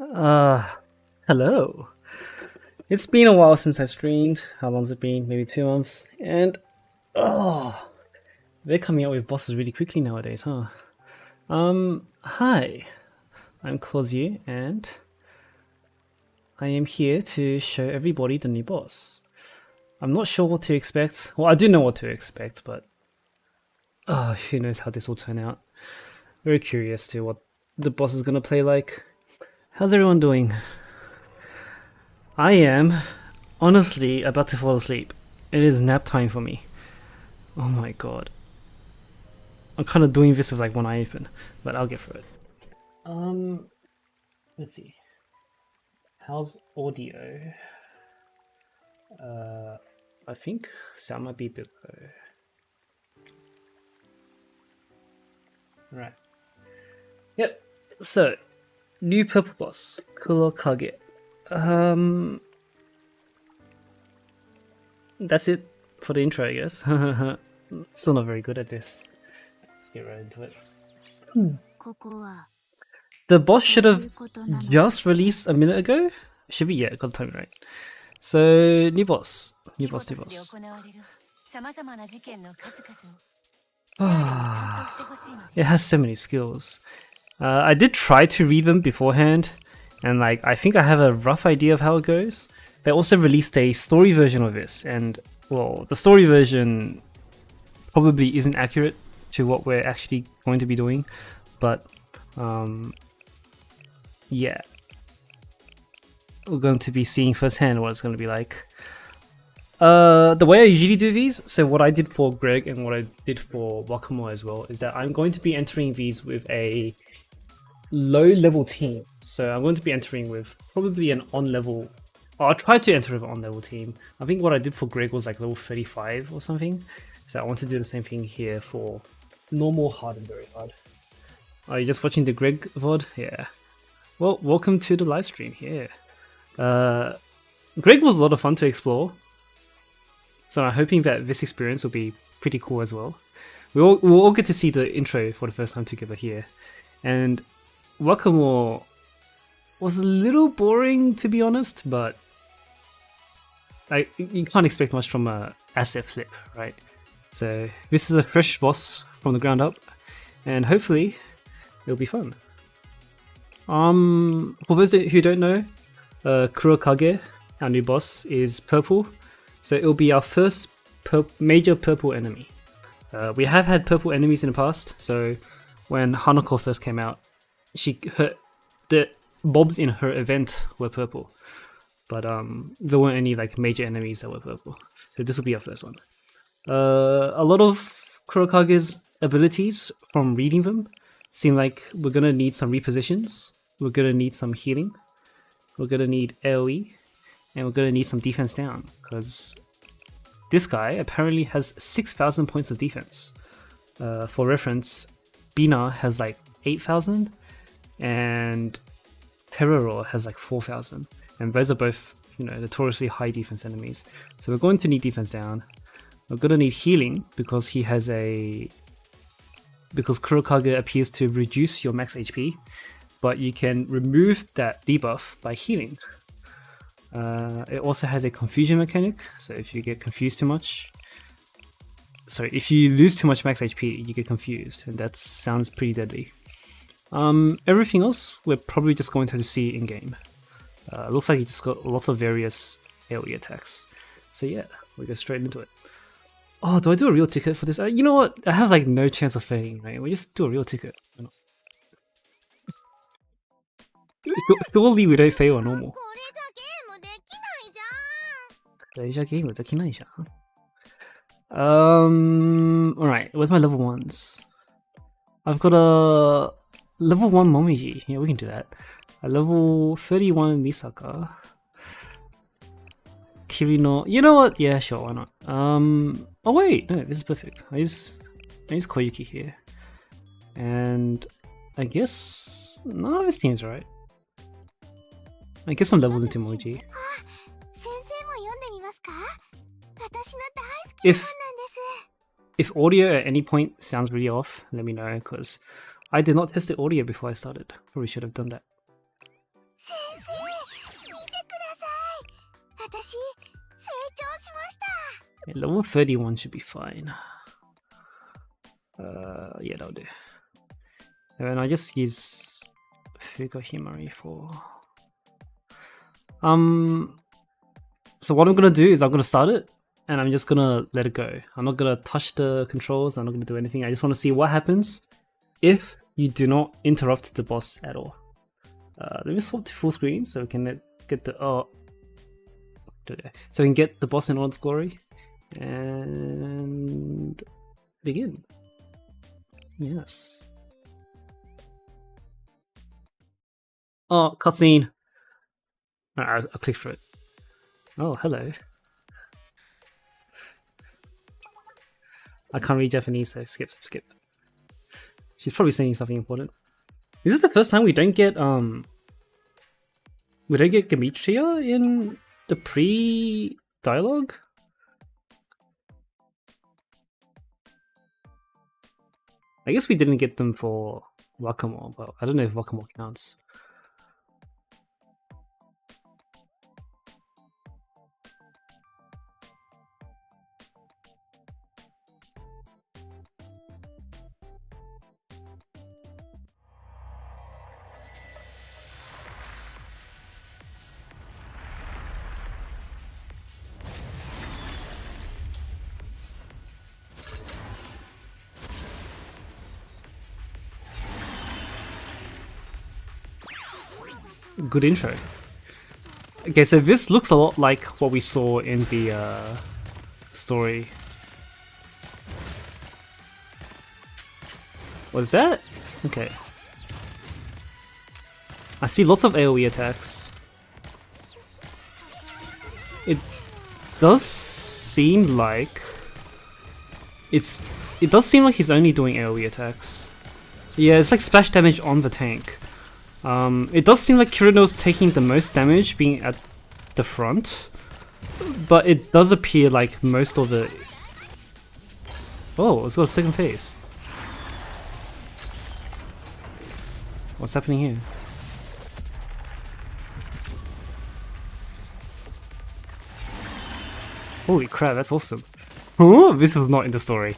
Uh, Hello. It's been a while since I streamed. How long's it been? Maybe 2 months. And, oh, they're coming out with bosses really quickly nowadays, huh? Hi. I'm Kozue, and I am here to show everybody the new boss. I'm not sure what to expect. Well, I do know what to expect, but who knows how this will turn out. Very curious to what the boss is gonna play like. How's everyone doing? I am honestly about to fall asleep. It is nap time for me. Oh my god. I'm kind of doing this with like one eye open, but I'll get through it. Let's see. How's audio? I think sound might be a bit low. Right. Yep. So, new purple boss, Kurokage. That's it for the intro, I guess. Still not very good at this. Let's get right into it. The boss should have just released a minute ago. Should be, yeah, got the timing right. So, new boss. New boss. It has so many skills. I did try to read them beforehand, and like I think I have a rough idea of how it goes. They also released a story version of this, and well, the story version probably isn't accurate to what we're actually going to be doing, but yeah, we're going to be seeing firsthand what it's going to be like. The way I usually do these, so what I did for Greg and what I did for Wakamo as well, is that I'm going to be entering these with a low level team. So I'm going to be entering with probably an on level. I'll try to enter with an on level team. I think what I did for Greg was like level 35 or something. So I want to do the same thing here for normal, hard, and very hard. Are you just watching the Greg VOD? Yeah. Well, welcome to the live stream here. Greg was a lot of fun to explore. So I'm hoping that this experience will be pretty cool as well. We'll all get to see the intro for the first time together here. And Wakamo was a little boring, to be honest, but you can't expect much from a asset flip, right? So this is a fresh boss from the ground up, and hopefully it'll be fun. For those who don't know, Kurokage, our new boss, is purple. So it'll be our first major purple enemy. We have had purple enemies in the past, so when Hanako first came out, the mobs in her event were purple, but there weren't any like major enemies that were purple. So this will be our first one. A lot of Kurokage's abilities, from reading them, seem like we're gonna need some repositions, we're gonna need some healing, we're gonna need AoE, and we're gonna need some defense down, because this guy apparently has 6,000 points of defense. For reference, Bina has like 8,000, and Terror has like 4,000, and those are both, you know, notoriously high defense enemies. So we're going to need defense down. We're gonna need healing because Kurokage appears to reduce your max HP, but you can remove that debuff by healing. It also has a confusion mechanic, so if you get confused too much, if you lose too much max HP, you get confused, and that sounds pretty deadly. Everything else we're probably just going to have to see in game. Looks like you just got lots of various AoE attacks. So yeah, we'll go straight into it. Oh, do I do a real ticket for this? You know what? I have like no chance of failing, right? We just do a real ticket. Surely we don't fail on normal. Alright, where's my level 1s? I've got a level 1 Momiji. Yeah, we can do that. A level 31 Misaka. Kirino. You know what? Yeah, sure, why not? Oh wait, no, this is perfect. I use Koyuki here. And I guess no, this team's right. I guess some levels into Moji. If audio at any point sounds really off, let me know, because I did not test the audio before I started. Probably should have done that. Okay, level 31 should be fine. Yeah, that'll do. And I just use Fuga Himari for... So what I'm gonna do is I'm gonna start it, and I'm just gonna let it go. I'm not gonna touch the controls, I'm not gonna do anything. I just wanna see what happens if you do not interrupt the boss at all. Let me swap to full screen so we can get the... so we can get the boss in all its glory. And... begin. Yes. Oh, cutscene. Alright, I'll click through it. Oh, hello. I can't read Japanese, so skip. She's probably saying something important. Is this the first time we don't get Gamichia in the pre-dialogue? I guess we didn't get them for Wakamo, but I don't know if Wakamo counts. Good intro. Okay, so this looks a lot like what we saw in the story. What is that? Okay. I see lots of AoE attacks. It does seem like it does seem like he's only doing AoE attacks. Yeah, it's like splash damage on the tank. It does seem like Kirino's taking the most damage being at the front, but it does appear like most of the... Oh, it's got a second phase. What's happening here? Holy crap, that's awesome. Oh, this was not in the story.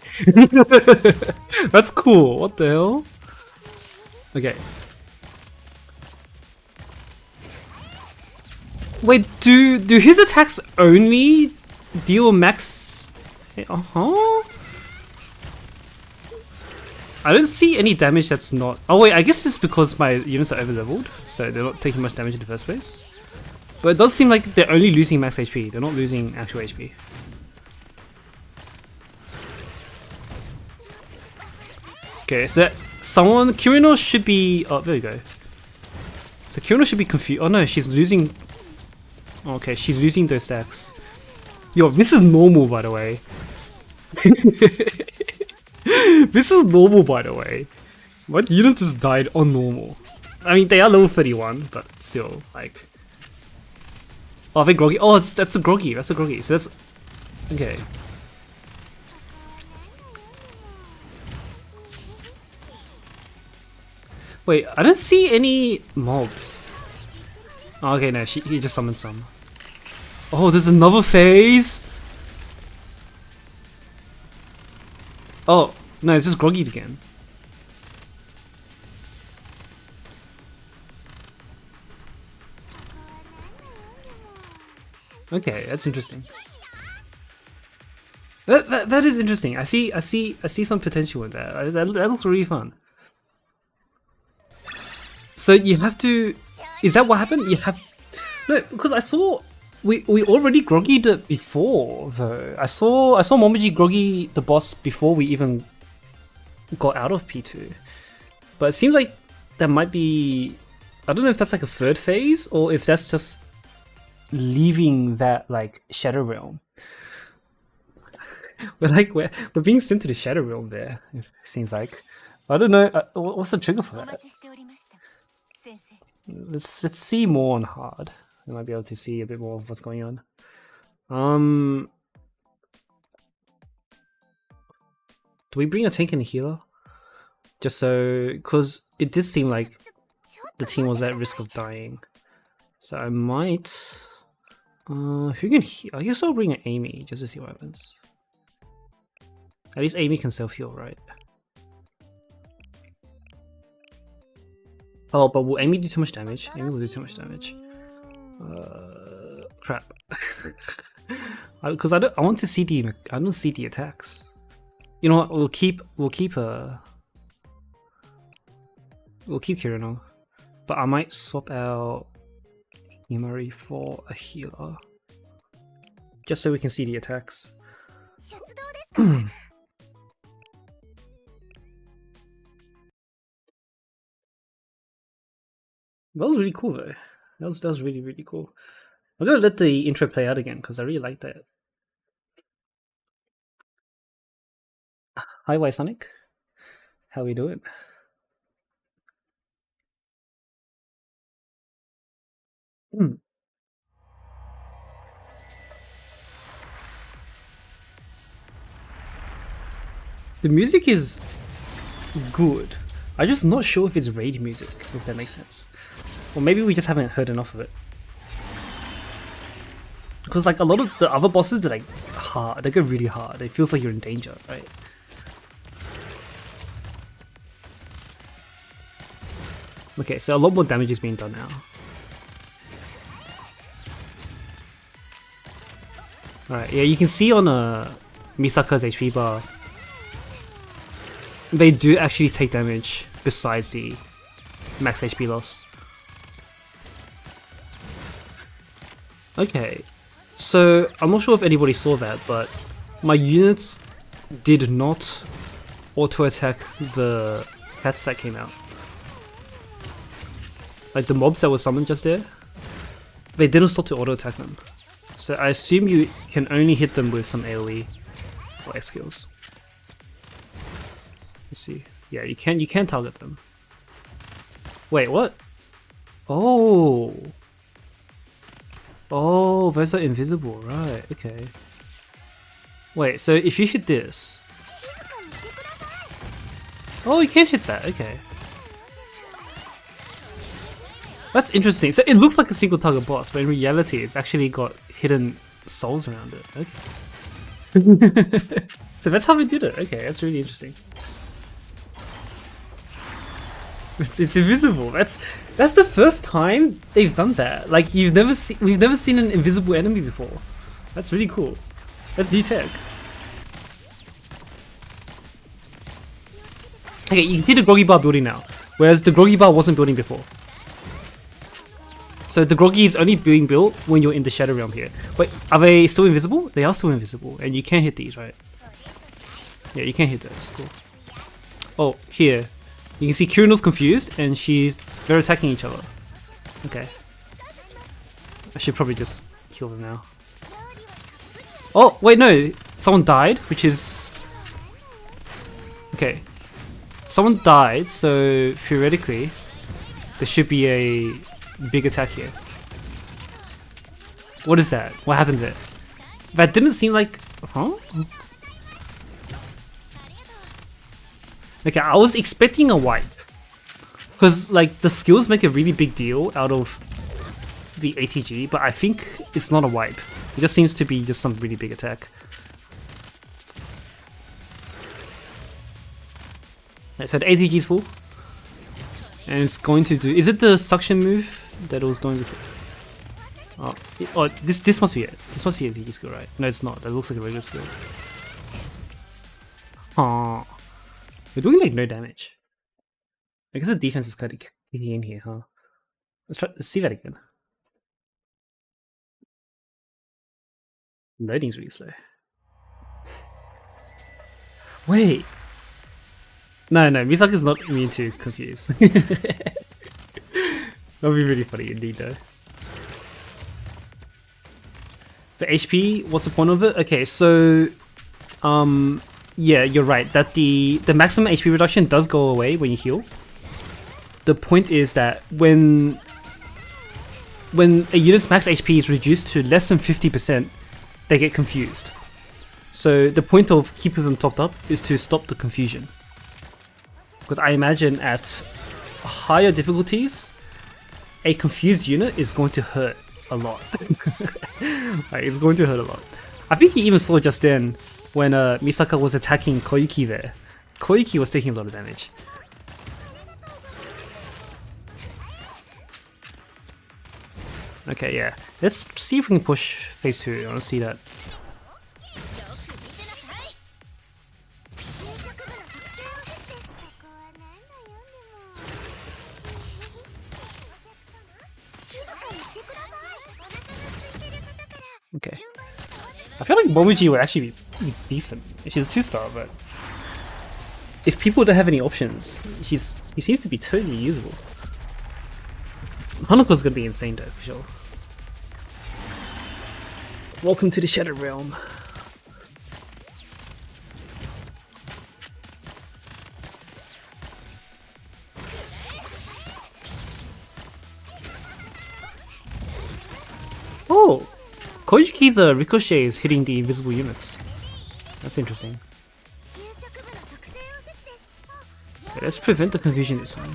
That's cool, what the hell? Okay. Wait, do his attacks only deal max? I don't see any damage that's not... Oh wait, I guess it's because my units are over-leveled, so they're not taking much damage in the first place. But it does seem like they're only losing max HP, they're not losing actual HP. Okay, so Kirino should be... Oh, there we go. So Kirino should be confused. Oh no, she's losing... Okay, she's losing those stacks. Yo, this is normal, by the way. This is normal, by the way. My units just died on normal. I mean, they are level 31, but still, like... Oh, I think Groggy. Oh, that's a Groggy. That's a Groggy. So that's... Okay. Wait, I don't see any mobs. Oh, okay, no, he just summoned some. Oh, there's another phase? Oh, no, it's just Groggy again. Okay, that's interesting. That is interesting. I see some potential in that. That looks really fun. So you have to... Is that what happened? You have... No, because I saw... We already groggied it before, though. I saw Momiji groggy the boss before we even got out of P2. But it seems like that might be... I don't know if that's like a third phase, or if that's just leaving that, like, Shadow Realm. We're being sent to the Shadow Realm there, it seems like. I don't know, what's the trigger for that? Let's see more on hard. We might be able to see a bit more of what's going on. Do we bring a tank and a healer? Just so, because it did seem like the team was at risk of dying. So I might... who can heal? I guess I'll bring an Amy just to see what happens. At least Amy can self-heal, right? Oh, but will Amy do too much damage? Amy will do too much damage. Crap. Because I want to see the attacks. You know what? We'll keep Kirino, but I might swap out Himari for a healer, just so we can see the attacks. That was really cool though. That was really cool. I'm gonna let the intro play out again because I really like that. Hi, Sonic. How we doing? The music is good. I'm just not sure if it's raid music, if that makes sense. Or maybe we just haven't heard enough of it. Because like a lot of the other bosses, they're like hard. They go really hard. It feels like you're in danger, right? Okay, so a lot more damage is being done now. Alright, yeah, you can see on Misaka's HP bar, they do actually take damage besides the max HP loss. Okay, so I'm not sure if anybody saw that, but my units did not auto-attack the cats that came out. Like the mobs that were summoned just there, they didn't stop to auto-attack them. So I assume you can only hit them with some AoE or X skills. Let's see. Yeah, you can target them. Wait, what? Oh. Oh, those are invisible, right, okay. Wait, so if you hit this... Oh, you can hit that, okay. That's interesting. So it looks like a single target boss, but in reality it's actually got hidden souls around it. Okay. So that's how we did it. Okay, that's really interesting. It's invisible. That's the first time they've done that. Like we've never seen an invisible enemy before. That's really cool. That's new tech. Okay, you can see the Groggy Bar building now, whereas the Groggy Bar wasn't building before. So the Groggy is only being built when you're in the Shadow Realm here. Wait, are they still invisible? They are still invisible, and you can't hit these, right? Yeah, you can't hit those. Cool. Oh, here. You can see Kirino's confused, and they're attacking each other. Okay. I should probably just kill them now. Oh, wait, no. Someone died, which is... Okay. Someone died, so theoretically, there should be a big attack here. What is that? What happened there? That didn't seem like... Huh? Okay, I was expecting a wipe. Because, like, the skills make a really big deal out of the ATG, but I think it's not a wipe. It just seems to be just some really big attack. Right, so the ATG is full. And it's going to do... Is it the suction move that it was doing before? Oh, this must be it. This must be a ATG skill, right? No, it's not. That looks like a regular skill. Aww. We're doing like no damage. I guess the defense is kind of kicking in here, huh? Let's see that again. Loading's really slow. Wait. No, Misaka's not immune to confuse. That would be really funny indeed though. The HP, what's the point of it? Okay, so yeah, you're right that the maximum HP reduction does go away when you heal. The point is that when a unit's max HP is reduced to less than 50%, they get confused. So the point of keeping them topped up is to stop the confusion. Because I imagine at higher difficulties, a confused unit is going to hurt a lot. Like, it's going to hurt a lot. I think you even saw just then when Misaka was attacking Koyuki there. Koyuki was taking a lot of damage. Okay, yeah. Let's see if we can push phase 2. I want to see that. Okay. I feel like Momoji would actually be decent. She's a 2-star, but if people don't have any options, he seems to be totally usable. Hanako's gonna be insane though, for sure. Welcome to the Shadow Realm. Oh! Koyuki's ricochet is hitting the invisible units. That's interesting. Okay, let's prevent the confusion this time.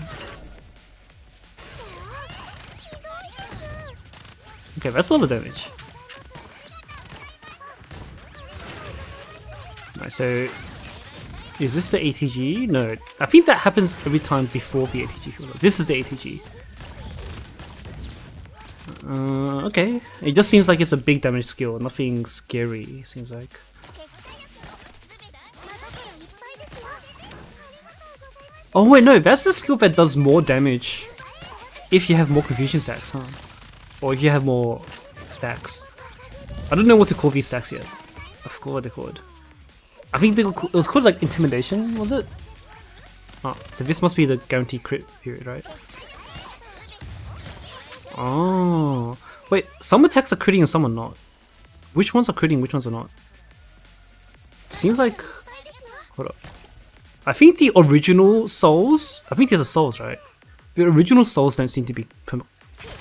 Okay, that's a lot of damage. Right, so is this the ATG? No, I think that happens every time before the ATG. This is the ATG. Okay. It just seems like it's a big damage skill, nothing scary, seems like. Oh wait, no, that's the skill that does more damage if you have more confusion stacks, huh? Or if you have more stacks. I don't know what to call these stacks yet. I forgot what they're called. I think it was called like Intimidation, was it? Oh, so this must be the guaranteed crit period, right? Oh, wait, some attacks are critting and some are not. Which ones are critting, which ones are not? Seems like... Hold up. I think the original souls... I think there's a souls, right? The original souls don't seem to be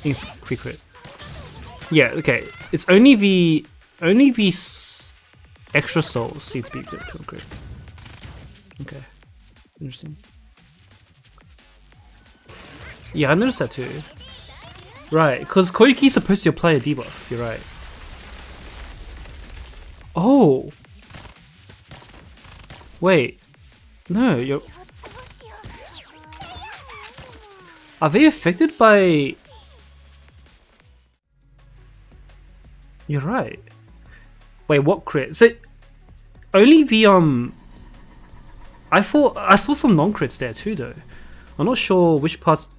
instant crit. Yeah, okay. It's only the extra souls seem to be crit. Okay, interesting. Yeah, I noticed that too. Right, because Koyuki's supposed to apply a debuff, you're right. Oh! Wait. No, you're... Are they affected by... You're right. Wait, what crit? So, only the, I saw some non-crits there too though. I'm not sure which parts...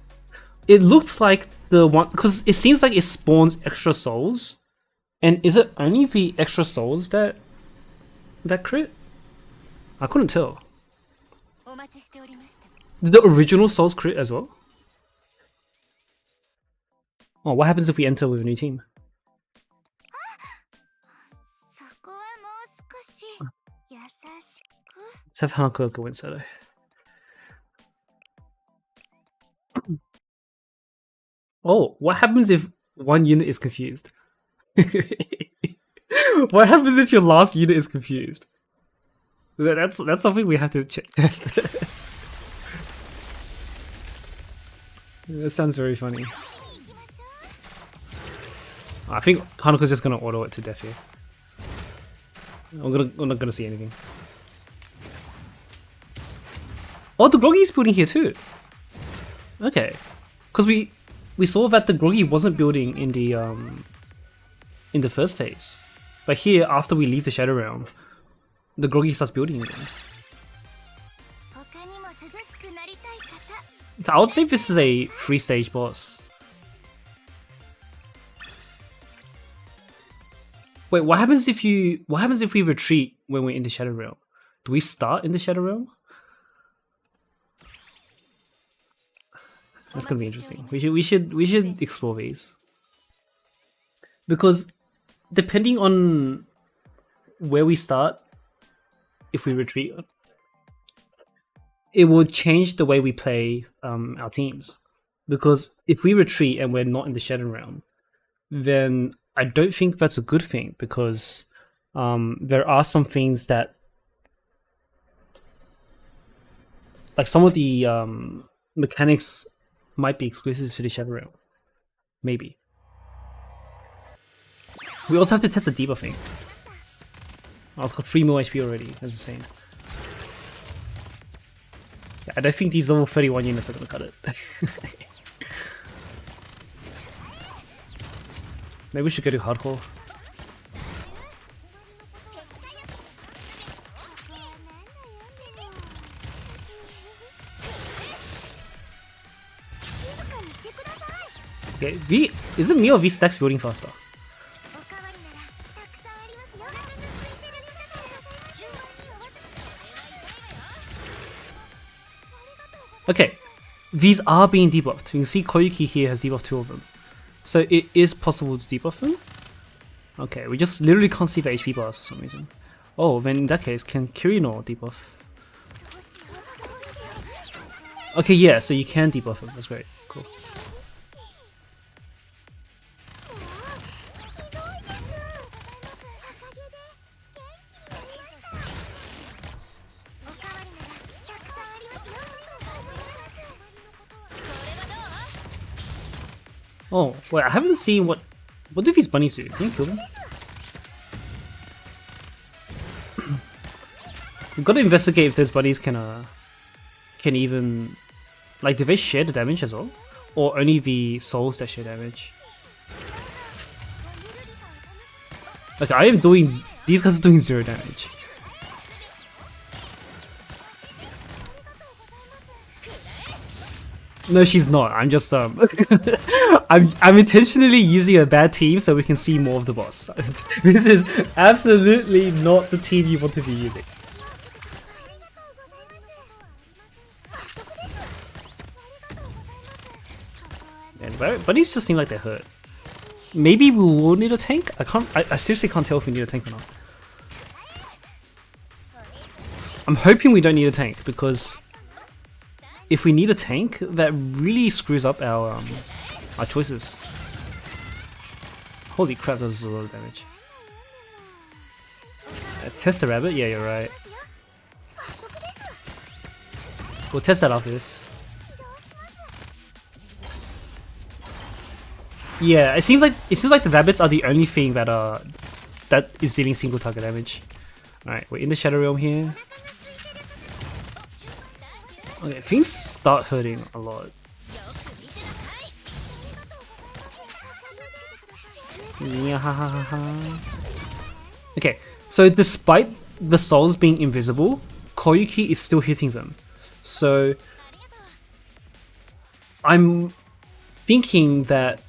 It looked like the one, because it seems like it spawns extra souls, and is it only the extra souls that crit? I couldn't tell. Did the original souls crit as well? Oh, what happens if we enter with a new team? Let's have Hanako go inside. Oh, what happens if one unit is confused? What happens if your last unit is confused? That's something we have to test. That sounds very funny. I think Hanako's just gonna auto it to death here. I'm not gonna see anything. Oh, the Groggy's building here too. Okay, because we saw that the Groggy wasn't building in the first phase, but here after we leave the Shadow Realm, the Groggy starts building again. I would say this is a 3-stage boss. Wait, what happens if we retreat when we're in the Shadow Realm? Do we start in the Shadow Realm? That's gonna be interesting. We should explore these, because depending on where we start, if we retreat, it will change the way we play our teams. Because if we retreat and we're not in the Shadow Realm, then I don't think that's a good thing, because there are some things that, like some of the mechanics might be exclusive to the Shadow Realm. Maybe. We also have to test the debuffing. Oh, it's got 3 more HP already. That's insane. Yeah, I don't think these level 31 units are gonna cut it. Maybe we should go to hardcore. Okay, V, is it me or V stacks building faster? Okay, these are being debuffed. You can see Koyuki here has debuffed 2 of them. So it is possible to debuff them. Okay, we just literally can't see the HP bars for some reason. Oh, then in that case, can Kirino debuff? Okay, yeah, so you can debuff them. That's great. Cool. Oh, wait, I haven't seen what do these bunnies do? Can you kill them? We've got to investigate if those bunnies can even, like, do they share the damage as well? Or only the souls that share damage? Like, I am doing, these guys are doing 0 damage. No, she's not. I'm just I'm intentionally using a bad team so we can see more of the boss. This is absolutely not the team you want to be using. And bunnies just seem like they're hurt. Maybe we will need a tank? I seriously can't tell if we need a tank or not. I'm hoping we don't need a tank because if we need a tank, that really screws up our choices. Holy crap, that was a lot of damage. Test the rabbit? Yeah, you're right. We'll test that after this. Yeah, it seems like the rabbits are the only thing that is dealing single target damage. Alright, we're in the Shadow Realm here. Okay, things start hurting a lot. Okay, so despite the souls being invisible, Koyuki is still hitting them. So I'm thinking that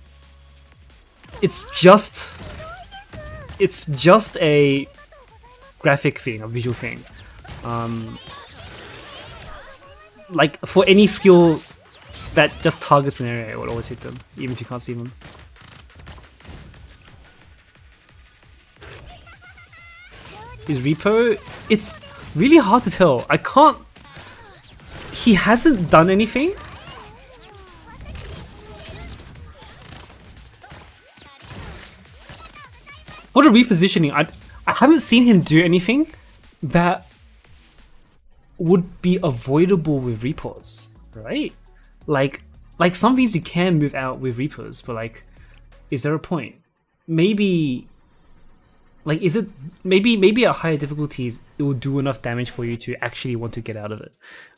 it's just a graphic thing, a visual thing. Like, for any skill that just targets an area, it will always hit them, even if you can't see them. Is Repo? It's really hard to tell. I can't... He hasn't done anything. For the repositioning, I haven't seen him do anything that would be avoidable with repos, right? Like some things you can move out with repos, but like, is there a point? Maybe, like, is it maybe at higher difficulties it will do enough damage for you to actually want to get out of it.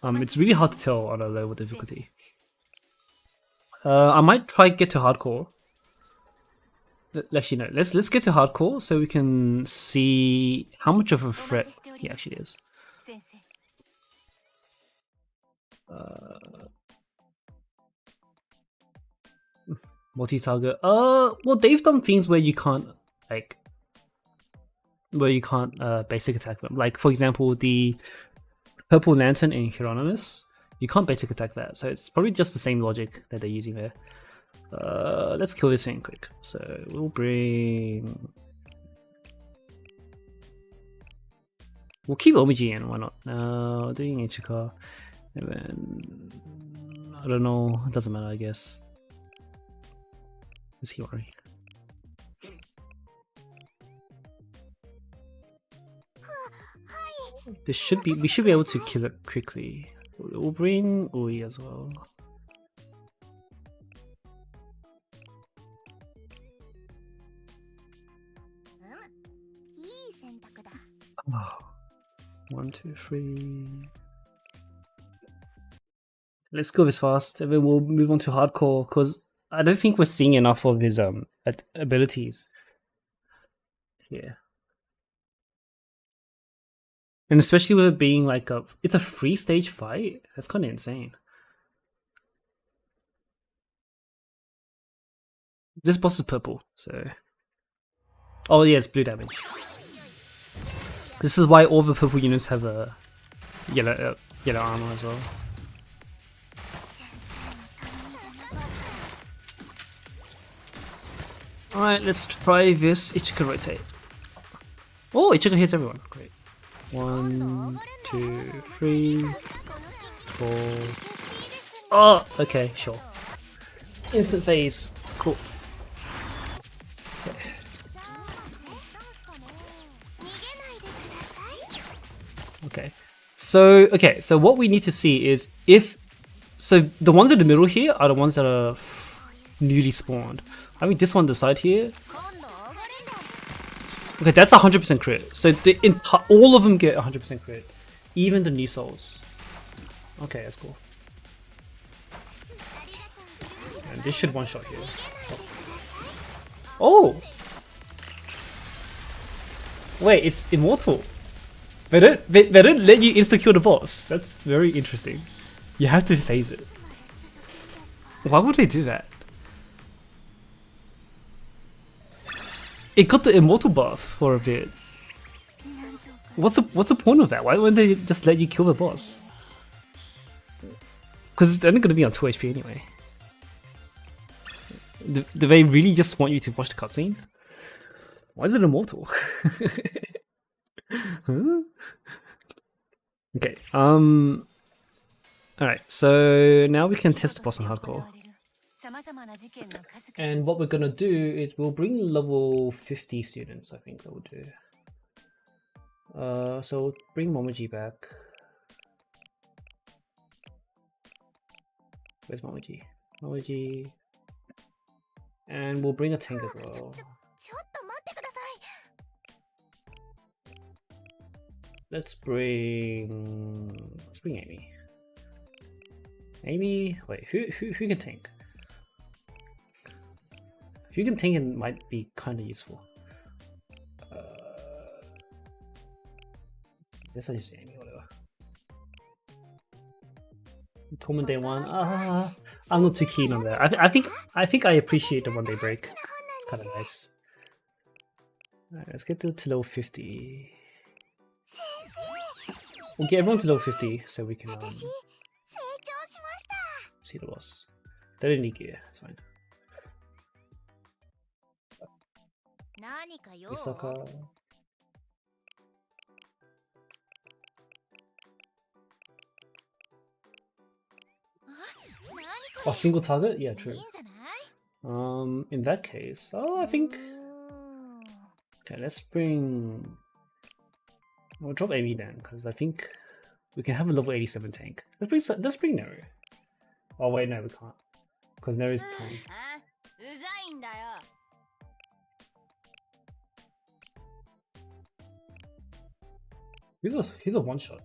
It's really hard to tell on a lower difficulty. I might try get to hardcore. Actually, no. Let's get to hardcore so we can see how much of a threat he actually is. Multi-target. Well, they've done things where you can't basic attack them. Like, for example, the Purple Lantern in Hieronymus, you can't basic attack that. So it's probably just the same logic that they're using there. Let's kill this thing quick. So we'll keep Omiji in, why not? Doing Ichika, and then I don't know, it doesn't matter, I guess. Is he worried? We should be able to kill it quickly. We'll bring Ui as well. Oh. 1, 2, 3. Let's go this fast, and then we'll move on to hardcore, because I don't think we're seeing enough of his abilities here. And especially with it being like it's a 3-stage fight. That's kind of insane. This boss is purple, so. Oh yeah, it's blue damage. This is why all the purple units have a yellow armor as well. Alright, let's try this Ichika rotate. Oh, Ichika hits everyone. Great. 1, 2, 3, 4. Oh, okay, sure. Instant phase. Cool. Okay. So what we need to see is if the ones in the middle here are the ones that are newly spawned. I mean this one on the side here. Okay, that's 100% crit. So all of them get 100% crit, even the new souls. Okay, that's cool. And this should one shot here. Oh, wait, it's immortal. They don't let you insta kill the boss. That's very interesting. You have to phase it. Why would they do that? It got the immortal buff for a bit. What's the point of that? Why wouldn't they just let you kill the boss? Because it's only going to be on 2 HP anyway. Do they really just want you to watch the cutscene? Why is it immortal? Huh? Okay. Alright, so now we can test the boss on hardcore. And what we're gonna do is we'll bring level 50 students, I think that will do. So bring Momoji back. Where's Momoji? Momoji. And we'll bring a tank as well. Let's bring Amy. Amy, wait, who can tank? Who can tank and might be kind of useful. Guess I just Amy, whatever. Torment Day 1. I'm not too keen on that. I think I appreciate the 1-day break. It's kind of nice. Alright, let's get to level 50. We'll get everyone to level 50 so we can see the boss. They don't need gear, that's fine. Isaka. Oh, single target? Yeah, true. In that case, I think. Okay, let's bring. We'll drop Amy then, because I think we can have a level 87 tank. Let's bring Neru. Oh wait, no, we can't, because Neru's time. He's a one shot.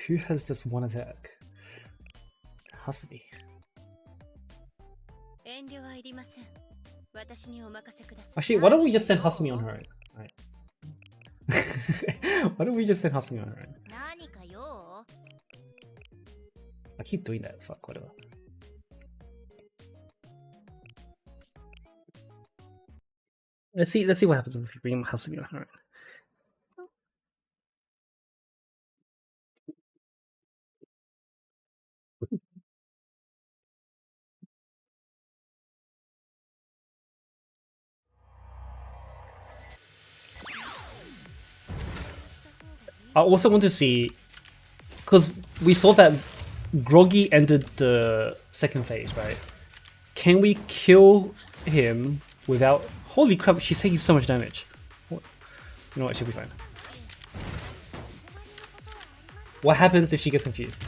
Who has just one attack? Has to be. Actually, why don't we just send Hasumi on her own? Right. Why don't we just send Hasumi on her own? I keep doing that. Fuck, whatever. Let's see what happens if we bring Hasumi on her own. I also want to see, because we saw that Groggy ended the second phase, right? Can we kill him without... Holy crap, she's taking so much damage. What? You know what, she'll be fine. What happens if she gets confused?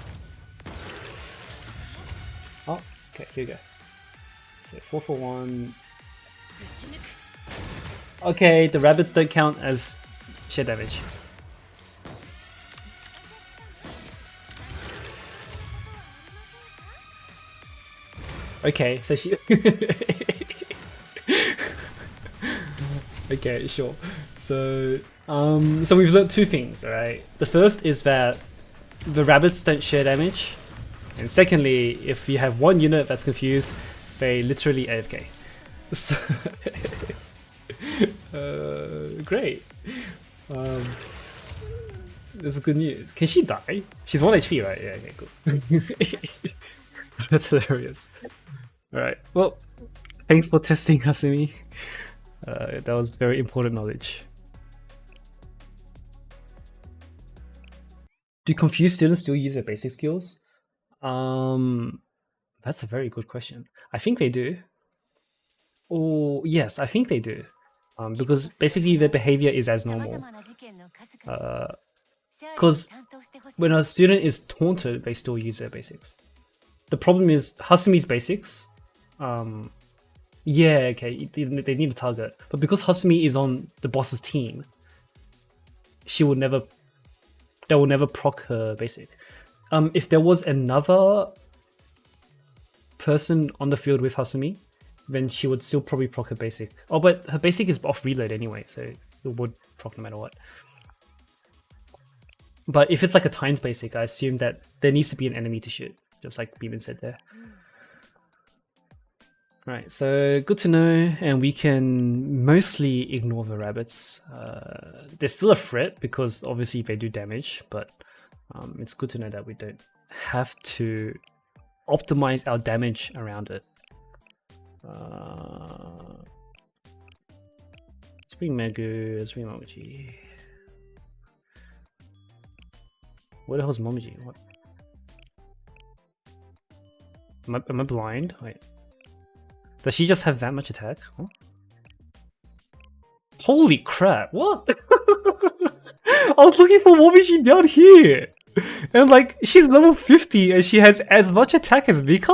Oh, okay, here we go. So 4 for 1. Okay, the rabbits don't count as sheer damage. Okay, so she... Okay, sure. So we've learned two things, alright? The first is that the rabbits don't share damage. And secondly, if you have one unit that's confused, they literally AFK. So great. This is good news. Can she die? She's 1 HP, right? Yeah, okay, cool. That's hilarious. Alright, well, thanks for testing, Hasumi. That was very important knowledge. Do confused students still use their basic skills? That's a very good question. I think they do. Oh, yes, I think they do. Because basically their behavior is as normal. Because when a student is taunted, they still use their basics. The problem is Hasumi's basics. Yeah, okay, they need a target. But because Hasumi is on the boss's team, they will never proc her basic. If there was another person on the field with Hasumi, then she would still probably proc her basic. Oh, but her basic is off reload anyway, so it would proc no matter what. But if it's like a timed basic, I assume that there needs to be an enemy to shoot, just like Beeman said there. Right, so good to know, and we can mostly ignore the rabbits. They're still a threat because obviously they do damage, but it's good to know that we don't have to optimize our damage around it. Let's bring Megu, let's bring Momiji. Where the hell's Momiji? What? Am I blind? Wait. Does she just have that much attack? Huh? Holy crap, what? I was looking for Momiji down here! And like, she's level 50 and she has as much attack as Mika?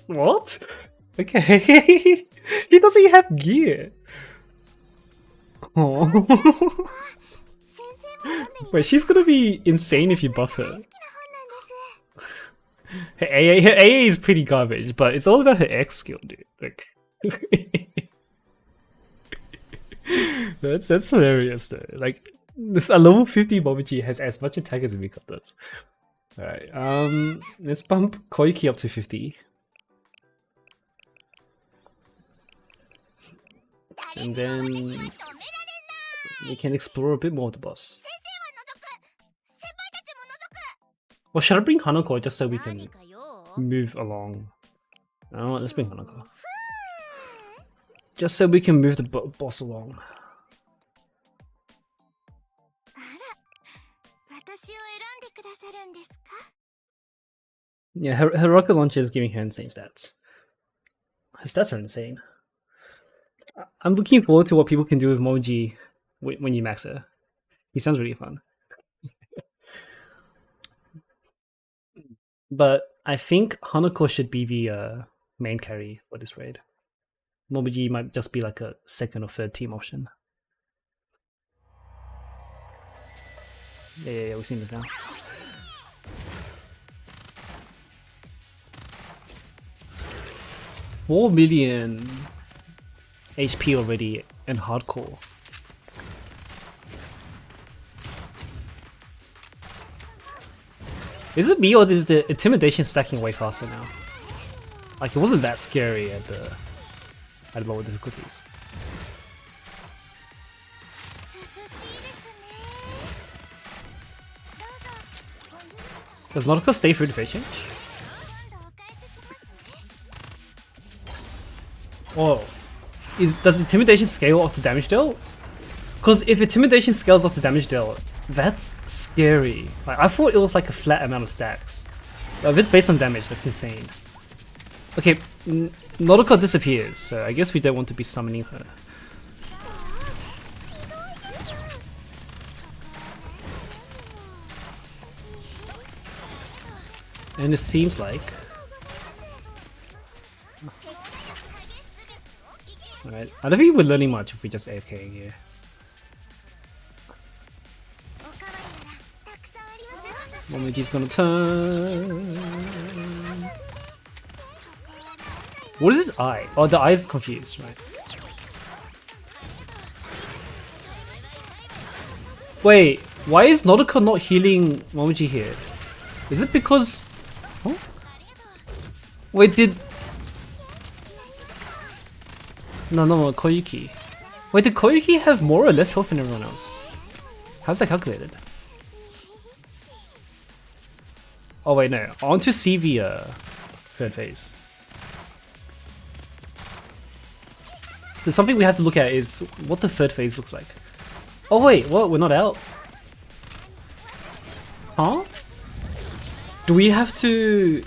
What? Okay. He doesn't have gear. Oh. Wait, she's gonna be insane if you buff her. Her AA is pretty garbage, but it's all about her X skill, dude. Like, that's hilarious though. Like, a level 50 Momiji has as much attack as Mika does. Alright, let's bump Koiki up to 50. And then we can explore a bit more of the boss. Well, should I bring Hanako just so we can move along? No, let's bring Hanako. Just so we can move the boss along. Yeah, her rocket launcher is giving her insane stats. Her stats are insane. I'm looking forward to what people can do with Moji when you max her. He sounds really fun. But I think Hanako should be the main carry for this raid. Momoji might just be like a second or third team option. Yeah, we've seen this now. $4 million HP already in hardcore. Is it me or is the intimidation stacking way faster now? Like, it wasn't that scary at lower difficulties. Does Nautical stay through the phase change? Oh, does intimidation scale off the damage dealt? Because if intimidation scales off the damage dealt, that's scary. Like, I thought it was like a flat amount of stacks. If it's based on damage, that's insane. Okay, Nautical disappears, so I guess we don't want to be summoning her. And it seems like... Right? I don't think we're learning much if we just AFK here. Momoji's gonna turn. What is his eye? Oh, the eye is confused, right? Wait, why is Nodoka not healing Momoji here? Is it because... Huh? Wait, did... No, Koyuki. Wait, did Koyuki have more or less health than everyone else? How's that calculated? Oh wait, no. I want to see the third phase. There's something we have to look at is what the third phase looks like. Oh wait, what? We're not out? Huh? Do we have to...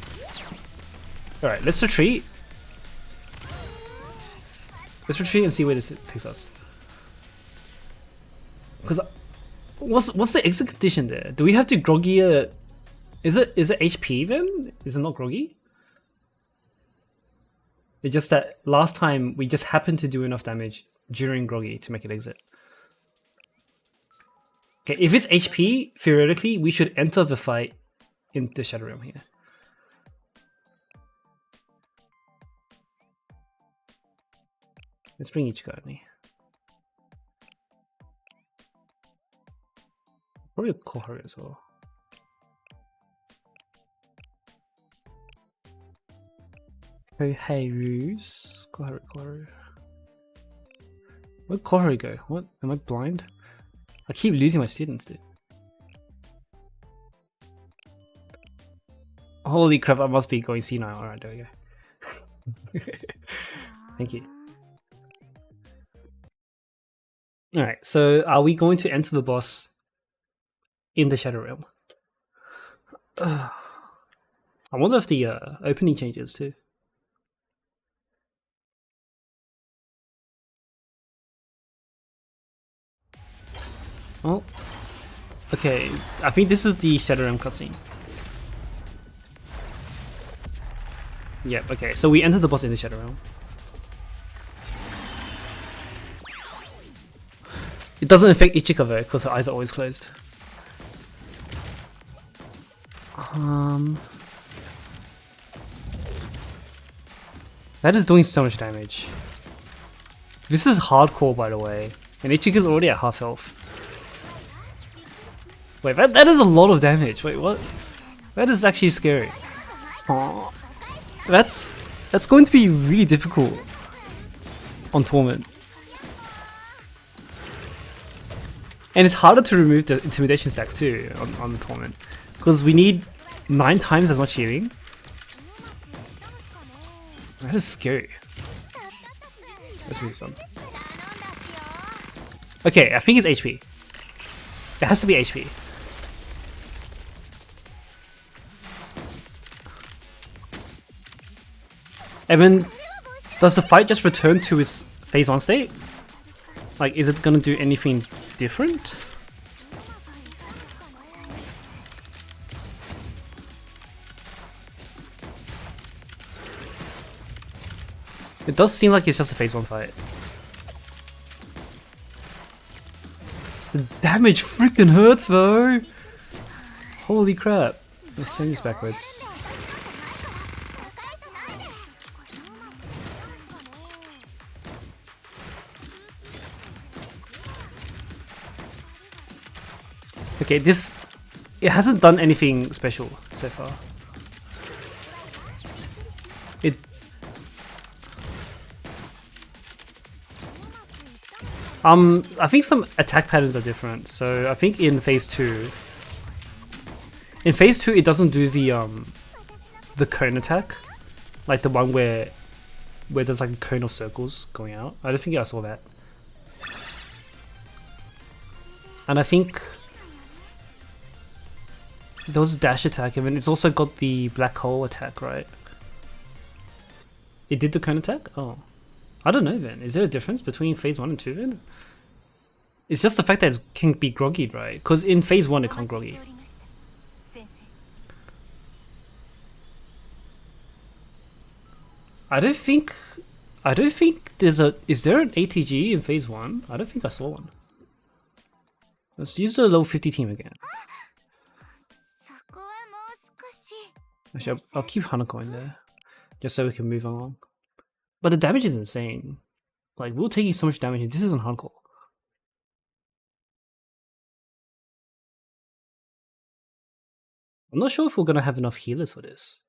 Alright, let's retreat. Let's retreat and see where this takes us. Because what's the exit condition there? Do we have to groggy a... Is it HP then? Is it not groggy? It's just that last time we just happened to do enough damage during groggy to make it exit. Okay, if it's HP, theoretically, we should enter the fight in the Shadow Realm here. Let's bring Ichigo at me. Probably a Koharu as well. Hey, Ruse. Koharu. Where'd Koharu go? What? Am I blind? I keep losing my students, dude. Holy crap, I must be going senile. Alright, there we go. Thank you. Alright, so are we going to enter the boss in the Shadow Realm? I wonder if the opening changes too. Oh, okay. I think this is the Shadow Realm cutscene. Yep, okay. So we enter the boss in the Shadow Realm. It doesn't affect Ichika though, because her eyes are always closed. That is doing so much damage. This is hardcore, by the way. And Ichika's already at half health. Wait, that is a lot of damage. Wait, what? That is actually scary. Aww. That's going to be really difficult on Torment. And it's harder to remove the intimidation stacks too on the Torment. Because we need 9 times as much healing. That is scary. Let's move some. Okay, I think it's HP. It has to be HP. And then, does the fight just return to its phase 1 state? Like, is it gonna do anything different? It does seem like it's just a phase 1 fight. The damage freaking hurts though! Holy crap. Let's turn this backwards. Okay, it hasn't done anything special so far. I think some attack patterns are different. So I think in phase 2, it doesn't do the cone attack, like the one where there's like a cone of circles going out. I don't think I saw that. And I think there was a dash attack, and then it's also got the black hole attack, right? It did the cone attack? Oh. I don't know then. Is there a difference between phase 1 and 2 then? It's just the fact that it can be groggy, right? Because in phase 1 it can't groggy. I don't think I don't think there's a... Is there an ATG in phase 1? I don't think I saw one. Let's use the level 50 team again. Actually, I'll keep Hanako in there. Just so we can move along. But the damage is insane. Like, we're taking so much damage and this isn't Hanako. I'm not sure if we're gonna have enough healers for this.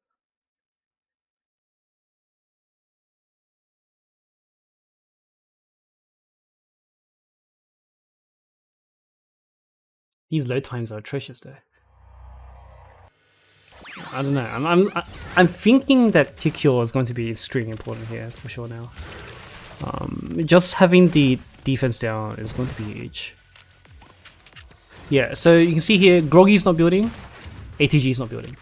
These load times are atrocious though. I don't know. I'm thinking that Kikyo is going to be extremely important here for sure now. Just having the defense down is going to be huge. Yeah, so you can see here, Groggy's not building, ATG's not building.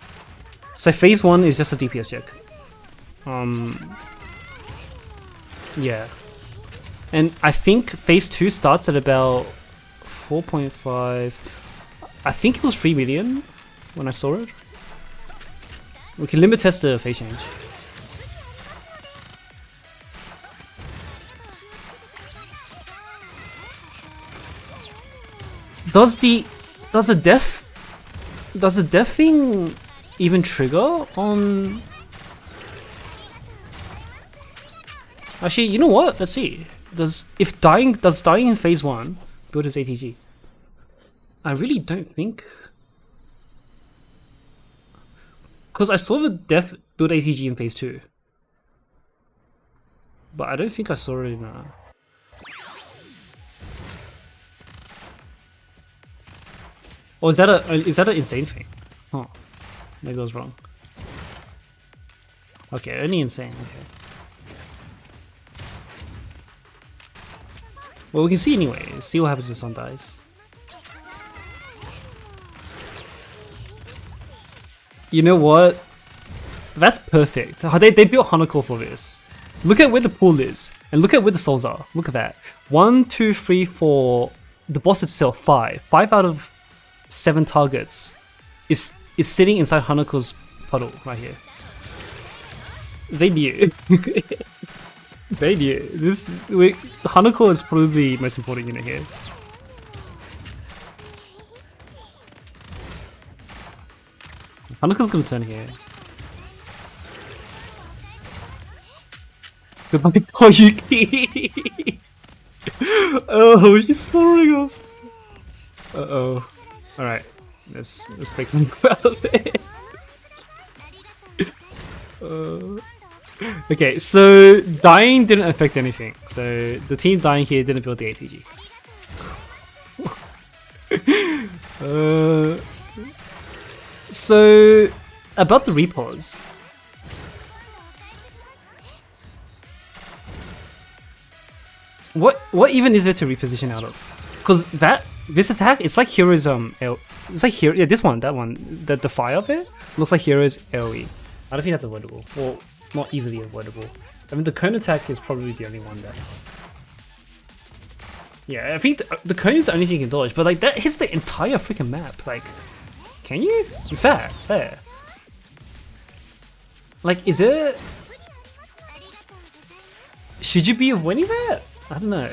So phase 1 is just a DPS check. Yeah. And I think phase 2 starts at about 4.5. I think it was 3 million when I saw it. We can limit test the phase change. Does the death thing even trigger on? Actually, you know what? Let's see. Does dying in phase 1 build his ATG? I really don't think. Because I saw the death build ATG in phase 2. But I don't think I saw it in Oh, is that an insane thing? Oh, maybe I was wrong. Okay, only insane, okay. Well, we can see anyway. See what happens if Sun dies. You know what? That's perfect. They built Hanako for this. Look at where the pool is, and look at where the souls are. Look at that. 1, 2, 3, 4. The boss itself, 5. 5 out of 7 targets is sitting inside Hanako's puddle right here. They knew. They knew. Hanako is probably the most important unit here. Hanako's gonna turn here. Goodbye, Koyuki! Oh, she's slaughtering us! Uh-oh. Alright, let's break them out of it. Okay, so dying didn't affect anything. So the team dying here didn't build the ATG. So about the repos. What even is there to reposition out of? Because this attack, it's like Hero's it's like Hero, yeah, that one, the fire of it looks like Hero's AoE. I don't think that's avoidable. Well, not easily avoidable. I mean, the cone attack is probably the only one that. Yeah, I think the cone is the only thing you can dodge, but like that hits the entire freaking map. Like, can you? It's there. Like, is it? Should you be avoiding that? I don't know.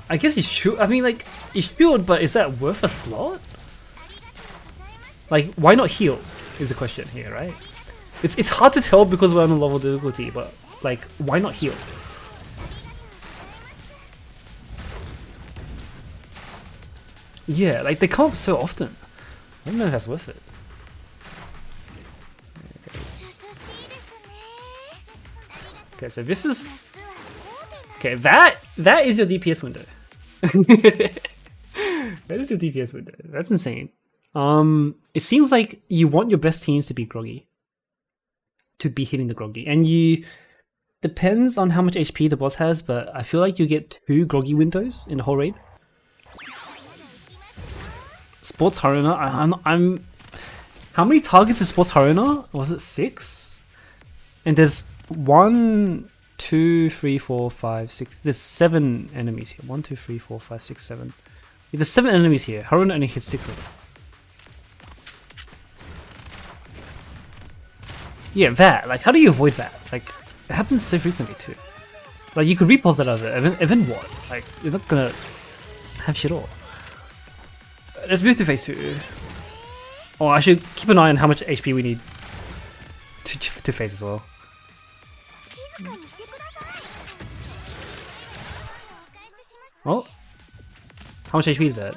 I guess you should. I mean, like, you should, but is that worth a slot? Like, why not heal? Is the question here, right? It's hard to tell because we're on a level difficulty, but like, why not heal? Yeah, like they come up so often. I don't know if that's worth it. Okay, so this is okay. That is your DPS window. That is your DPS window. That's insane. It seems like you want your best teams to be groggy, to be hitting the groggy, and you depends on how much HP the boss has, but I feel like you get 2 groggy windows in the whole raid. Sports Haruna, I'm how many targets is Sports Haruna? Was it 6? And there's 1, 2, 3, 4, 5, 6. There's 7 enemies here. 1, 2, 3, 4, 5, 6, 7. Yeah, there's 7 enemies here. Haruna only hits 6 of them. Yeah, that. Like, how do you avoid that? Like, it happens so frequently too. Like, you could repulse it out of it, and then what? Like, you're not gonna have shit all. Let's move to phase 2. Oh, I should keep an eye on how much HP we need to phase as well. Oh, how much HP is that?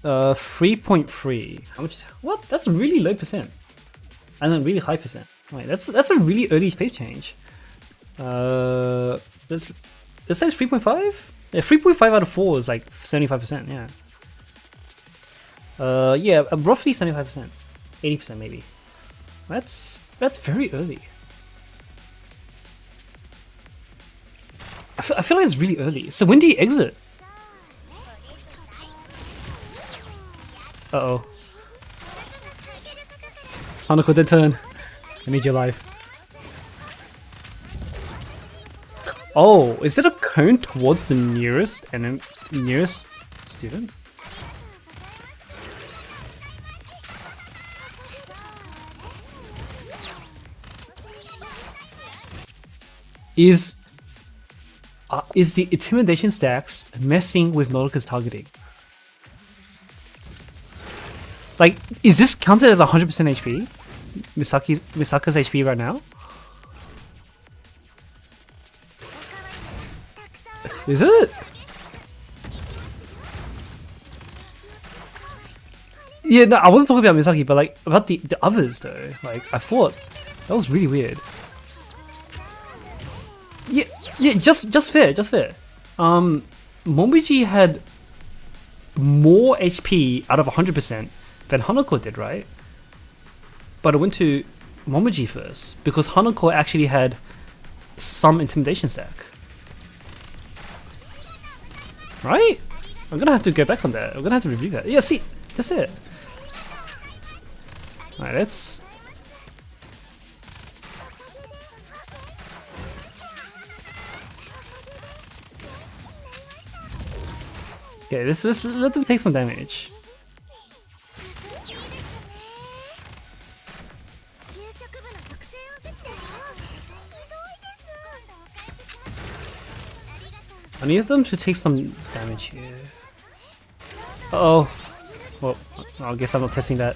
3.3. How much? What? That's a really low percent, and a really high percent. Wait, that's a really early phase change. This says 3.5. Yeah, 3.5 out of 4 is like 75%. Yeah. Yeah, roughly 75%, 80% maybe. That's very early. I feel like it's really early. So when do you exit? Uh oh. Hanako, dead turn. I need your life. Oh, is it a cone towards the nearest student? Is the intimidation stacks messing with Nautica's targeting? Like, is this counted as 100% HP? Misaka's HP right now? Is it? Yeah, no, I wasn't talking about Misaki, but like about the others though. Like, I thought that was really weird. Yeah, just fair. Momiji had more HP out of 100% than Hanako did, right? But it went to Momiji first because Hanako actually had some intimidation stack. Right? I'm gonna have to go back on that. I'm gonna have to review that. Yeah, see, that's it. Alright, let's... Okay, let them take some damage. I need them to take some damage here. Uh oh. Well, I guess I'm not testing that.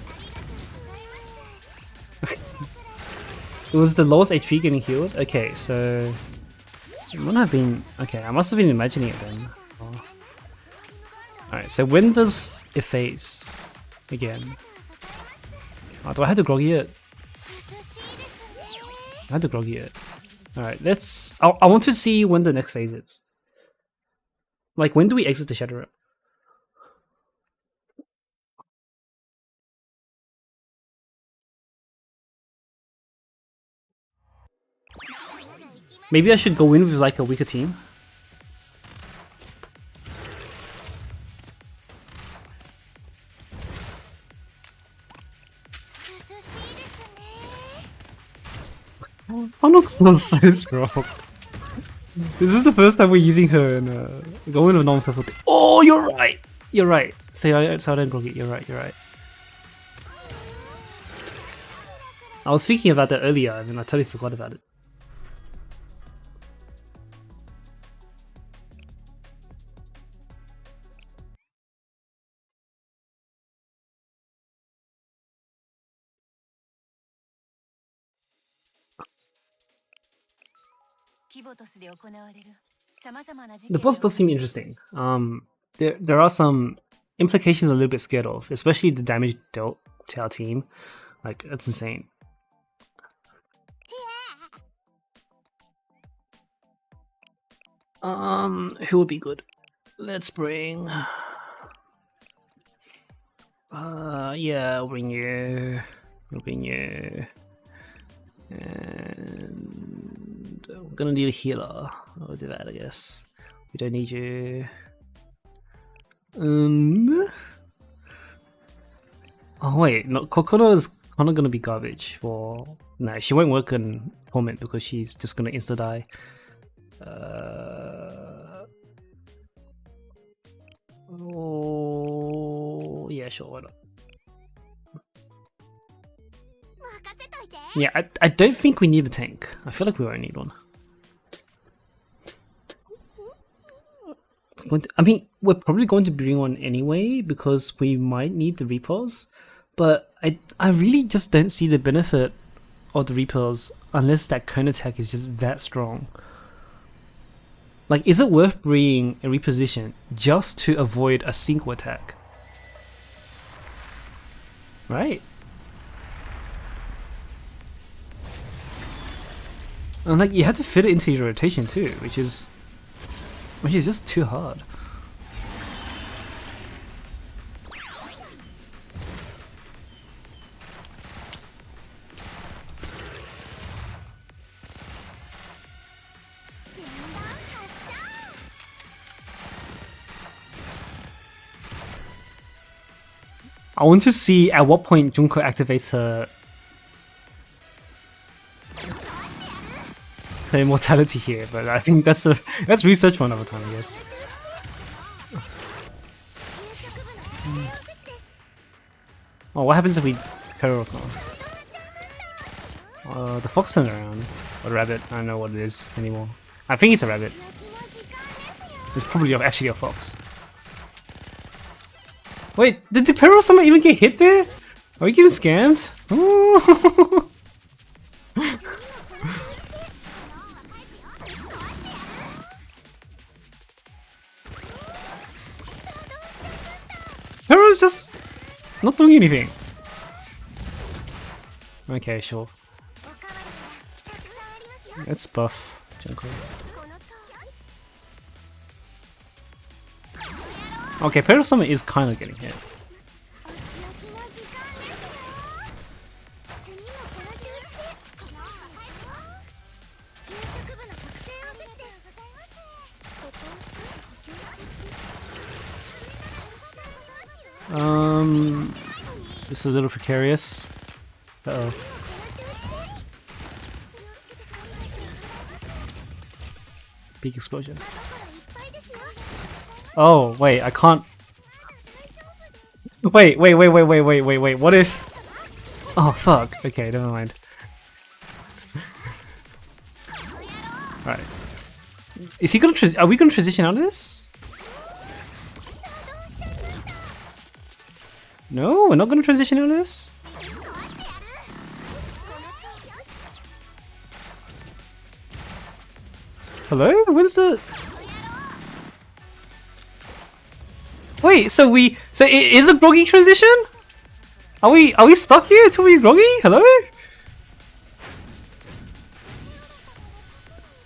It was the lowest HP getting healed? Okay, so... It wouldn't have been... Okay, I must have been imagining it then. Oh. Alright, so when does it phase again? Oh, do I have to groggy it? I have to groggy it. Alright, let's... I want to see when the next phase is. Like, when do we exit the Shadow Realm? Maybe I should go in with like a weaker team. Hanako's so strong. This is the first time we're using her and going with non-purple. Oh, you're right. You're right. Say I don't groggy. You're right. I was thinking about that earlier. I mean, I totally forgot about it. The boss does seem interesting. There are some implications I'm a little bit scared of, especially the damage dealt to our team. Like, that's insane. Who would be good? Let's bring... yeah, I'll bring you. And I'm gonna need a healer. I'll do that, I guess. We don't need you. Oh wait, no, Kokoro is kind of gonna be garbage for... No, she won't work in Torment because she's just gonna insta-die. Oh, yeah, sure, why not? Yeah, I don't think we need a tank. I feel like we won't need one. It's going to, I mean, we're probably going to bring one anyway because we might need the repels, but I really just don't see the benefit of the repels unless that cone attack is just that strong. Like, is it worth bringing a reposition just to avoid a single attack? Right? And like, you have to fit it into your rotation too, which is just too hard. I want to see at what point Junko activates her immortality here, but I think that's research one other time, I guess. Oh, what happens if we peril someone? The fox turned around. Or rabbit, I don't know what it is anymore. I think it's a rabbit. It's probably actually a fox. Wait, did the peril summon even get hit there? Are we getting scammed? Ooh. Peril's just not doing anything. Okay, sure. Let's buff Junko. Okay, Peril Summon is kind of getting hit. This is a little precarious. Uh-oh. Big explosion. Oh, wait, I can't... Wait, what if... Oh, fuck. Okay, never mind. Alright. Is he gonna are we gonna transition out of this? No, we're not gonna transition out of this? Hello? Where's the... Wait, so it is a groggy transition? Are we stuck here until we groggy? Hello?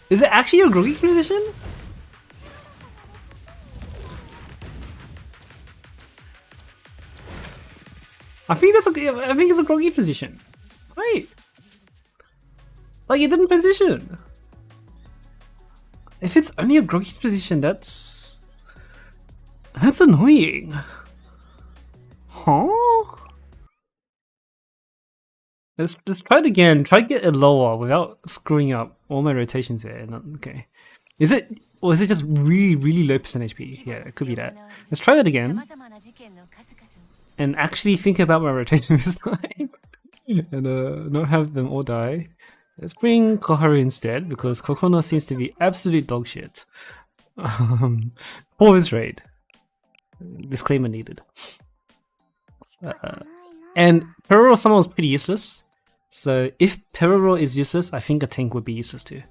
Is it actually a groggy transition? I think it's a groggy position. Wait. Like, it didn't position. If it's only a groggy position, that's annoying. Huh? Let's try it again. Try to get it lower without screwing up all my rotations here. Okay. Is it, or is it just really low percent HP? Yeah, it could be that. Let's try that again. And actually think about my rotation this time. And not have them all die. Let's bring Koharu instead, because Kokono seems to be absolute dog shit. For this raid. Disclaimer needed. And Peroro Summon was pretty useless. So if Peroro is useless, I think a tank would be useless too.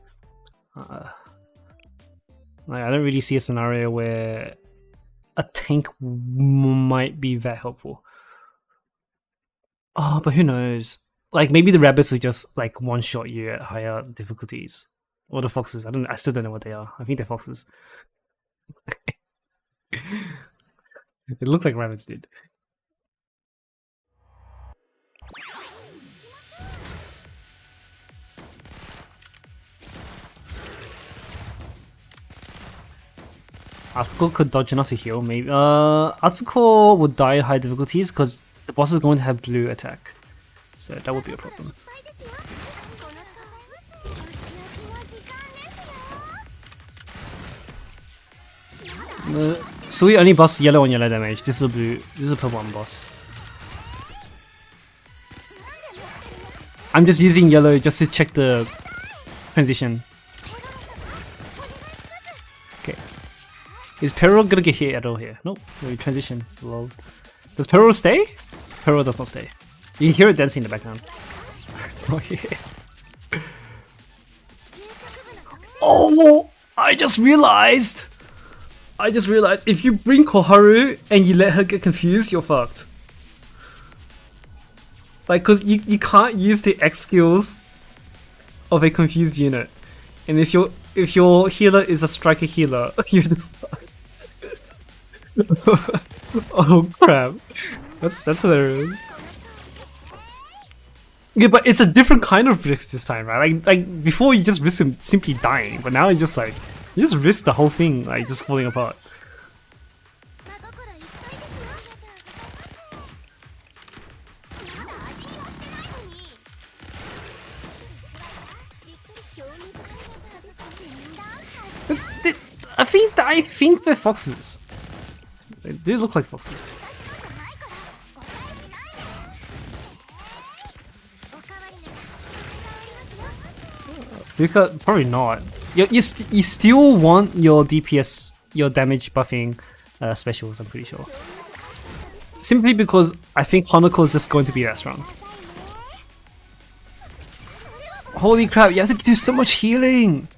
Like, I don't really see a scenario where a tank might be that helpful. Oh, but who knows? Like, maybe the rabbits will just like one-shot you at higher difficulties. Or the foxes. I still don't know what they are. I think they're foxes. It looked like rabbits did. Atsuko could dodge enough to heal, maybe. Atsuko would die at high difficulties because the boss is going to have blue attack. So that would be a problem. So we only boss yellow on yellow damage. This is a blue. This is a purple one boss. I'm just using yellow just to check the transition. Okay. Is Peril gonna get hit at all here? Nope. We transition. Lol. Does Peril stay? Peril does not stay. You can hear it dancing in the background. It's not here. Oh! I just realized if you bring Koharu and you let her get confused, you're fucked. Like, cause you can't use the X skills of a confused unit. And if your healer is a striker healer, you're just fucked. Oh crap. That's hilarious. Yeah, but it's a different kind of risk this time, right? Like before you just risk him simply dying, but now you just risk the whole thing like just falling apart. I think they're foxes. They do look like foxes. Luca, probably not. You still want your DPS, your damage buffing specials, I'm pretty sure. Simply because I think Hanako is just going to be that strong. Holy crap, you have to do so much healing!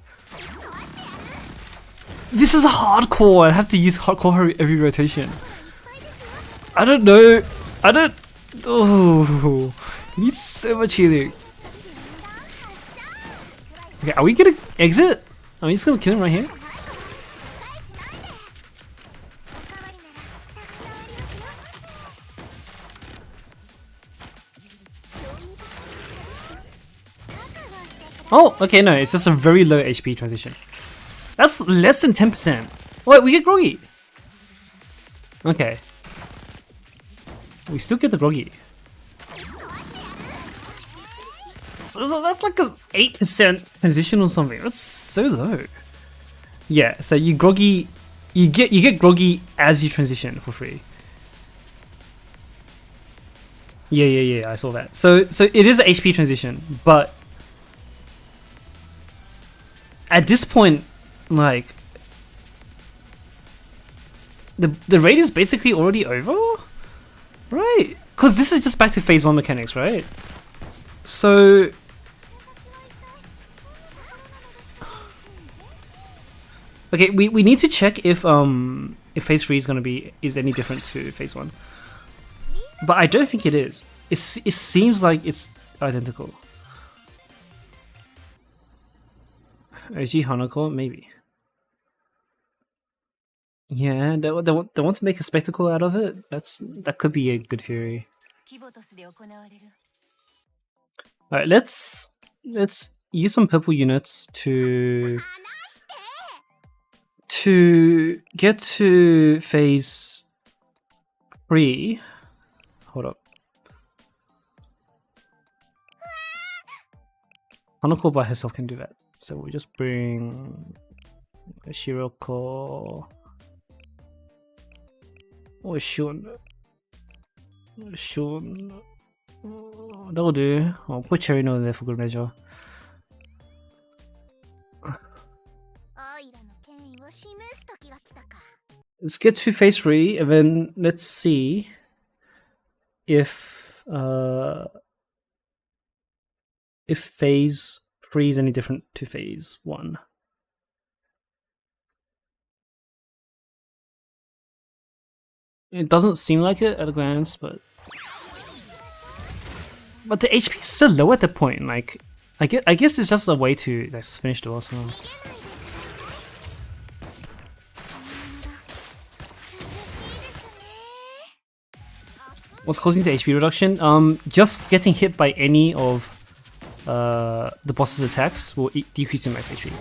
This is hardcore, I have to use hardcore every rotation. I don't know. Oh, you need so much healing. Okay, are we gonna exit? Are we just gonna kill him right here? Oh, okay, no, it's just a very low HP transition. That's less than 10%. Wait, we get groggy. Okay. We still get the groggy. So that's like a 8% transition or something. That's so low. Yeah, so you get groggy as you transition for free. Yeah, I saw that. So it is an HP transition, but at this point, like the raid is basically already over, right? Because this is just back to phase 1 mechanics, right? So okay, we need to check if phase 3 is any different to phase 1, but I don't think it is. It seems like it's identical. OG Hanako, maybe. Yeah, they want to make a spectacle out of it. That could be a good theory. Alright, let's use some purple units to get to phase 3. Hold up. Hanako by herself can do that. So we'll just bring Shiroko or Shun. That'll do. I'll put Cherino there for good measure. Let's get to phase 3 and then let's see if phase 3 is any different to phase 1. It doesn't seem like it at a glance, but the HP is so low at that point. Like, I guess it's just a way to finish the boss. What's causing the HP reduction? Just getting hit by any of the boss's attacks will decrease your max HP.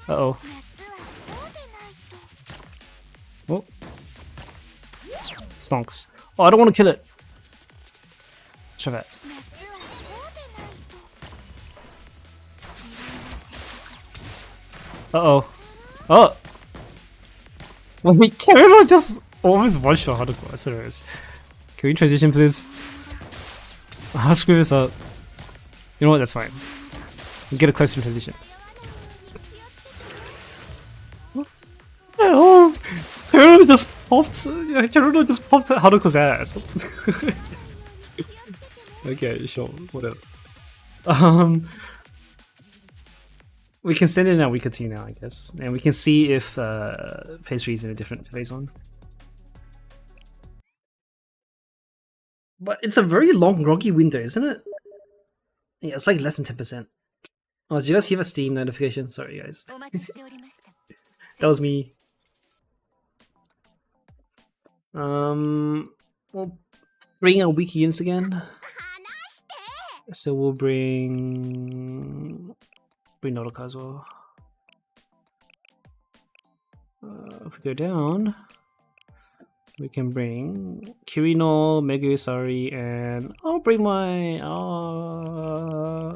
Uh-oh. Oh. Stonks. Oh, I don't want to kill it. Try that. Uh-oh. Oh! Well, we Kuro just almost one-shot Hanako, that's hilarious. Can we transition please? I'll screw this up. You know what, that's fine. We'll get a question transition. Oh, Kuro just popped. Kuro just popped Haruko's ass. Okay, sure, whatever. We can send it in our week or two now, I guess, and we can see if phase 3 is in a different phase 1. But it's a very long groggy window, isn't it? Yeah, it's like less than 10%. Oh, did you guys hear a Steam notification? Sorry, guys. That was me. We'll bring our wiki ins again. So we'll bring Norika as well. If we go down, we can bring Kirino, Megusari, and I'll bring my.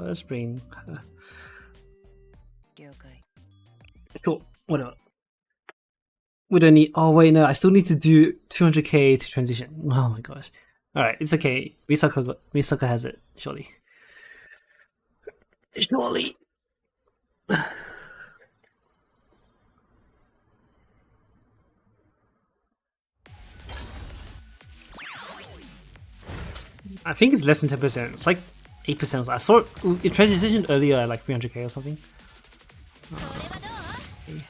Let's bring. Cool. Whatever. We don't need. Oh wait, no. I still need to do 200k to transition. Oh my gosh. All right, it's okay. Misaka has it. Surely. Surely. I think it's less than 10%. It's like 8%. I saw it transitioned earlier at like 300k or something. Okay.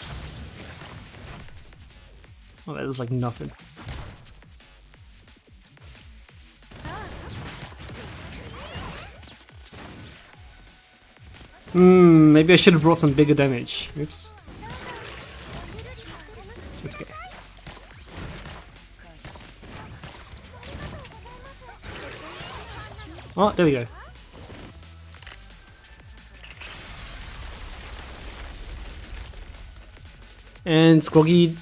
Oh, that is like nothing. Maybe I should have brought some bigger damage. Oops. It's okay. Oh, there we go. And Scroggy,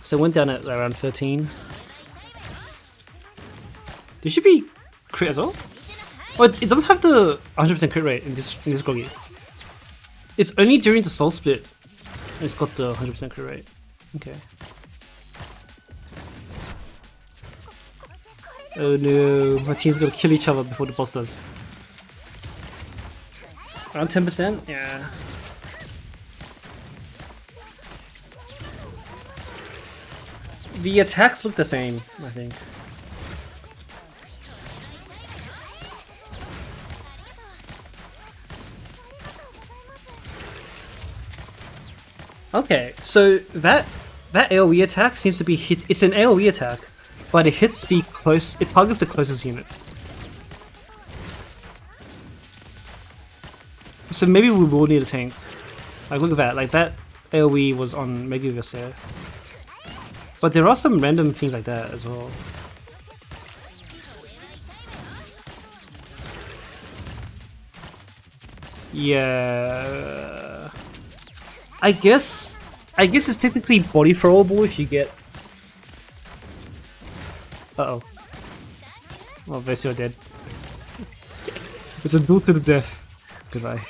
so went down at around 13. There should be crit as well. Oh, it doesn't have the 100% crit rate in this Scroggy. It's only during the soul split it's got the 100% crit rate. Okay. Oh no, my team's gonna kill each other before the boss does. Around 10%? Yeah. The attacks look the same, I think. Okay, so that AoE attack seems to be hit. It's an AoE attack, but it hits the close. It targets the closest unit. So maybe we will need a tank. Like look at that. Like that AoE was on Meguverse. But there are some random things like that as well. Yeah. I guess it's technically body throwable if you get. Uh oh. Oh, Vesio dead. It's a duel to the death. Goodbye.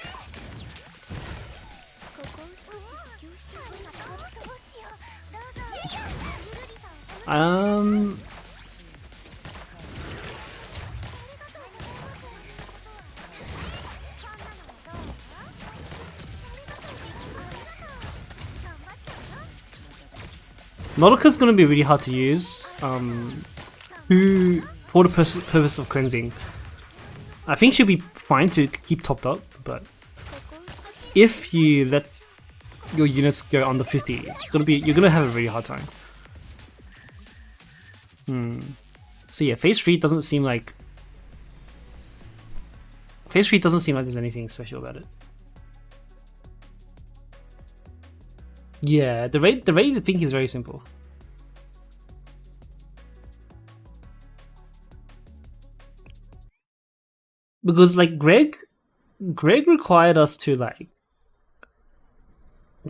Nodokuv's gonna be really hard to use. For the purpose of cleansing. I think she'll be fine to keep topped up, but if you let your units go under 50, you're gonna have a really hard time. So yeah, phase 3 doesn't seem like there's anything special about it. Yeah, the rate to think is very simple. Because like Greg required us to like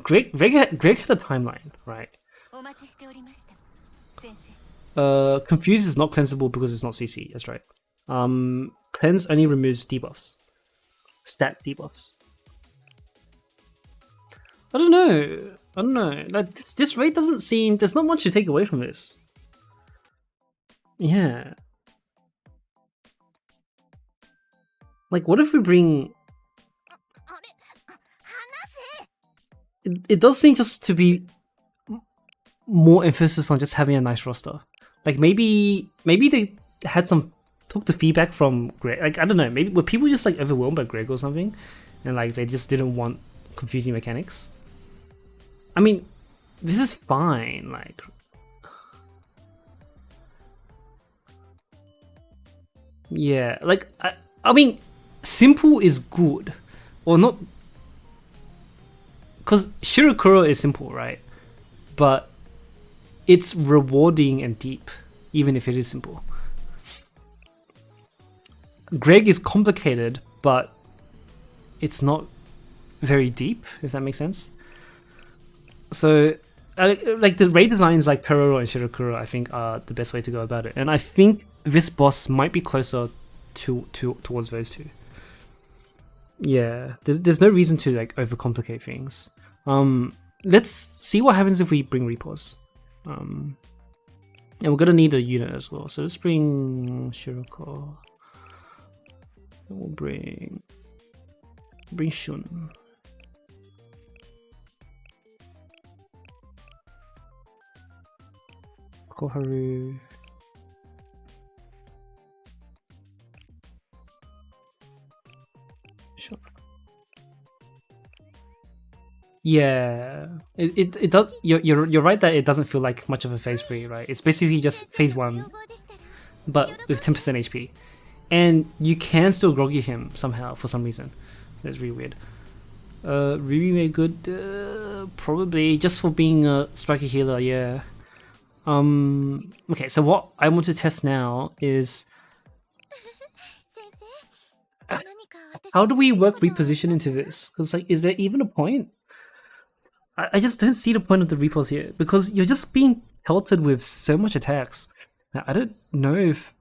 Greg had a timeline, right? Confuse is not cleansable because it's not CC, that's right. Cleanse only removes debuffs. Stat debuffs. I don't know. Like this rate doesn't seem. There's not much to take away from this. Yeah, Like, what if we bring... It does seem just to be more emphasis on just having a nice roster. Like, maybe they had some took the feedback from Greg. Like, I don't know, maybe were people just like overwhelmed by Greg or something, and like they just didn't want confusing mechanics. I mean, this is fine. Like, yeah, like I mean, simple is good, or not, because Shirokuro is simple, right? But it's rewarding and deep, even if it is simple. Greg is complicated, but it's not very deep, if that makes sense. So, like the raid designs like Peroro and Shirokuro, I think are the best way to go about it. And I think this boss might be closer towards those two. Yeah, there's no reason to like overcomplicate things. Let's see what happens if we bring Repos. And we're gonna need a unit as well. So let's bring Shiroko. And we'll bring Shun. Koharu. Sure. Yeah, it does. You're right that it doesn't feel like much of a phase 3, right? It's basically just phase 1, but with 10% HP, and you can still groggy him somehow for some reason. That's really weird. Ruby made good, probably just for being a striker healer. Yeah. Okay, so what I want to test now is how do we work reposition into this? Because like, is there even a point? I just don't see the point of the repos here, because you're just being pelted with so much attacks. Now, I don't know if...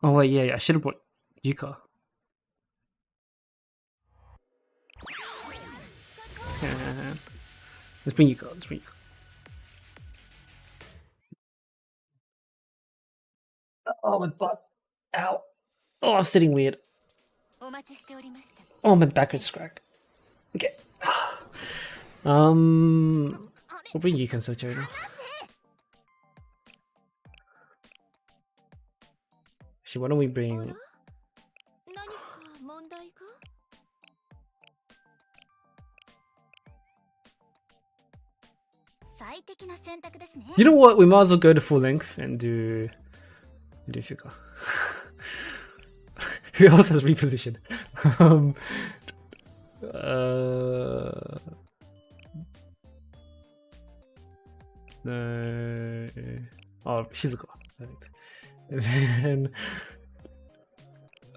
Oh wait, yeah, I should have brought Yuka. Let's bring Yuka, let's bring Yuka. Oh, my butt. Ow. Oh, I'm sitting weird. Oh, my back is cracked. Okay. We'll bring Yuka and Sojo now. Actually, why don't we bring... You know what? We might as well go to full length and do Fuka. Who else has repositioned? No. Oh, Shizuka. Perfect. And then,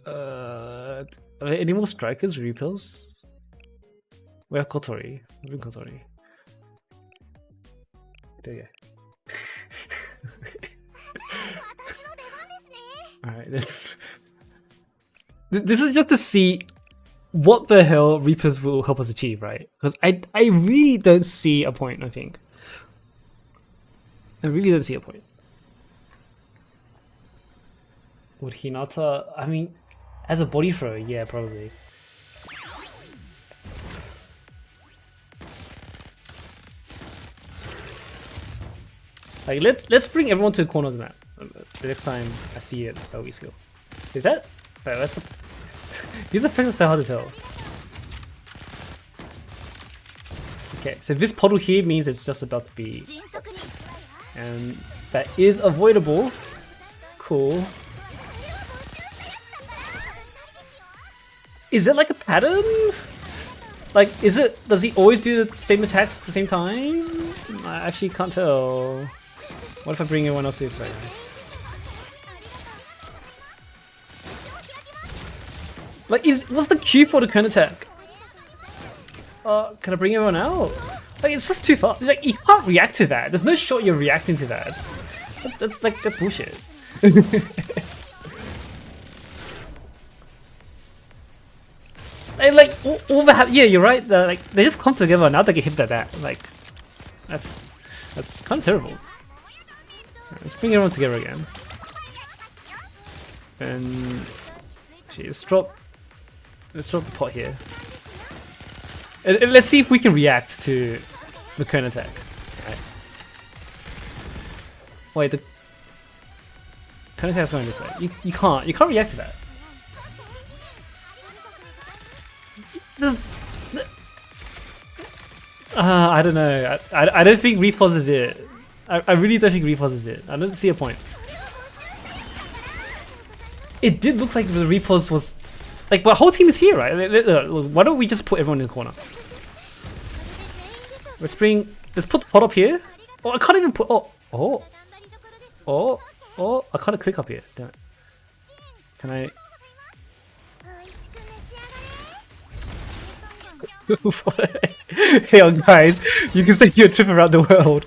are there any more strikers? Repels? We have Kotori. We have Kotori. There you go. Alright, let's... This is just to see what the hell Reapers will help us achieve, right? Because I really don't see a point, I think. I really don't see a point. Would Hinata... I mean, as a body throw, yeah, probably. Like, let's bring everyone to the corner of the map. The next time I see it, that'll be skill. Is that? No, that's a... These effects are so hard to tell. Okay, so this puddle here means it's just about to be... And that is avoidable. Cool. Is it like a pattern? Like, is it... Does he always do the same attacks at the same time? I actually can't tell. What if I bring everyone else this way? Like, what's the cue for the cone attack? Can I bring everyone out? Like, it's just too far. Like, you can't react to that. There's no shot you're reacting to that. That's bullshit. And like, all the yeah, you're right. Like, they just come together and now they get hit by that. Like, that's kind of terrible. Right, let's bring everyone together again. And actually, let's drop the pot here. And let's see if we can react to the cone attack. Right. Wait, the cone attack's going this way. You can't react to that. I don't know. I don't think repos is it. I really don't think repos is it. I don't see a point. It did look like the repos was like, but whole team is here, right? Why don't we just put everyone in the corner? Let's put the pot up here. Oh, I can't even put. Oh, I can't click up here. Damn it. Can I? Hey, guys, you can take your trip around the world.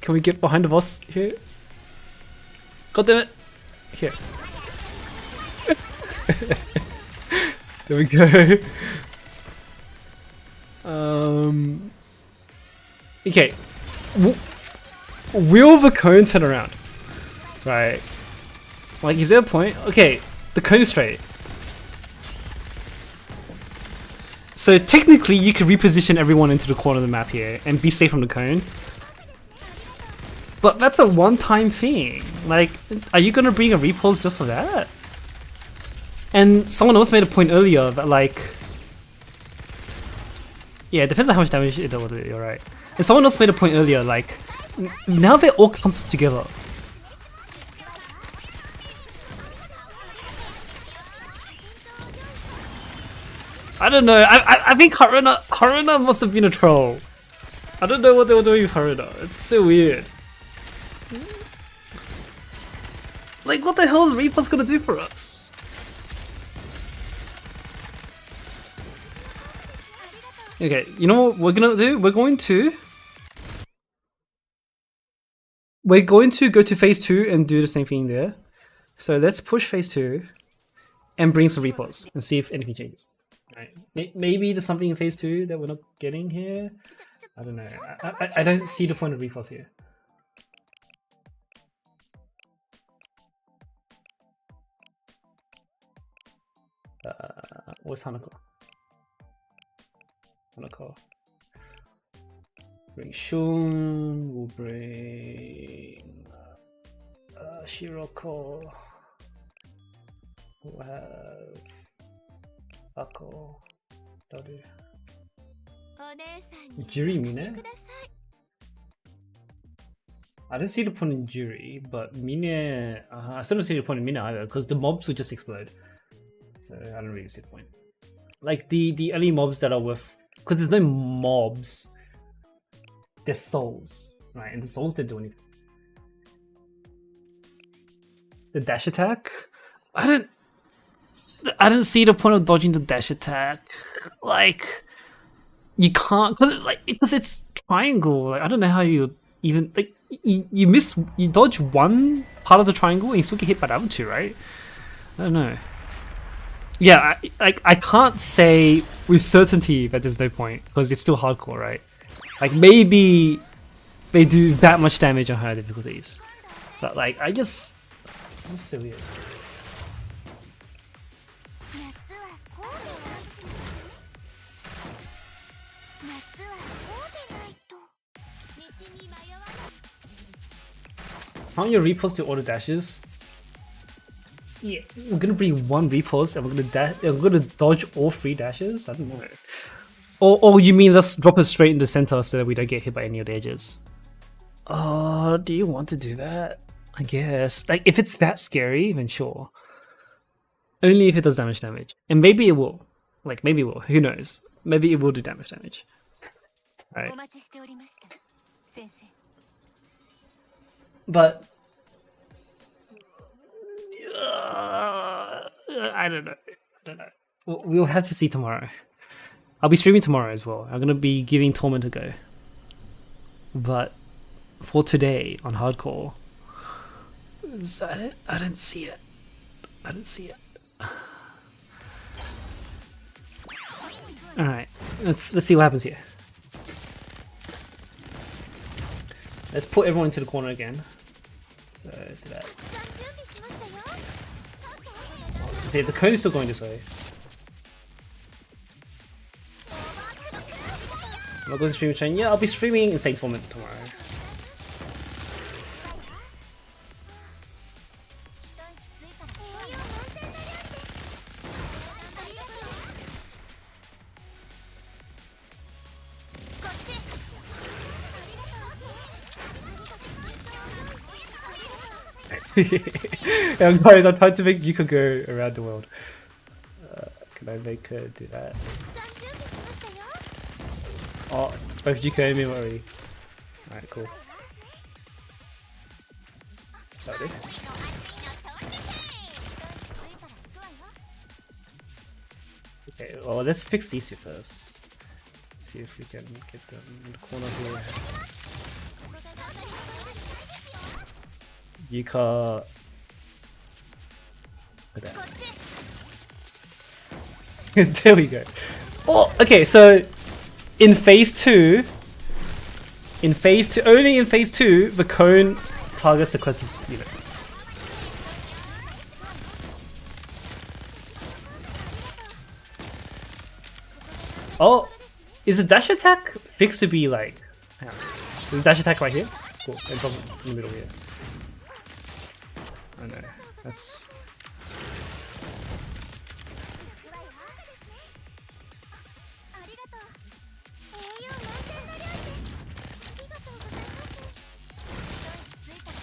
Can we get behind the boss here? God damn it! Here. There we go. Okay. Will the cone turn around? Right. Like, is there a point? Okay, the cone is straight. So technically, you could reposition everyone into the corner of the map here and be safe from the cone. But that's a one-time thing. Like, are you gonna bring a repulse just for that? And someone else made a point earlier that, like, yeah, it depends on how much damage it will do. You're right. And someone else made a point earlier, like, now they all come together. I don't know. I think Haruna must have been a troll. I don't know what they were doing with Haruna. It's so weird. Like, what the hell is Reaper's gonna do for us? Okay, you know what we're gonna do? We're going to go to phase 2 and do the same thing there. So let's push phase 2 and bring some Reapers and see if anything changes. Right. Maybe there's something in phase 2 that we're not getting here. I don't know. I don't see the point of Reapers here. What's Hanako? Hanako. Bring Shun, we'll bring Shiroko. We'll have Ako, Daru. Juri Mine? I don't see the point in Juri, but Mine, I still don't see the point in Mine either, because the mobs would just explode. So I don't really see the point. Like the only mobs that are worth, because there's no mobs, they're souls, right? And the souls don't do anything. The dash attack? I don't see the point of dodging the dash attack. Like, you can't, because it's triangle. Like, I don't know how you even, like, you dodge one part of the triangle and you still get hit by the other two, right? I don't know. Yeah, I can't say with certainty that there's no point, because it's still hardcore, right? Like, maybe they do that much damage on higher difficulties. But, like, this is so weird. Can't you repost your auto dashes? Yeah, we're gonna bring one repost and we're gonna dodge all 3 dashes? I don't know. Or you mean let's drop it straight in the center so that we don't get hit by any of the edges? Oh, do you want to do that? I guess. Like, if it's that scary, then sure. Only if it does damage. And maybe it will. Like, maybe it will. Who knows? Maybe it will do damage. Alright. But I don't know. We'll have to see tomorrow. I'll be streaming tomorrow as well. I'm gonna be giving Torment a go. But for today on hardcore, I don't see it. All right, let's see what happens here. Let's put everyone into the corner again. So that. See, the cone is still going this way. I'm not going to stream chain. Yeah, I'll be streaming Insane Torment tomorrow. Guys, I'm trying to make Yuka go around the world. Can I make her do that? Oh, both Yuka and me already. Alright, cool. That'll do. Okay, well, let's fix these two first. See if we can get them in the corner here. Yuka. Look at that. There we go. Oh, okay, so in phase 2, only in phase 2, the cone targets the closest unit. Oh, is the dash attack fixed to be like... Hang on. Is the dash attack right here? Cool, and probably in the middle here. I know, that's...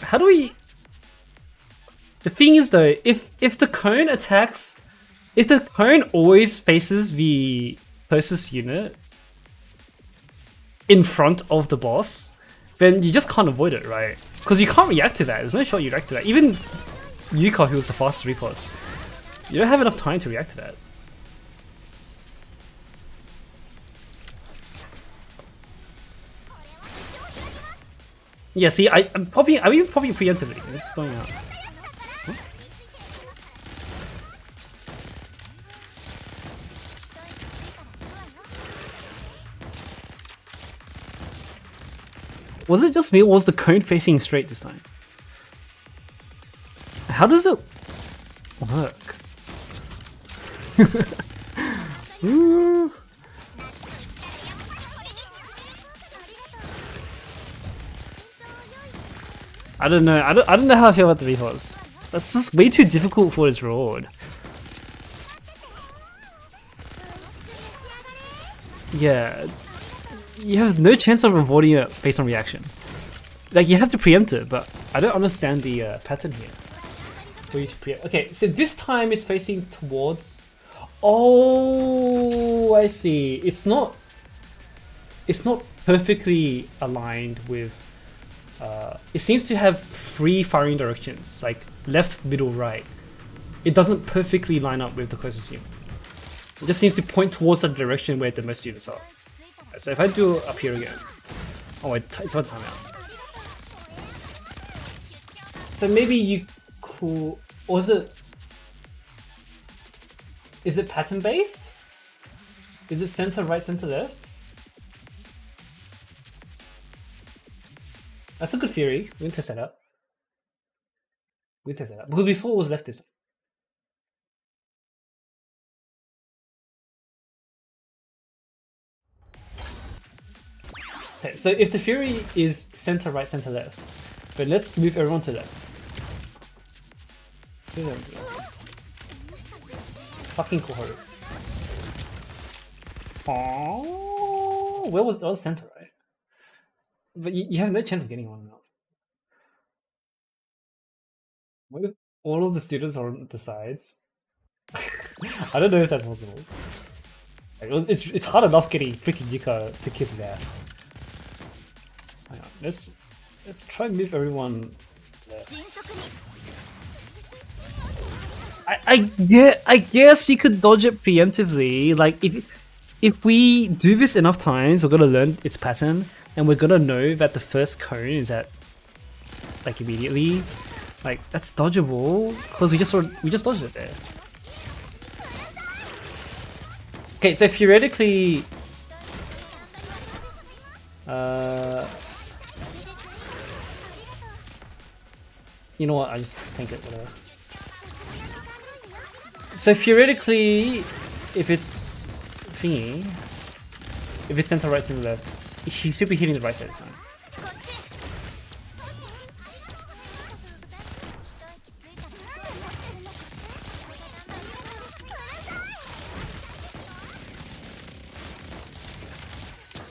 How do we... The thing is though, if the cone attacks... If the cone always faces the closest unit in front of the boss, then you just can't avoid it, right? Because you can't react to that. There's no shot you react to that. Even Yuka, who was the fastest repulse, you don't have enough time to react to that. Yeah, see, I'm probably preemptively. This is going out. Huh? Was it just me, or was the cone facing straight this time? How does it work? Ooh. I don't know. I don't know how I feel about the repulse. That's just way too difficult for this reward. Yeah, you have no chance of avoiding it based on reaction. Like, you have to preempt it, but I don't understand the pattern here. Okay, so this time it's facing towards... Oh, I see. It's not perfectly aligned with... it seems to have 3 firing directions, like left, middle, right. It doesn't perfectly line up with the closest unit. It just seems to point towards the direction where the most units are. So if I do up here again... Oh wait, it's about to time out. So maybe you could... Or is it... Is it pattern based? Is it center, right, center, left? That's a good theory. We can test that out. Because we saw it was left this time. Okay, so if the Fury is center, right, center, left, then let's move everyone to left. Fucking Kuro. Oh, where was that? Was center, right? But you have no chance of getting one enough. What if all of the students are on the sides? I don't know if that's possible. Like, it's hard enough getting freaking Yuka to kiss his ass. Hang on, let's try and move everyone left. I guess you could dodge it preemptively. Like, if we do this enough times, we're gonna learn its pattern, and we're gonna know that the first cone is at like immediately. Like, that's dodgeable because we just dodged it there. Okay, so theoretically, you know what? I just think it whatever. So theoretically, if it's thingy, if it's center right, center left, he should be hitting the right side this time.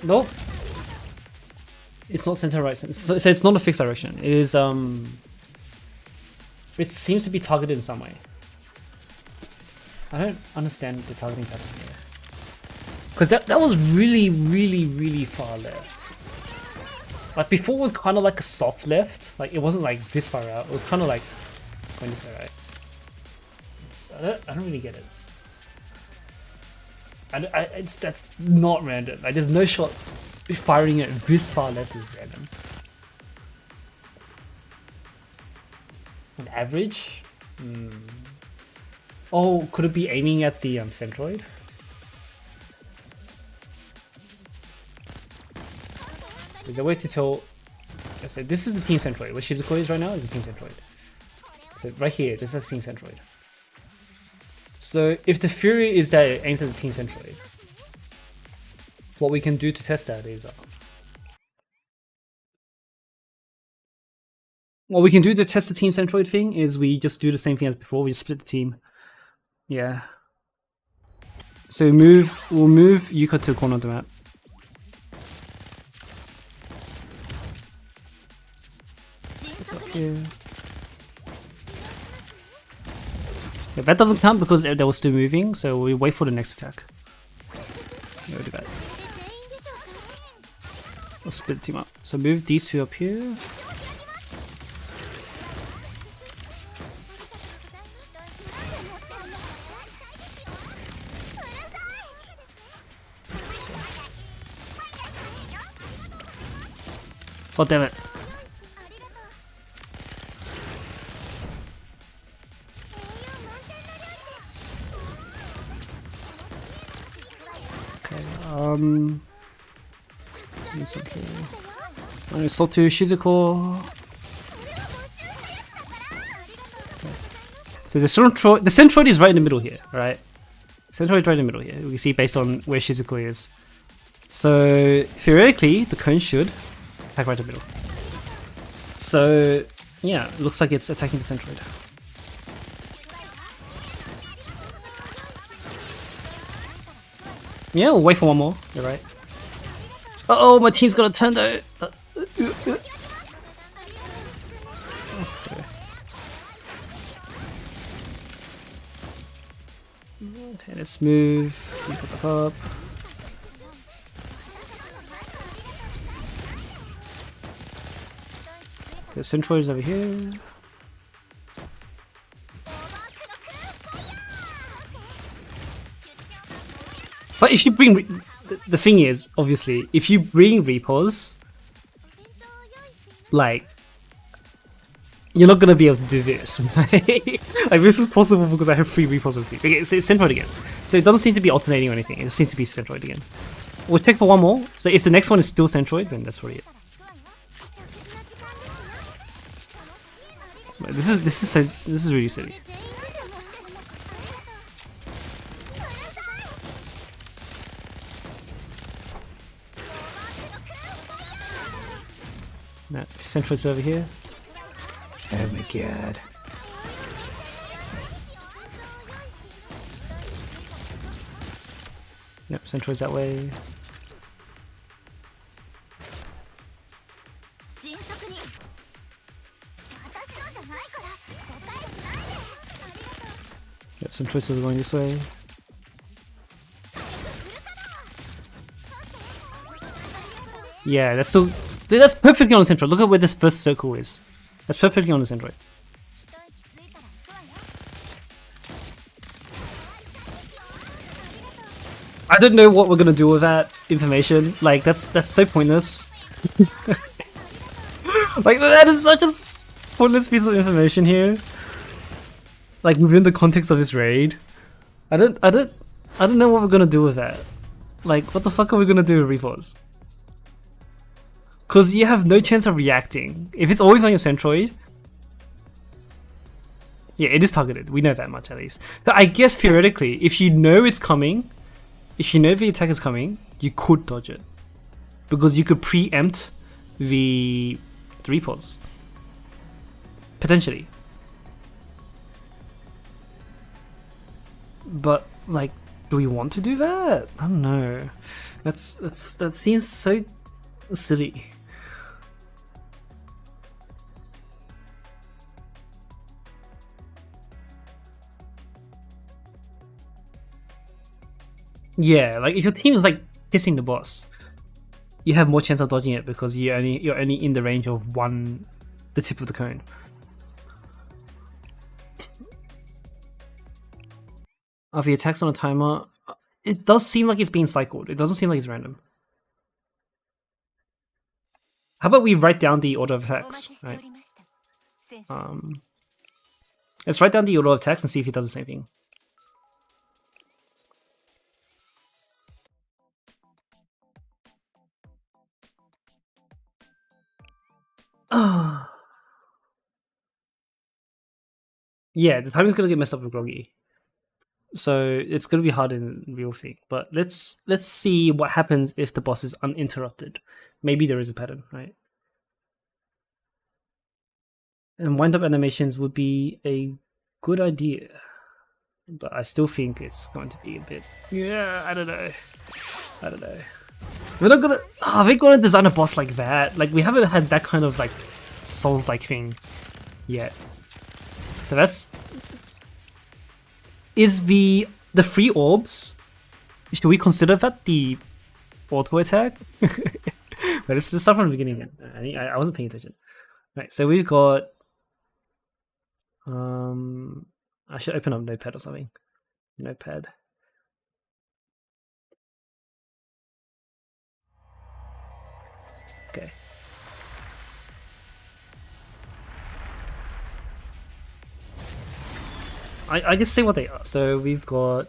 Nope. It's not center right, so it's not a fixed direction. It is it seems to be targeted in some way. I don't understand the targeting pattern here. Because that was really far left. Like before it was kind of like a soft left. Like it wasn't like this far out. It was kind of like going this way, right? I don't really get it. That's not random. Like there's no shot firing it this far left is random. An average? Oh, could it be aiming at the centroid? There's a way to tell. So this is the team centroid. Where Shizuko is right now is the team centroid. So right here, this is team centroid. So if the theory is that it aims at the team centroid, what we can do to test that is what we can do to test the team centroid thing is we just do the same thing as before. We just split the team. Yeah. So we'll move Yuka to the corner of the map. Here. Yeah, that doesn't count because they were still moving, so we wait for the next attack. Yeah, we'll do that. We'll split the team up. So move these two up here. Oh damn it. Sotu Shizuko. So the centroid is right in the middle here, right? Centroid is right in the middle here. We can see based on where Shizuko is. So theoretically, the cone should attack right in the middle. So yeah, it looks like it's attacking the centroid. Yeah, we'll wait for one more. You're right. Uh-oh, my team's got a turn though. Okay. Okay, let's move. Pick it up. The centroid is over here. But if you bring... The thing is, obviously, if you bring repos, like, you're not gonna be able to do this, right? Like, this is possible because I have 3 repos of 3. Okay, so it's centroid again. So it doesn't seem to be alternating or anything, it just seems to be centroid again. We'll check for one more. So if the next one is still centroid, then that's really it. This is really silly. No, centroid's over here. Oh my god. Yep, centroid's that way. Yep, centroid's going this way. Yeah, that's perfectly on the centroid. Look at where this first circle is. That's perfectly on the centroid. I don't know what we're gonna do with that information. Like that's so pointless. Like that is such a pointless piece of information here. Like within the context of this raid, I don't know what we're gonna do with that. Like what the fuck are we gonna do with reforce? Because you have no chance of reacting. If it's always on your centroid, Yeah, it is targeted. We know that much at least. So I guess theoretically, if you know it's coming, if you know the attack is coming, you could dodge it. Because you could preempt the repos. Potentially. But like, do we want to do that? I don't know. That seems so silly. Yeah, like if your team is like pissing the boss, you have more chance of dodging it because you're only in the range of the tip of the cone. Are the attacks on a timer? It does seem like it's being cycled. It doesn't seem like it's random. How about we write down the order of attacks? Right. Let's write down the order of attacks and see if it does the same thing. Yeah, the timing's gonna get messed up with Groggy. So it's gonna be hard in real thing. But let's see what happens if the boss is uninterrupted. Maybe there is a pattern, right? And wind up animations would be a good idea. But I still think it's going to be a bit, yeah, I don't know. We're not gonna, we're gonna design a boss like that. Like we haven't had that kind of like Souls-like thing yet. So is the 3 orbs, should we consider that the auto attack? But let's just start from the beginning again. I wasn't paying attention. Right, so we've got I should open up Notepad or something. Notepad. Okay. I just say what they are. So we've got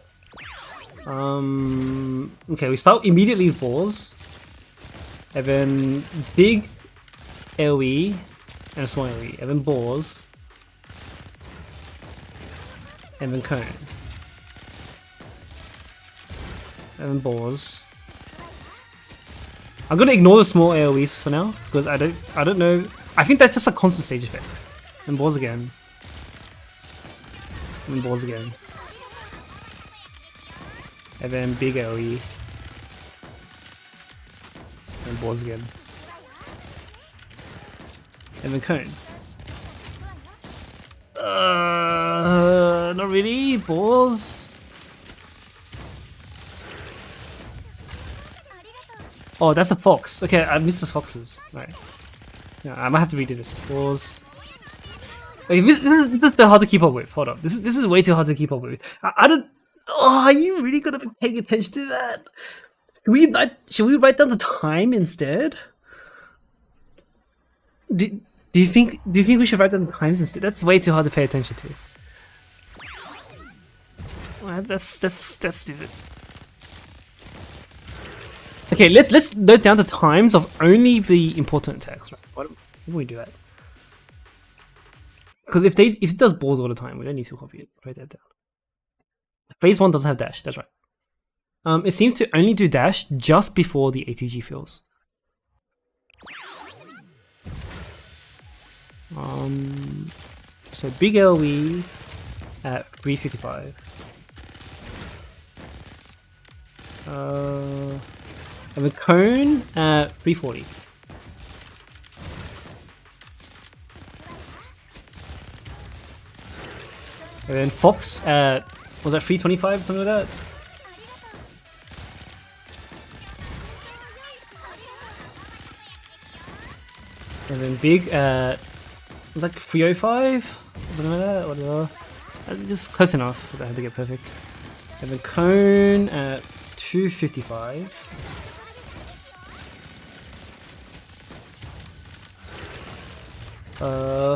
okay, we start immediately with balls, and then big AoE and a small AoE, and then balls, and then cone, and then balls. I'm gonna ignore the small AoEs for now because I don't know. I think that's just a constant stage effect. And balls again. And balls again. And then big AoE. And balls again. And then cone. Not really. Balls. Oh, that's a fox. Okay, I missed the foxes. Right. Yeah, I might have to redo this. Balls. Okay, this is hard to keep up with. Hold on. This is way too hard to keep up with. I don't. Oh, are you really gonna be paying attention to that? Should we write down the time instead? Do you think we should write down the times instead? That's way too hard to pay attention to. Well, that's stupid. Okay, let's note down the times of only the important attacks. Right? Why don't we do that? Because if it does balls all the time, we don't need to copy it. Write that down. Phase 1 doesn't have dash. That's right. It seems to only do dash just before the ATG fills. So big LV at 355. And the cone at 340. And then Fox at, was that 325, something like that? And then Big at, was like 305? Something like that, whatever. Just close enough, I had to get perfect. And then Cone at 255.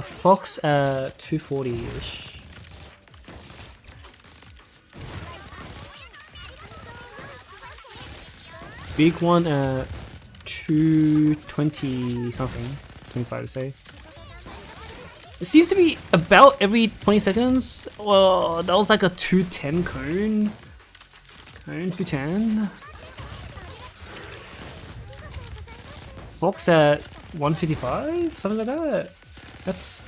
Fox at 240-ish. Big one at 220 something, 25 to say. It seems to be about every 20 seconds. Well, that was like a 210 cone. Cone 210. Fox at 155? Something like that. That's...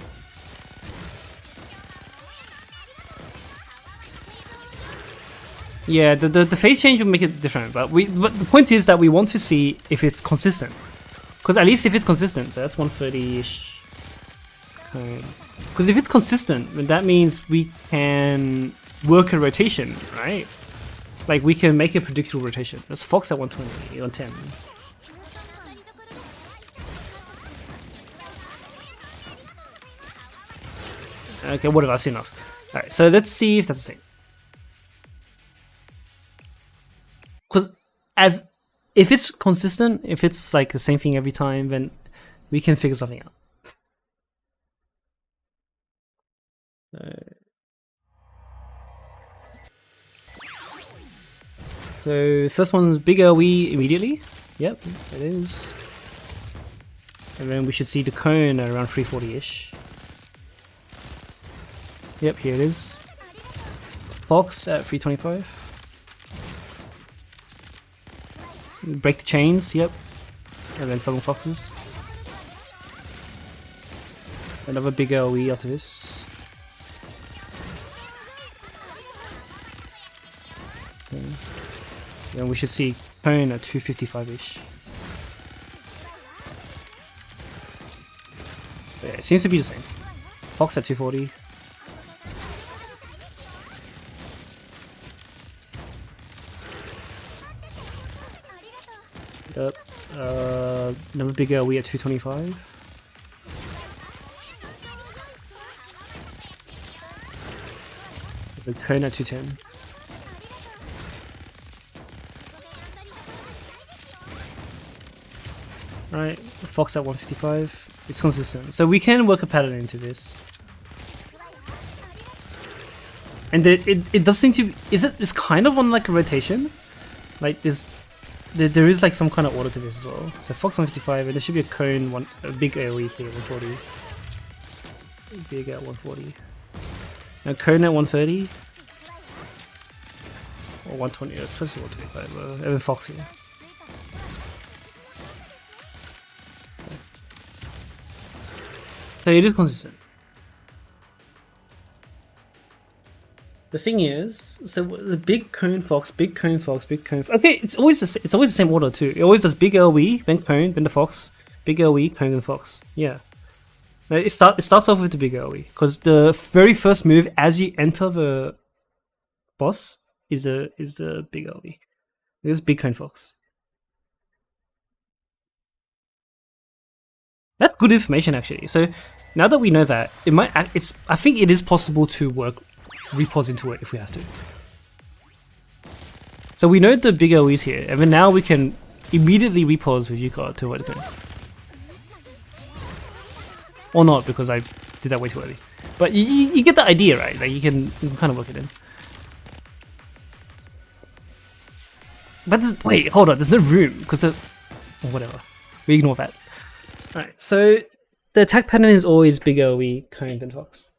Yeah, the phase change will make it different, but the point is that we want to see if it's consistent. Because at least if it's consistent, so that's 130-ish. Because if it's consistent, then that means we can work a rotation, right? Like we can make a predictable rotation. That's Fox at 120, 110. Okay, whatever, I've seen enough. Alright, so let's see if that's the same. Because if it's consistent, if it's like the same thing every time, then we can figure something out. So first one's big AoE immediately. Yep, it is. And then we should see the cone at around 340-ish. Yep, here it is. Fox at 325. Break the chains, yep. And then summon foxes. Another big AoE after this. Okay. Then we should see cone at 255-ish. Yeah, it seems to be the same. Fox at 240. Yep. Another big AoE at 225. The cone at 210. Right, Fox at 155. It's consistent, so we can work a pattern into this. And it does seem to be, it's kind of on like a rotation. Like there is like some kind of order to this as well. So Fox 155, and there should be a cone, a big AoE here, 140. Big at 140. Now cone at 130. Or 120, it's supposed to be 125, and then Fox here. So it is consistent. The thing is, so the big cone fox, big cone fox, big cone. Okay, it's always the same order too. It always does big AoE, then cone, then the fox, big AoE, cone, then fox. Yeah. Now it starts off with the big AoE because the very first move as you enter the boss is the big AoE. There's big cone fox. That's good information actually. So now that we know that, I think it is possible to work repos into it if we have to. So we know the big AoE is here, and then now we can immediately repos with Yuka to what it can. Or not, because I did that way too early. But you get the idea, right? Like you can kind of work it in. But wait, hold on, there's no room because whatever. We ignore that. Alright, so the attack pattern is always big AoE, cone, then fox.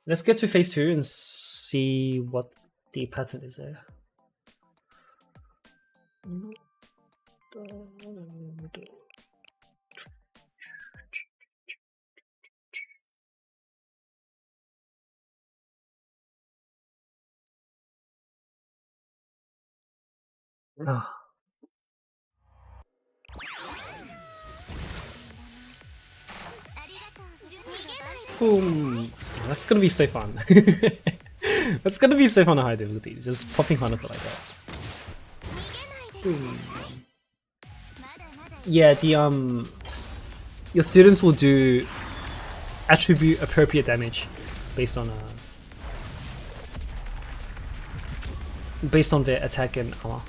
Let's get to phase 2 and see what the pattern is there. Ah. Boom! Oh, that's gonna be so fun. That's gonna be so fun on high difficulty. Just popping Hanukkah like that. Boom. Yeah, your students will do attribute appropriate damage based on their attack and armor.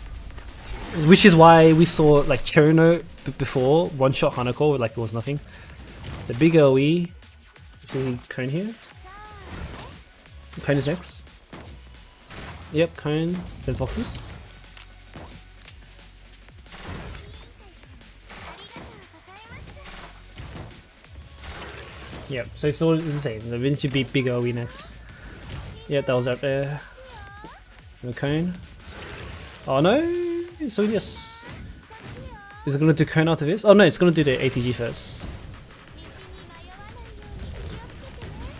Which is why we saw like Cherino before one shot Hanako like it was nothing. It's a big AoE. Cone here. Cone is next. Yep, cone, then foxes. Yep, so it's all the same. The Vin should be big OE next. Yep, that was out there. The cone. Oh no! So yes. Is it gonna do cone after this? Oh no, it's gonna do the ATG first.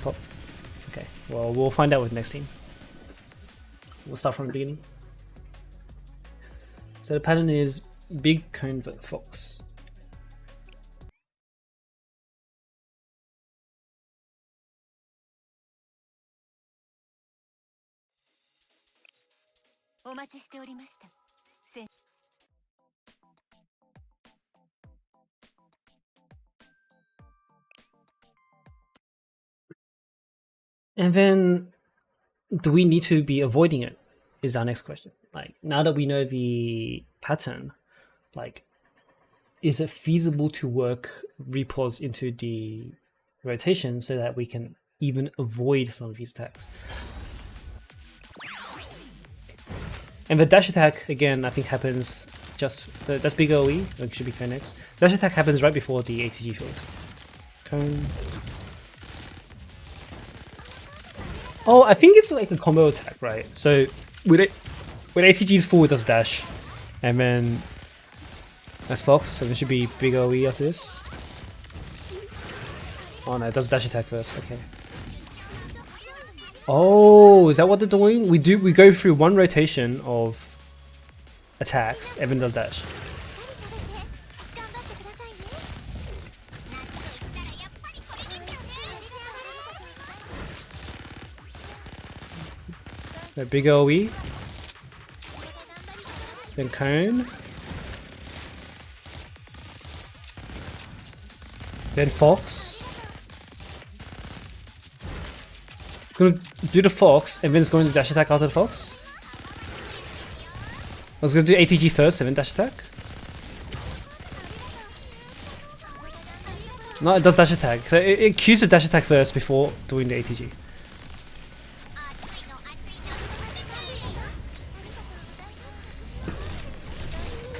Pop. Okay, well, we'll find out with next team. We'll start from the beginning. So the pattern is big cone fox. And then, do we need to be avoiding it? Is our next question. Like, now that we know the pattern, like, is it feasible to work repos into the rotation so that we can even avoid some of these attacks? And the dash attack, again, I think happens just... that's big OE, it should be cone next. Dash attack happens right before the ATG fills. Cone... Oh, I think it's like a combo attack, right? So with ATG's full, it does dash, and then that's Fox. So it should be big OE after this. Oh no, it does dash attack first. Okay. Oh, is that what they're doing? We go through one rotation of attacks. Evan does dash. A big OE, then cone, then fox. Gonna do the fox and then it's going to dash attack after the fox. I was gonna do ATG first and then dash attack. No, it does dash attack. So it cues the dash attack first before doing the ATG.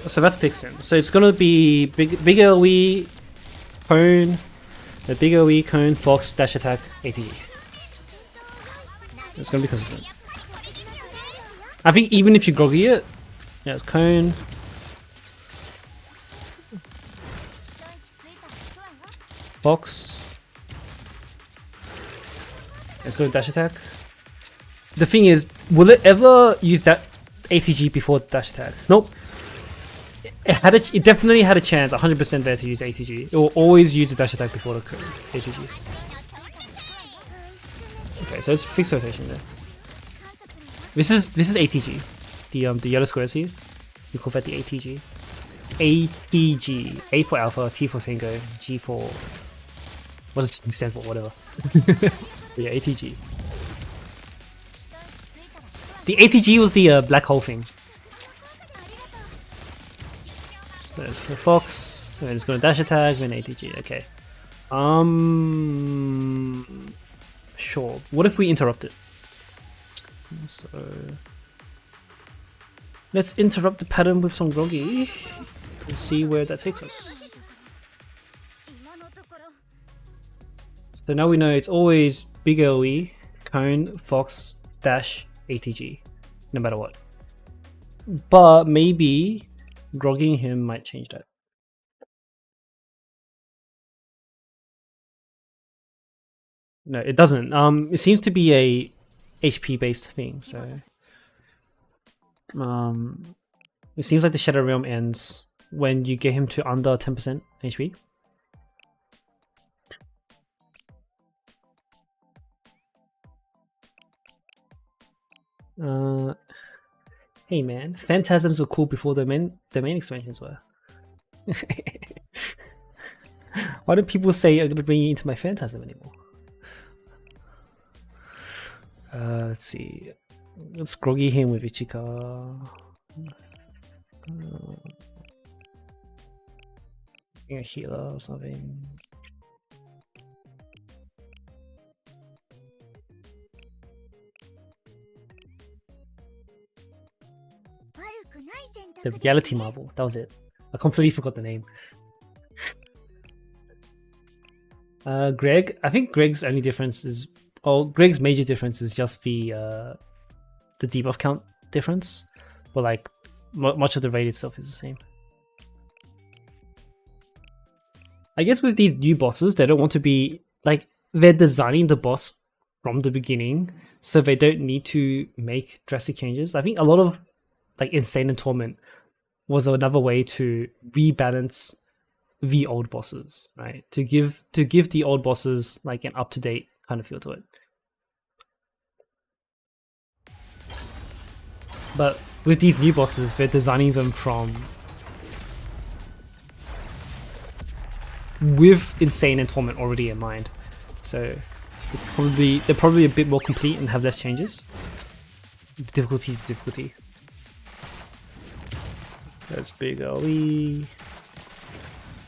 So that's fixed in. So it's gonna be big OE, cone, the big OE, cone, fox, dash attack, ATG. It's gonna be consistent. I think even if you groggy it, yeah, it's cone, fox. It's gonna dash attack. The thing is, will it ever use that ATG before dash attack? Nope. It definitely had a chance, 100% there to use ATG. It will always use the dash attack before the ATG. Okay, so it's fixed rotation there. This is ATG. The yellow squares here. We call that the ATG. ATG. A for Alpha, T for Tango, G for... what does G stand for? Whatever. Yeah, ATG. The ATG was the black hole thing. So it's the fox, and it's going to dash attack, then ATG. Okay. Sure. What if we interrupt it? So let's interrupt the pattern with some groggy and see where that takes us. So now we know it's always big OE, cone, fox, dash, ATG, no matter what. But maybe grogging him might change that. No, it doesn't. It seems to be a HP based thing, so it seems like the Shadow Realm ends when you get him to under 10% HP. Hey man, Phantasms were cool before the main expansions were. Why do people say I'm gonna bring you into my Phantasm anymore? Let's see. Let's groggy him with Ichika. A healer or something. The Reality Marble, that was it. I completely forgot the name. Greg. I think Greg's only difference is, Greg's major difference is just the debuff count difference, but like much of the raid itself is the same. I guess with these new bosses, they don't want to be like, they're designing the boss from the beginning, so they don't need to make drastic changes. I think a lot of like Insane and Torment was another way to rebalance the old bosses, right? To give the old bosses like an up-to-date kind of feel to it. But with these new bosses, they're designing them from with Insane and Torment already in mind, so they're probably a bit more complete and have less changes. Difficulty. That's big OE.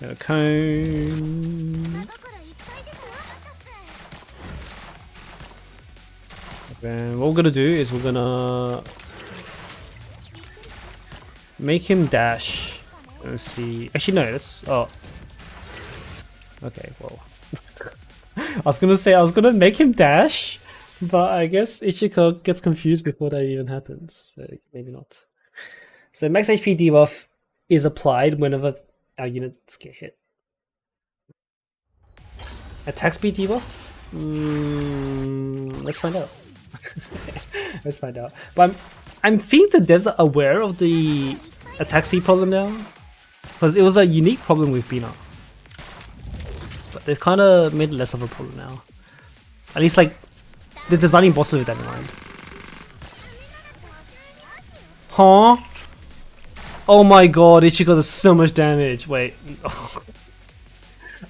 Got a cone. Then what we're gonna do is we're gonna make him dash. Let's see. Actually, no. Let's. Oh. Okay. Well. I was gonna make him dash, but I guess Ichiko gets confused before that even happens. So maybe not. So max HP debuff is applied whenever our units get hit. Attack speed debuff? Let's find out. Let's find out. But I'm think the devs are aware of the attack speed problem now, because it was a unique problem with Bina. But they've kind of made it less of a problem now. At least like they're designing bosses with that in mind. Huh? Oh my god, Ichiko does so much damage. Wait.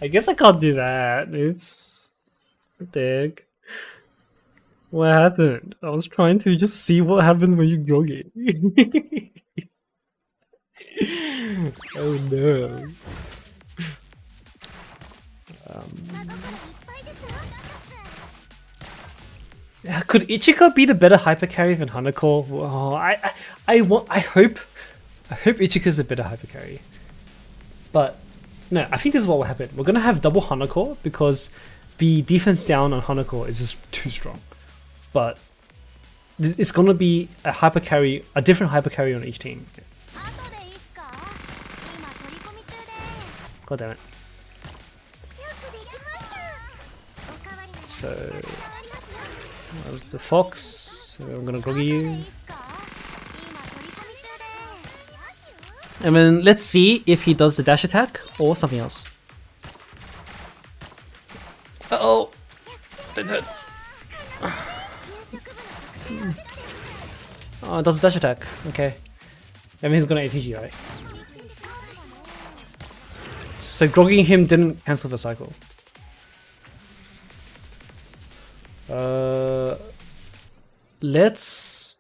I guess I can't do that. Oops. Dig. What happened? I was trying to just see what happens when you groggy. Oh no. Could Ichiko be the better hyper carry than Hanako? Oh, I hope Ichiko's a better hyper carry. But no, I think this is what will happen. We're gonna have double Hanako because the defense down on Hanako is just too strong. But it's gonna be a hyper carry, a different hyper carry on each team. God damn it. So the fox, so I'm gonna groggy you. And then let's see if he does the dash attack or something else. Uh-oh! That hurt. Oh, it does the dash attack. Okay. That means he's gonna ATG, right? So grogging him didn't cancel the cycle. Let's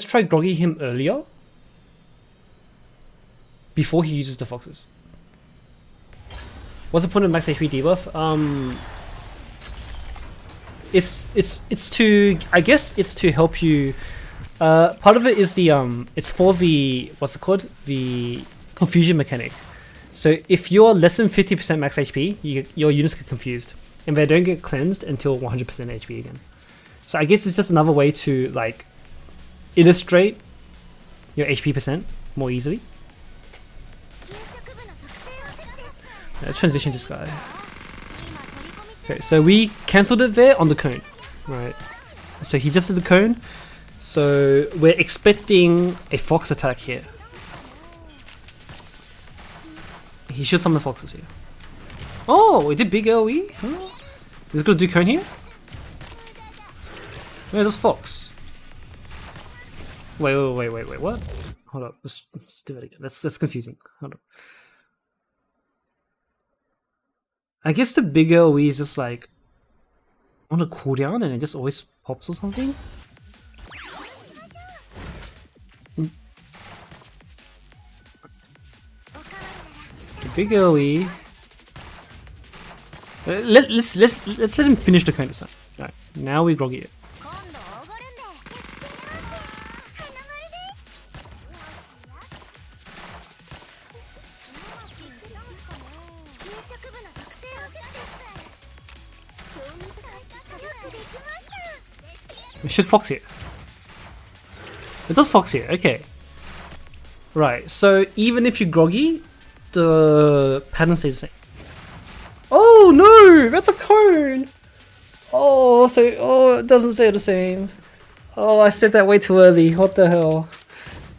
try groggy him earlier before he uses the foxes. What's the point of max HP debuff? It's to, I guess it's to help you. Part of it is the it's for the, what's it called, the confusion mechanic. So if you're less than 50% max HP, your units get confused and they don't get cleansed until 100% HP again. So I guess it's just another way to like illustrate your HP percent more easily. Let's transition this guy. Okay, so we cancelled it there on the cone, right? So he just did the cone. So we're expecting a fox attack here. He should summon foxes here. Oh, we did big AoE? Huh? Is it gonna do cone here? Where does fox? Wait, what? Hold up, let's do it again. That's confusing. Hold up. I guess the big AoE is just like on a cooldown and it just always pops or something. The big AoE. Let's let him finish the cone this time. Alright, now we groggy it. It should fox here. It does fox here, okay. Right, so even if you're groggy, the pattern stays the same. Oh no! That's a cone! Oh, so it doesn't stay the same. Oh, I said that way too early. What the hell?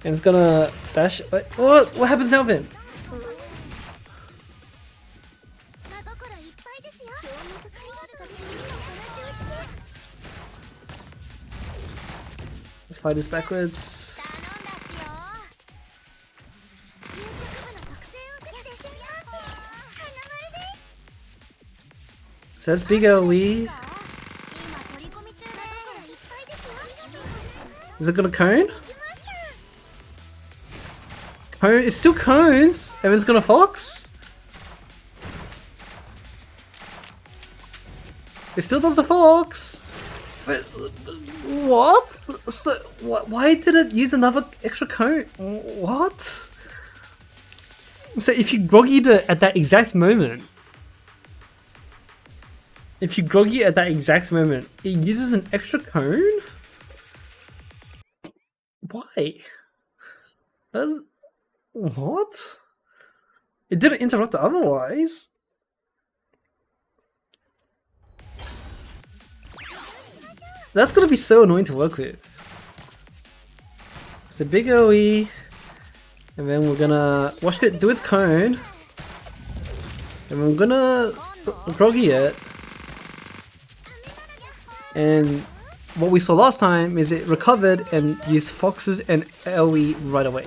And it's gonna dash. What happens now then? Let's fight this backwards. So that's big AoE. Is it gonna cone? Cone? It's still cones! And it's gonna fox? It still does the fox! But, what? So, why did it use another extra cone? What? So if you groggied it at that exact moment, it uses an extra cone? Why? What? It didn't interrupt otherwise. That's gonna be so annoying to work with. It's a big AoE, and then we're gonna watch it do its cone, and we're gonna groggy it. And what we saw last time is it recovered and used foxes and AoE right away.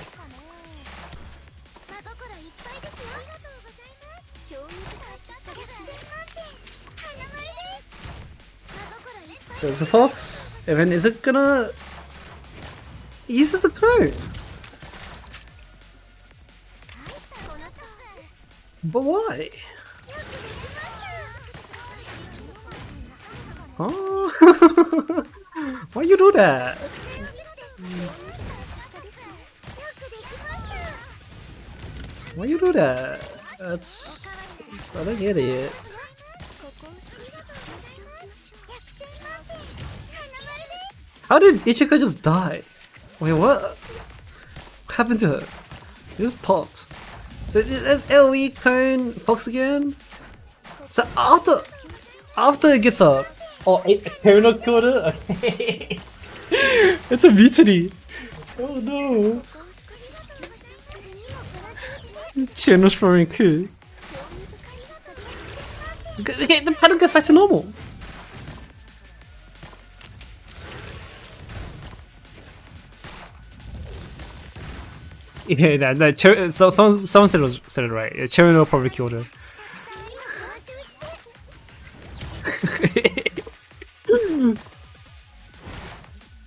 There's a fox, and then is it gonna... It uses the cone! But why? Oh, why you do that? Why you do that? That's... I don't get it. How did Ichika just die? Wait, what? What happened to her? It just popped. So is AoE cone fox again? So after it gets up, Kuro killed her? Okay. It's a mutiny. Oh no. Channel's throwing coup. Okay, the pattern goes back to normal. Yeah, so someone said it right. Cherno probably killed her.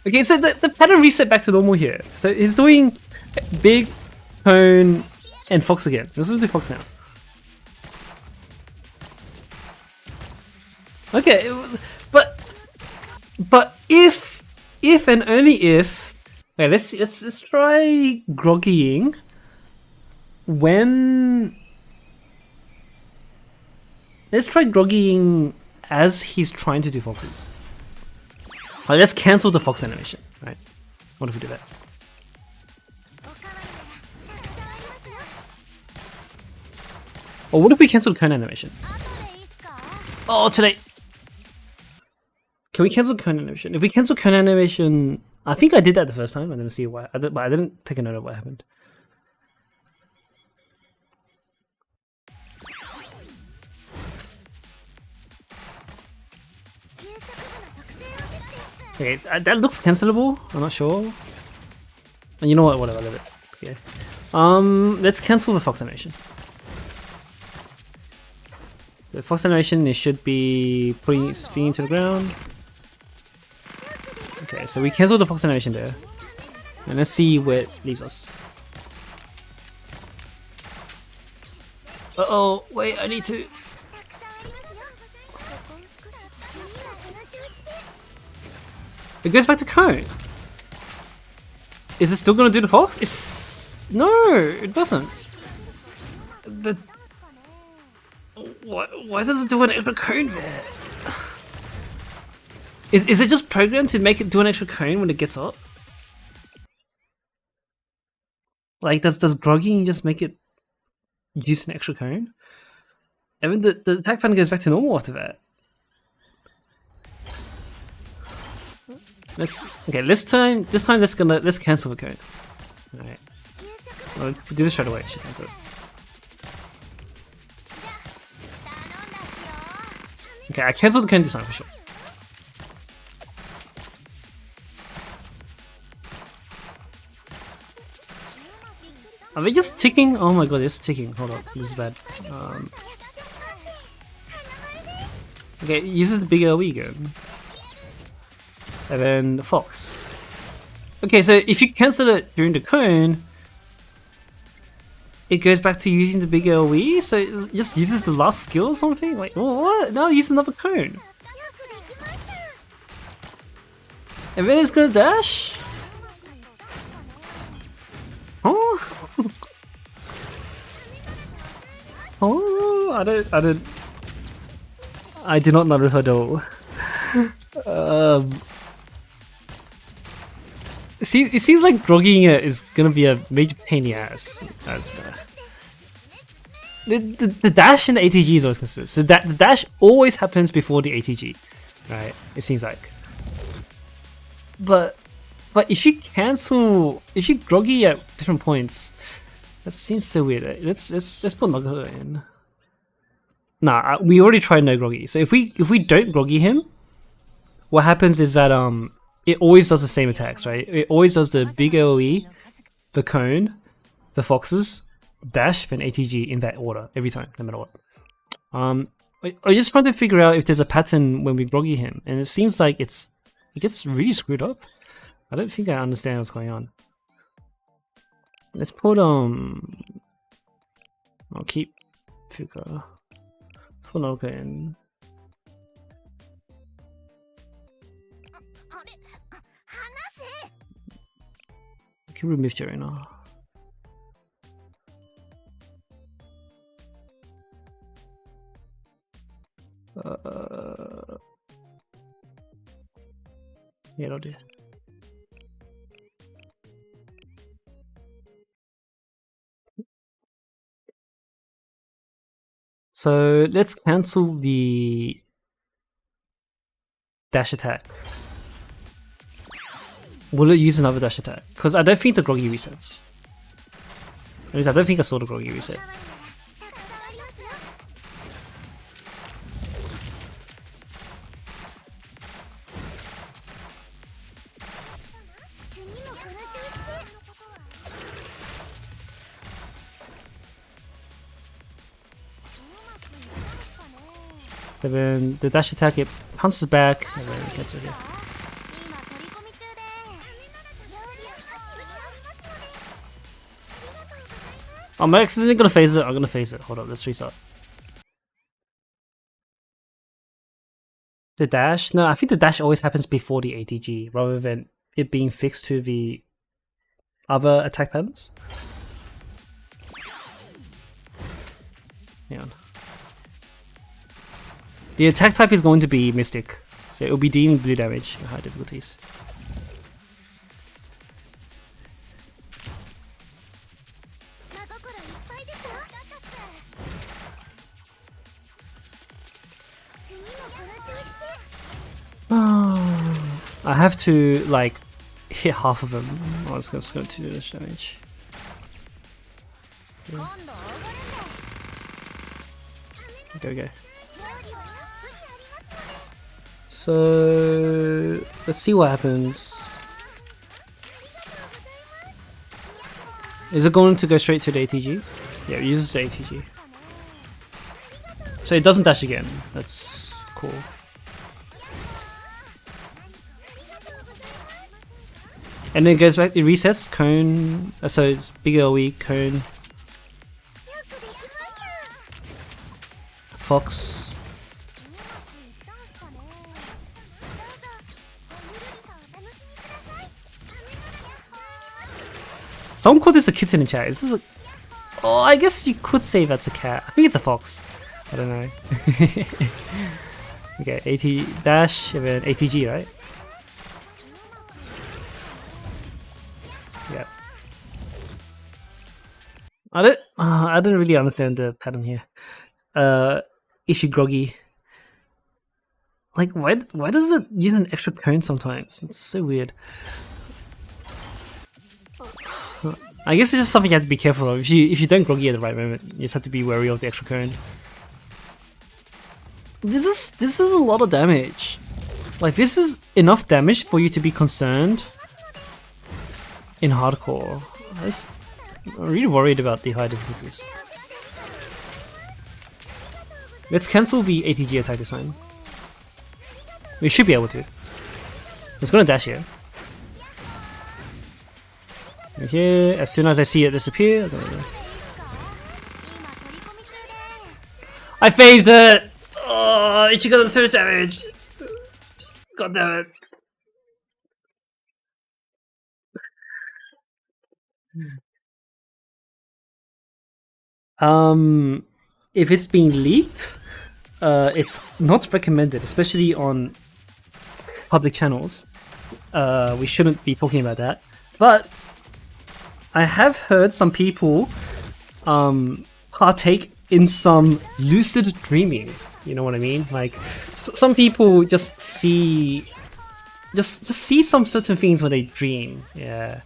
Okay, so the pattern reset back to normal here. So he's doing big, cone, and fox again. This is the fox now. Okay, but if and only if. Okay, let's try groggying when. Let's try groggying as he's trying to do foxes. Alright, let's cancel the fox animation. Right? What if we do that? Or what if we cancel cone animation? Oh, today. Can we cancel cone animation? If we cancel cone animation. I think I did that the first time. I didn't see why, but I didn't take a note of what happened. Okay, that looks cancelable. I'm not sure. And you know what? Whatever. Leave it. Okay. Let's cancel the fox animation. The fox animation. It should be putting its feet into the ground. Okay, so we cancel the fox animation there. And let's see where it leaves us. Uh-oh, wait, I need to... It goes back to cone. Is it still gonna do the fox? It's... No, it doesn't. Why does it do an extra cone there? Is it just programmed to make it do an extra cone when it gets up? Like, does grogging just make it use an extra cone? I mean, the attack pattern goes back to normal after that. This time let's cancel the cone. Alright. I'll do this straight away, she cancel it. Okay, I cancelled the cone this time for sure. Are they just ticking? Oh my god, it's ticking. Hold on, this is bad. Okay, it uses the big AoE again. And then the fox. Okay, so if you cancel it during the cone, it goes back to using the big AoE, so it just uses the last skill or something? Like, what? Now it uses another cone. And then it's gonna dash? Huh? Oh, I do not know Naruto. It seems like groggying it is gonna be a major pain in the ass. The dash in the ATG is always consistent. So the dash always happens before the ATG, right? It seems like. But if you groggy at different points, that seems so weird. Let's put Naruto in. Nah, we already tried no groggy. So if we don't groggy him, what happens is that it always does the same attacks, right? It always does the big AoE, the cone, the foxes, dash, then ATG in that order every time, no matter what. I just trying to figure out if there's a pattern when we groggy him, and it seems like it gets really screwed up. I don't think I understand what's going on. Let's put I'll keep Fuka. Put Naruto in. I can remove Jerry now. Yeah, that'll do. So let's cancel the dash attack. Will it use another dash attack? Because I don't think the groggy resets. At least I don't think I saw the groggy reset. And then the dash attack, it bounces back, and then cancel here. I'm accidentally gonna phase it. I'm gonna phase it. Hold up, let's restart. The dash? No, I think the dash always happens before the ATG rather than it being fixed to the other attack patterns. Hang on. The attack type is going to be Mystic, so it will be dealing blue damage at high difficulties. I have to like hit half of them. Oh, it's going to do this damage. Yeah. Okay. So let's see what happens. Is it going to go straight to the ATG? Yeah, it uses the ATG. So it doesn't dash again. That's cool. And then it goes back, it resets, cone, so it's big AoE, cone, fox. Someone called this a kitten in chat. Is this a... Oh, I guess you could say that's a cat. I think it's a fox. I don't know. Okay, AT dash and then ATG, right? Yeah. I don't really understand the pattern here. Ishigrogi. Like, why does it use an extra cone sometimes? It's so weird. I guess it's just something you have to be careful of. If you don't groggy at the right moment, you just have to be wary of the extra cone. This is a lot of damage. Like, this is enough damage for you to be concerned in hardcore. I'm really worried about the high difficulties. Let's cancel the ATG attack this time. We should be able to. It's gonna dash here. Here, as soon as I see it disappear, I phased it! Oh, Ichigo does so much damage! God damn it. If it's being leaked, it's not recommended, especially on public channels. We shouldn't be talking about that. But I have heard some people partake in some lucid dreaming. You know what I mean? Like some people just see some certain things when they dream. Yeah,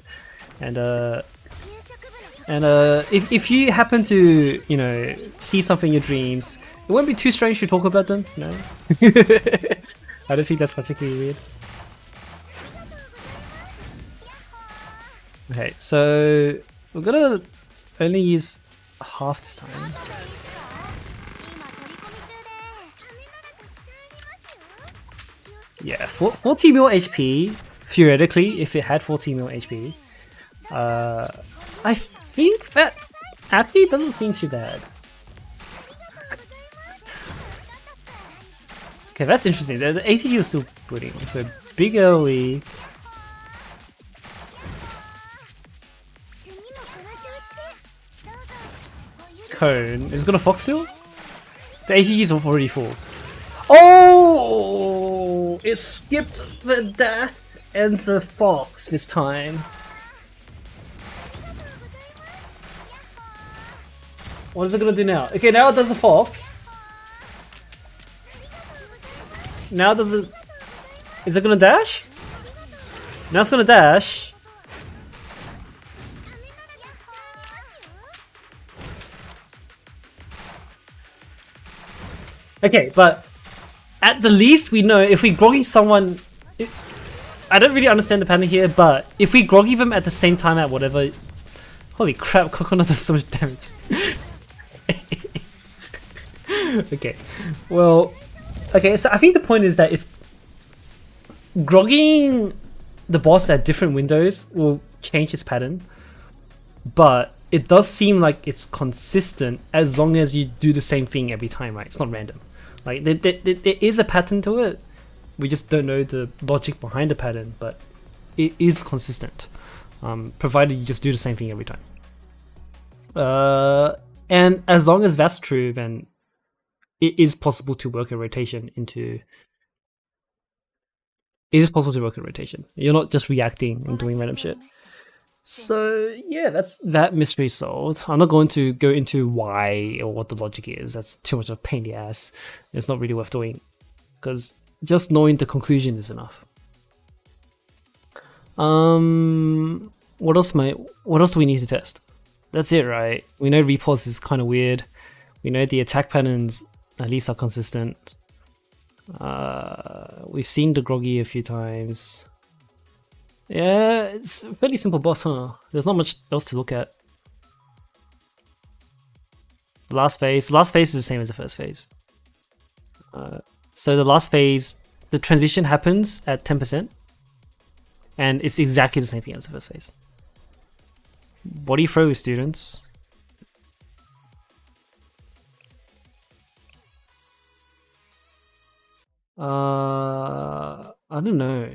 and if you happen to, you know, see something in your dreams, it won't be too strange to talk about them, you know? I don't think that's particularly weird. Okay, so we're gonna only use half this time. Yeah, 40 mil HP, theoretically, if it had 40 mil HP. I think that actually doesn't seem too bad. Okay, that's interesting. The ATG is still putting on, so big early. Cone. Is it gonna Fox still? The ATG is already full. Oh! It skipped the death and the Fox this time. What is it gonna do now? Okay, now it does the Fox. Now does it... Is it gonna dash? Now it's gonna dash. Okay, but at the least we know if we groggy someone... I don't really understand the pattern here, but if we groggy them at the same time at whatever... Holy crap, Coconut does so much damage. Okay, well... Okay, so I think the point is that it's... Groggying the boss at different windows will change its pattern, but it does seem like it's consistent as long as you do the same thing every time, right? It's not random. Like, there is a pattern to it. We just don't know the logic behind the pattern, but it is consistent, provided you just do the same thing every time. And as long as that's true, then it is possible to work a rotation into... It is possible to work a rotation. You're not just reacting and doing random shit. So yeah, that's that mystery solved. I'm not going to go into why or what the logic is. That's too much of a pain in the ass. It's not really worth doing, because just knowing the conclusion is enough. What else do we need to test? That's it, right? We know repulse is kind of weird. We know the attack patterns at least are consistent. We've seen the groggy a few times. Yeah, it's a fairly simple boss, huh? There's not much else to look at. The last phase is the same as the first phase. So the last phase, the transition happens at 10%, and it's exactly the same thing as the first phase. What do you throw, students? I don't know.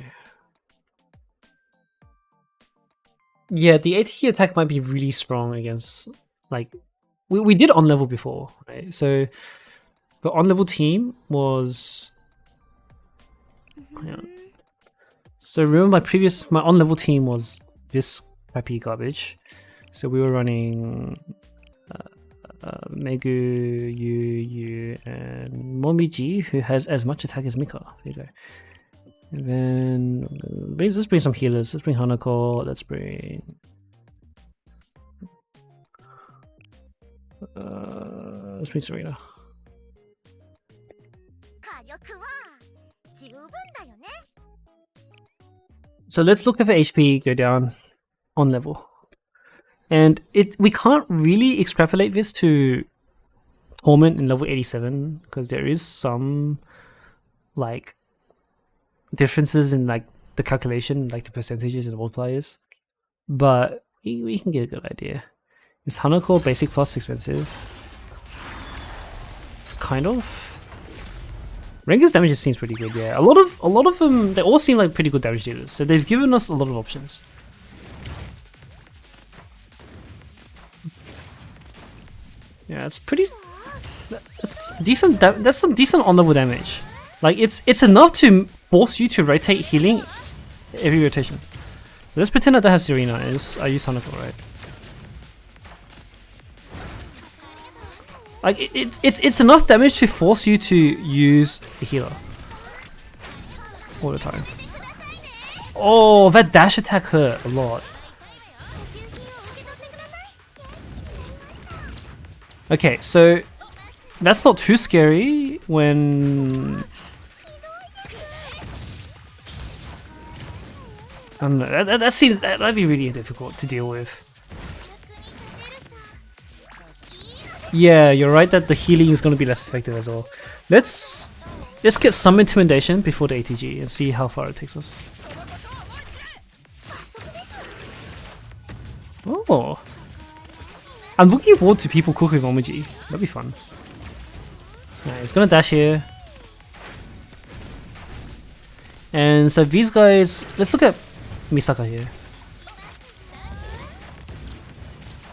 Yeah, the ATG attack might be really strong against, like, we did on level before, right? So the on level team was Yeah. So remember my on level team was this crappy garbage. So we were running Megu, Yu, and Momiji, who has as much attack as Mika. There you go. And then let's bring some healers. Let's bring Hanako. Let's bring Serena. So let's look at the HP go down on level. And we can't really extrapolate this to Torment in level 87 because there is some like differences in like the calculation, like the percentages and multipliers. But we can get a good idea. Is Hanako basic plus expensive? Kind of. Rengar's damage seems pretty good, yeah. A lot of them, they all seem like pretty good damage dealers. So they've given us a lot of options. Yeah, it's pretty. That's decent. That's some decent on-level damage. Like it's enough to force you to rotate healing every rotation. So let's pretend I don't have Serena. I use Hanako, right? Like it's enough damage to force you to use a healer all the time. Oh, that dash attack hurt a lot. Okay, so that's not too scary when I don't know. That'd be really difficult to deal with. Yeah, you're right that the healing is going to be less effective as well. Let's get some intimidation before the ATG and see how far it takes us. Oh, I'm looking forward to people cooking Momiji. That'd be fun. Yeah, it's gonna dash here. And so these guys, let's look at Misaka here.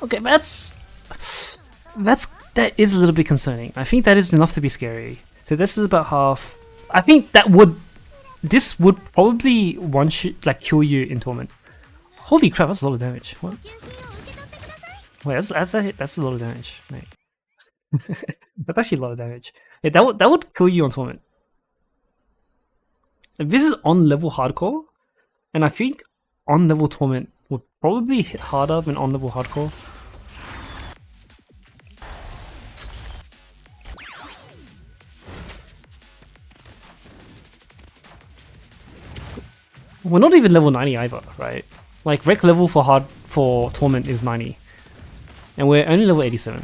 Okay, that is a little bit concerning. I think that is enough to be scary. So this is about half. I think this would probably like kill you in Torment. Holy crap, that's a lot of damage. What? Wait, that's a lot of damage. Wait. That's actually a lot of damage. Yeah, that would kill you on Torment. And this is on level hardcore, and I think on level Torment would probably hit harder than on level hardcore. We're not even level 90 either, right? Like rec level for Torment is 90. And we're only level 87.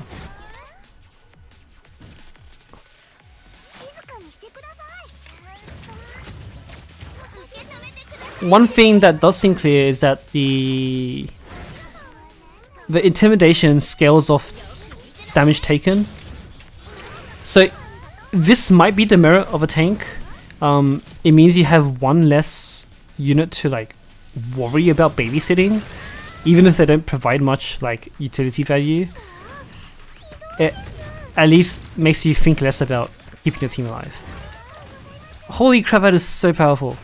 One thing that does seem clear is that the intimidation scales off damage taken. So this might be the merit of a tank. It means you have one less unit to like worry about babysitting, even if they don't provide much like utility value. It at least makes you think less about keeping your team alive. Holy crap, that is so powerful.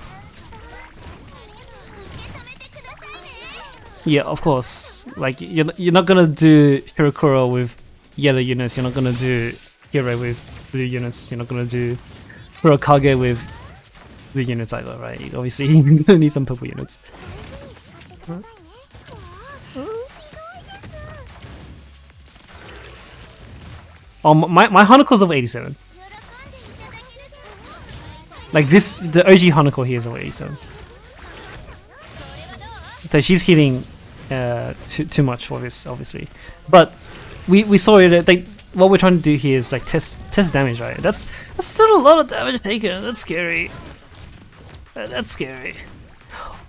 Yeah, of course. Like you're not gonna do Hirokuro with yellow units. You're not gonna do Hero with blue units. You're not gonna do Kurokage with blue units either, right? Obviously, you're gonna need some purple units. Oh, my Hanako's level 87. Like this, the OG Hanako here is level 87. So she's healing too much for this, obviously. But we saw it. Like what we're trying to do here is like test damage, right? That's still a lot of damage taken. That's scary. That's scary.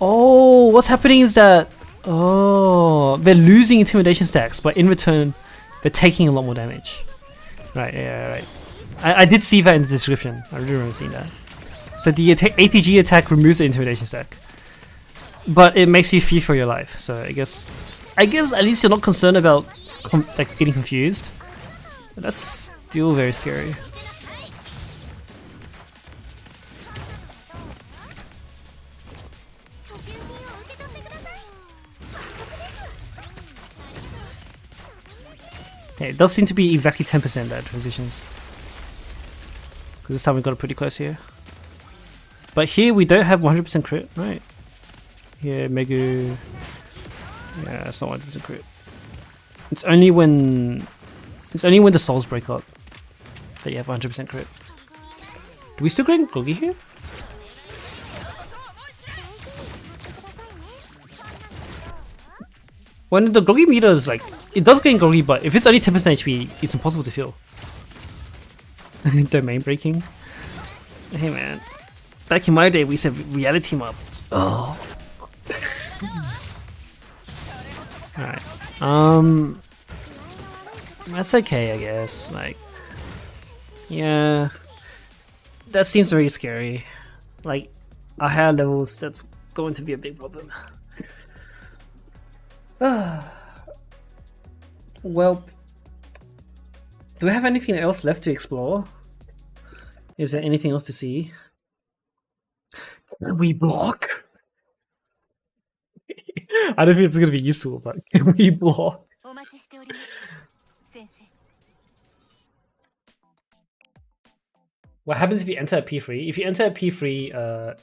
Oh, what's happening is that they're losing intimidation stacks, but in return, they're taking a lot more damage. Right, yeah, right. I did see that in the description. I really remember seeing that. So the ATG attack removes the intimidation stack, but it makes you fear for your life. So I guess at least you're not concerned about like getting confused. But that's still very scary. Yeah, it does seem to be exactly 10% that transitions. Because this time we got it pretty close here. But here we don't have 100% crit, right? Here, Megu. Yeah, it's not 100% crit. It's only when the souls break up that you have 100% crit. Do we still get groggy here? When the groggy meter is like, it does get groggy, but if it's only 10% HP, it's impossible to feel. Domain breaking. Hey man, back in my day we said reality marbles. Oh. Alright. That's okay, I guess. Like, yeah, that seems very scary. Like, our higher levels, that's going to be a big problem. Well, do we have anything else left to explore? Is there anything else to see? Can we block? I don't think it's gonna be useful, but can we block? What happens if you enter at P3? If you enter at P3,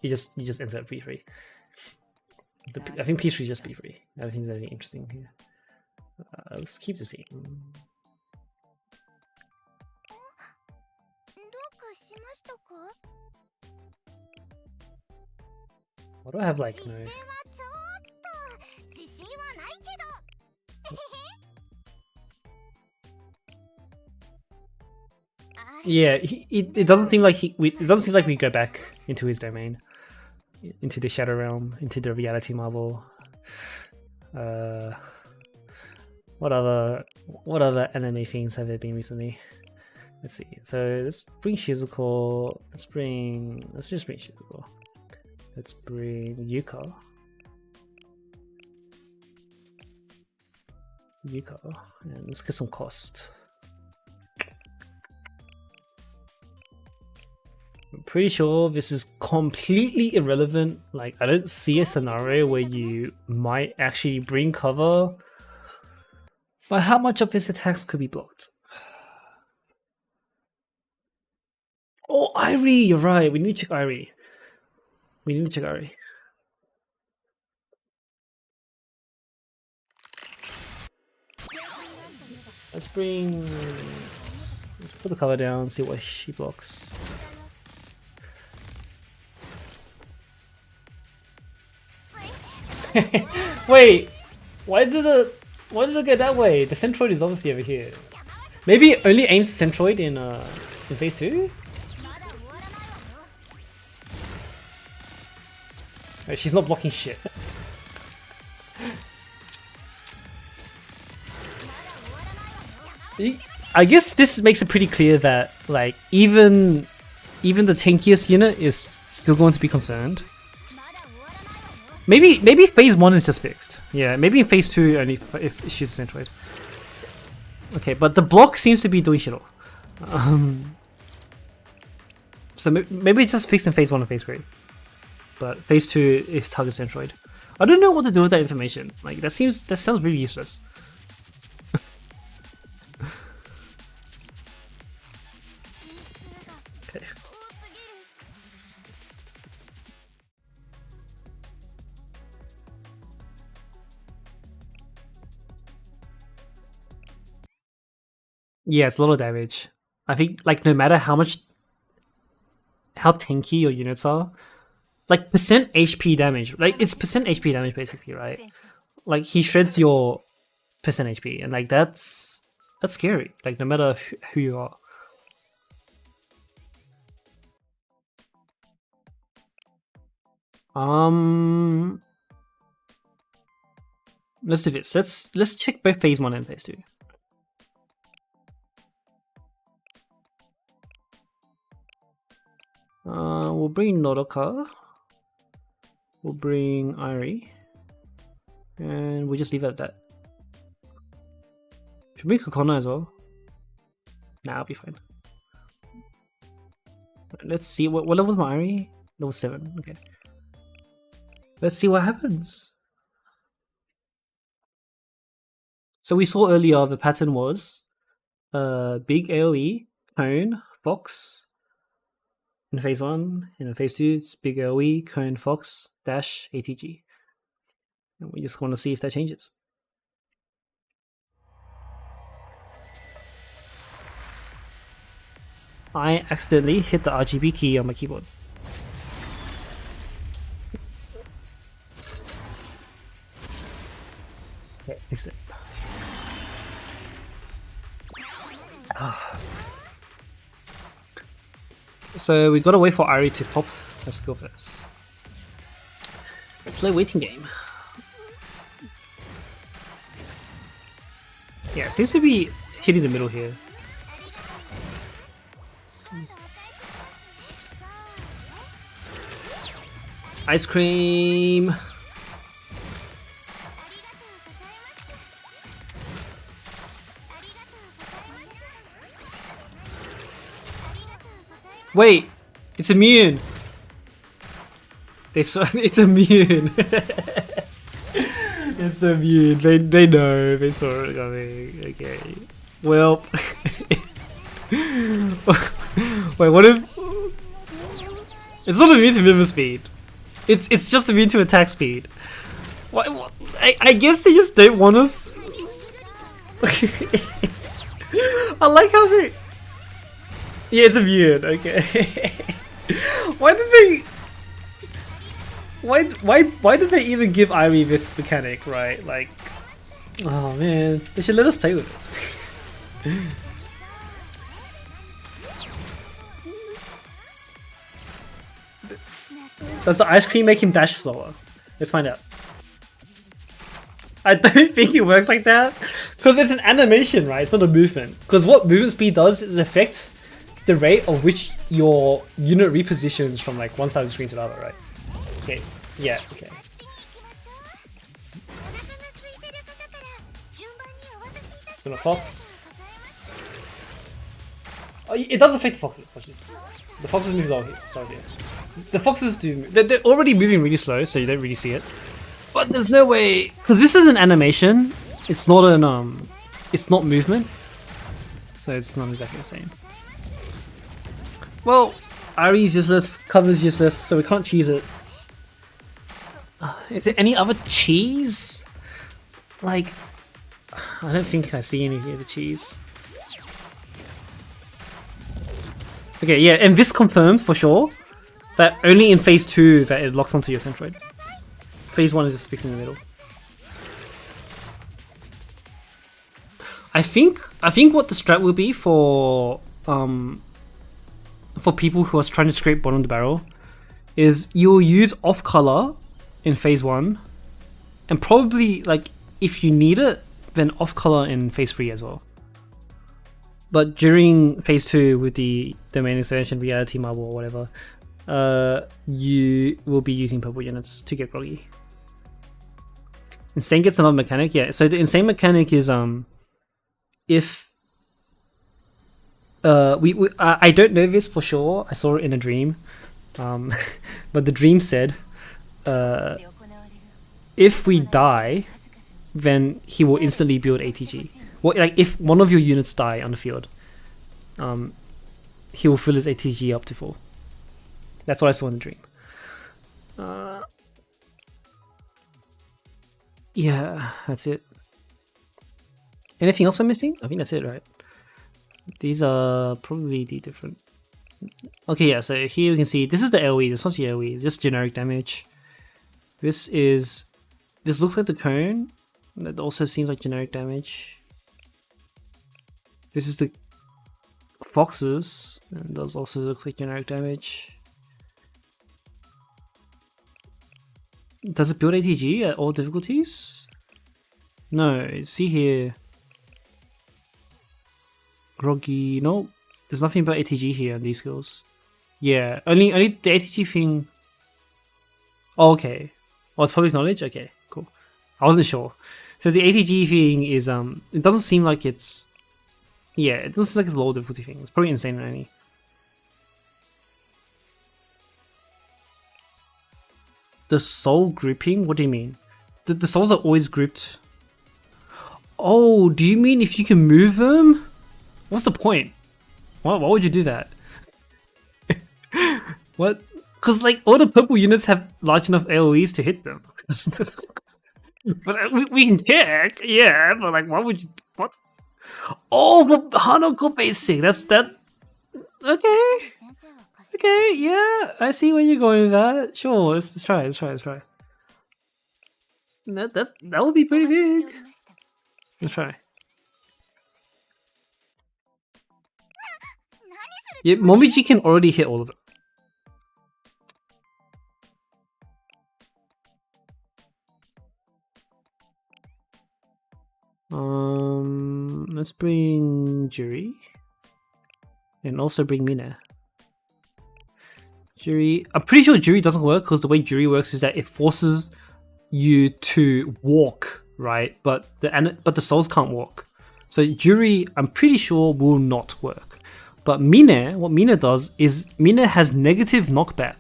you just enter at P3. I think P3 is just P3. I don't think there's anything interesting here. Let's keep the scene. What do I have like? No. Yeah, it doesn't seem like it doesn't seem like we go back into his domain, into the Shadow Realm, into the Reality Marble. What other anime things have there been recently? Let's see. So let's bring Shizuko. Let's just bring Shizuko. Let's bring Yuka. And let's get some cost. I'm pretty sure this is completely irrelevant. Like, I don't see a scenario where you might actually bring cover. But how much of his attacks could be blocked? Oh, Irie, you're right. We need to check Irie. Let's put the cover down, see what she blocks. Wait, why did it go that way? The Centroid is obviously over here. Maybe it only aims Centroid in phase 2? Right, she's not blocking shit. I guess this makes it pretty clear that like even the tankiest unit is still going to be concerned. Maybe phase 1 is just fixed. Yeah, maybe in phase 2 only if she's Centroid. Okay, but the block seems to be doing shit all. So maybe it's just fixed in phase 1 and phase 3. But phase 2 is target Centroid. I don't know what to do with that information. Like that sounds really useless. Okay. Yeah, it's a lot of damage. I think like no matter how tanky your units are, like percent HP damage, like it's percent HP damage basically, right? Like he shreds your percent HP, and like that's scary. Like no matter who you are. Let's do this. Let's check both phase 1 and phase 2. We'll bring Nodoka. We'll bring Irie. And we'll just leave it at that. Should we bring Kokona as well? Nah, I'll be fine. Let's see, what level is my Irie? Level 7, okay. Let's see what happens. So we saw earlier the pattern was big AoE, cone, fox in phase 1, and in phase 2 it's big AoE, cone, fox, dash, ATG. And we just want to see if that changes. I accidentally hit the RGB key on my keyboard. Okay, fix it. So we gotta wait for Ari to pop. Let's go for this. Slow waiting game. Yeah, it seems to be hitting the middle here. Ice cream. Wait, it's immune. It's immune. It's immune. They know. They saw it coming. Okay. Well. Wait, what if? It's not immune to movement speed. It's just immune to attack speed. What? I guess they just don't want us. I like how they. Yeah, it's immune. Okay. Why did they? Why did they even give Ivy this mechanic? Right? Like, oh man, they should let us play with it. Does the ice cream make him dash slower? Let's find out. I don't think it works like that because it's an animation, right? It's not a movement. Because what movement speed does is affect the rate of which your unit repositions from like one side of the screen to the other, right? Okay, yeah, okay. So the fox. Oh, it does affect the foxes. Watch this. The foxes move low here. Sorry, here. The foxes do. They're already moving really slow, so you don't really see it. But there's no way, because this is an animation. It's not an it's not movement, so it's not exactly the same. Well, Ari's useless, cover's useless, so we can't cheese it. Is there any other cheese? Like, I don't think I see any other cheese. Okay, yeah, and this confirms for sure that only in phase 2 that it locks onto your centroid. Phase 1 is just fixing the middle. I think what the strat will be for people who are trying to scrape bottom of the barrel is you'll use off color in phase 1 and probably, like, if you need it, then off color in phase 3 as well. But during phase 2 with the domain expansion, reality marble or whatever, you will be using purple units to get groggy. Insane gets another mechanic, yeah. So the insane mechanic is if I don't know this for sure. I saw it in a dream, but the dream said if we die, then he will instantly build ATG. Well, like if one of your units die on the field, he will fill his ATG up to full. That's what I saw in the dream. Yeah, that's it. Anything else I'm missing? I think that's it, right? These are probably the different. Okay, yeah. So here you can see this is the AOE. This one's the AOE. It's just generic damage. This looks like the cone. That also seems like generic damage. This is the foxes, and those also look like generic damage. Does it build ATG at all difficulties? No, see here. Groggy, no. There's nothing about ATG here on these skills. Yeah, only the ATG thing. Oh, okay. Oh, it's public knowledge? Okay, cool. I wasn't sure. So the ATG thing is, it doesn't seem like it's... Yeah, it doesn't seem like it's a low difficulty thing. It's probably insane only. The soul grouping? What do you mean? The souls are always grouped. Oh, do you mean if you can move them? What's the point? Why would you do that? What? Because like all the purple units have large enough AoEs to hit them. But we can check, yeah. But like, why would you? What? Oh, for Hanako basic. That's that. Okay. Okay. Yeah, I see where you're going with that. Sure. Let's try. Let's try. That would be pretty big. Let's try. Yeah, Momiji can already hit all of them. Let's bring Juri. And also bring Mina. Juri, I'm pretty sure Juri doesn't work because the way Juri works is that it forces you to walk, right? But the souls can't walk. So Juri, I'm pretty sure will not work. But Mina, what Mina does is Mina has negative knockback.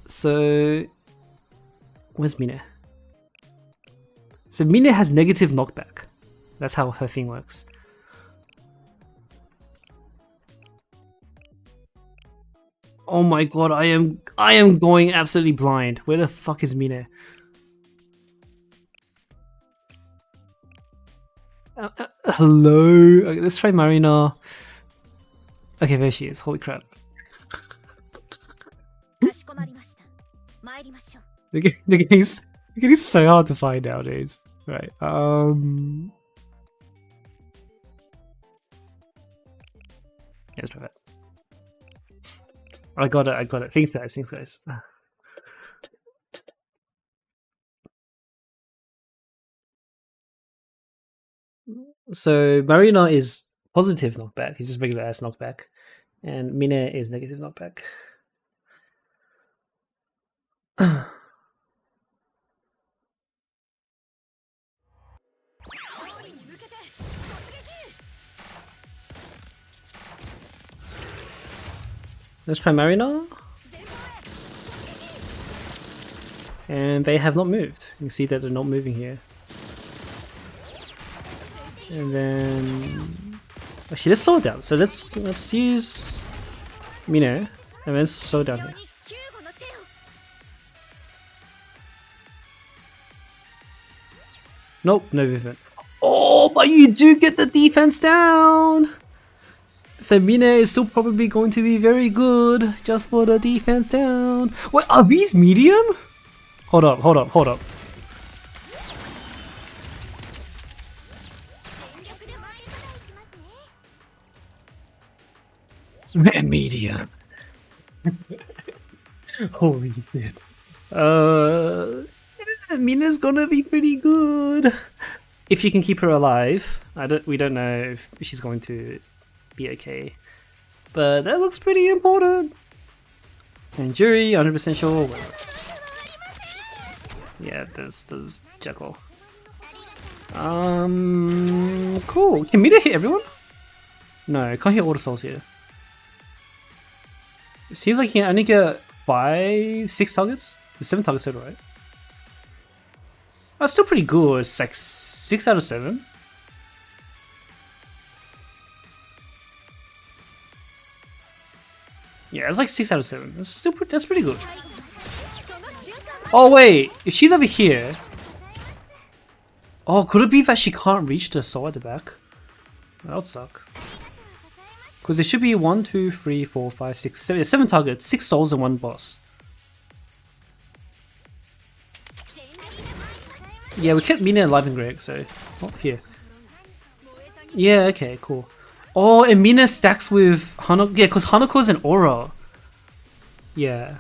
So where's Mina? So Mina has negative knockback. That's how her thing works. Oh my god, I am going absolutely blind. Where the fuck is Mina? Hello? Okay, let's try Marina. Okay, there she is. Holy crap. They're getting so hard to find nowadays. Right. Let's try that. I got it. Thanks guys. So Marina is positive knockback, he's just regular ass knockback. And Mina is negative knockback. Let's try Marina. And they have not moved. You can see that they're not moving here. And then actually let's slow it down. So let's use Mina and then slow down here. Nope, no movement. Oh, but you do get the defense down! So Mina is still probably going to be very good just for the defense down. What, are these medium? Hold up. Medium. Holy shit. Mina's gonna be pretty good if you can keep her alive. We don't know if she's going to be okay, but that looks pretty important. And Juri, 100% sure. Yeah, there's Jekyll. Cool. Can Mina hit everyone? No, can't hit all the souls here. It seems like he can only get 6 targets. There's 7 targets total, right? That's still pretty good. It's like 6 out of 7. Yeah, it's like 6 out of 7. That's pretty good. Oh wait, if she's over here. Oh, could it be that she can't reach the soul at the back? That would suck. Because there should be 1, 2, 3, 4, 5, 6, 7, 7 targets, 6 souls and 1 boss. Yeah, we kept Mina alive and Greg, so... Oh, here. Yeah, okay, cool. Oh, and Mina stacks with Hanako. Yeah, because Hanako's an aura. Yeah.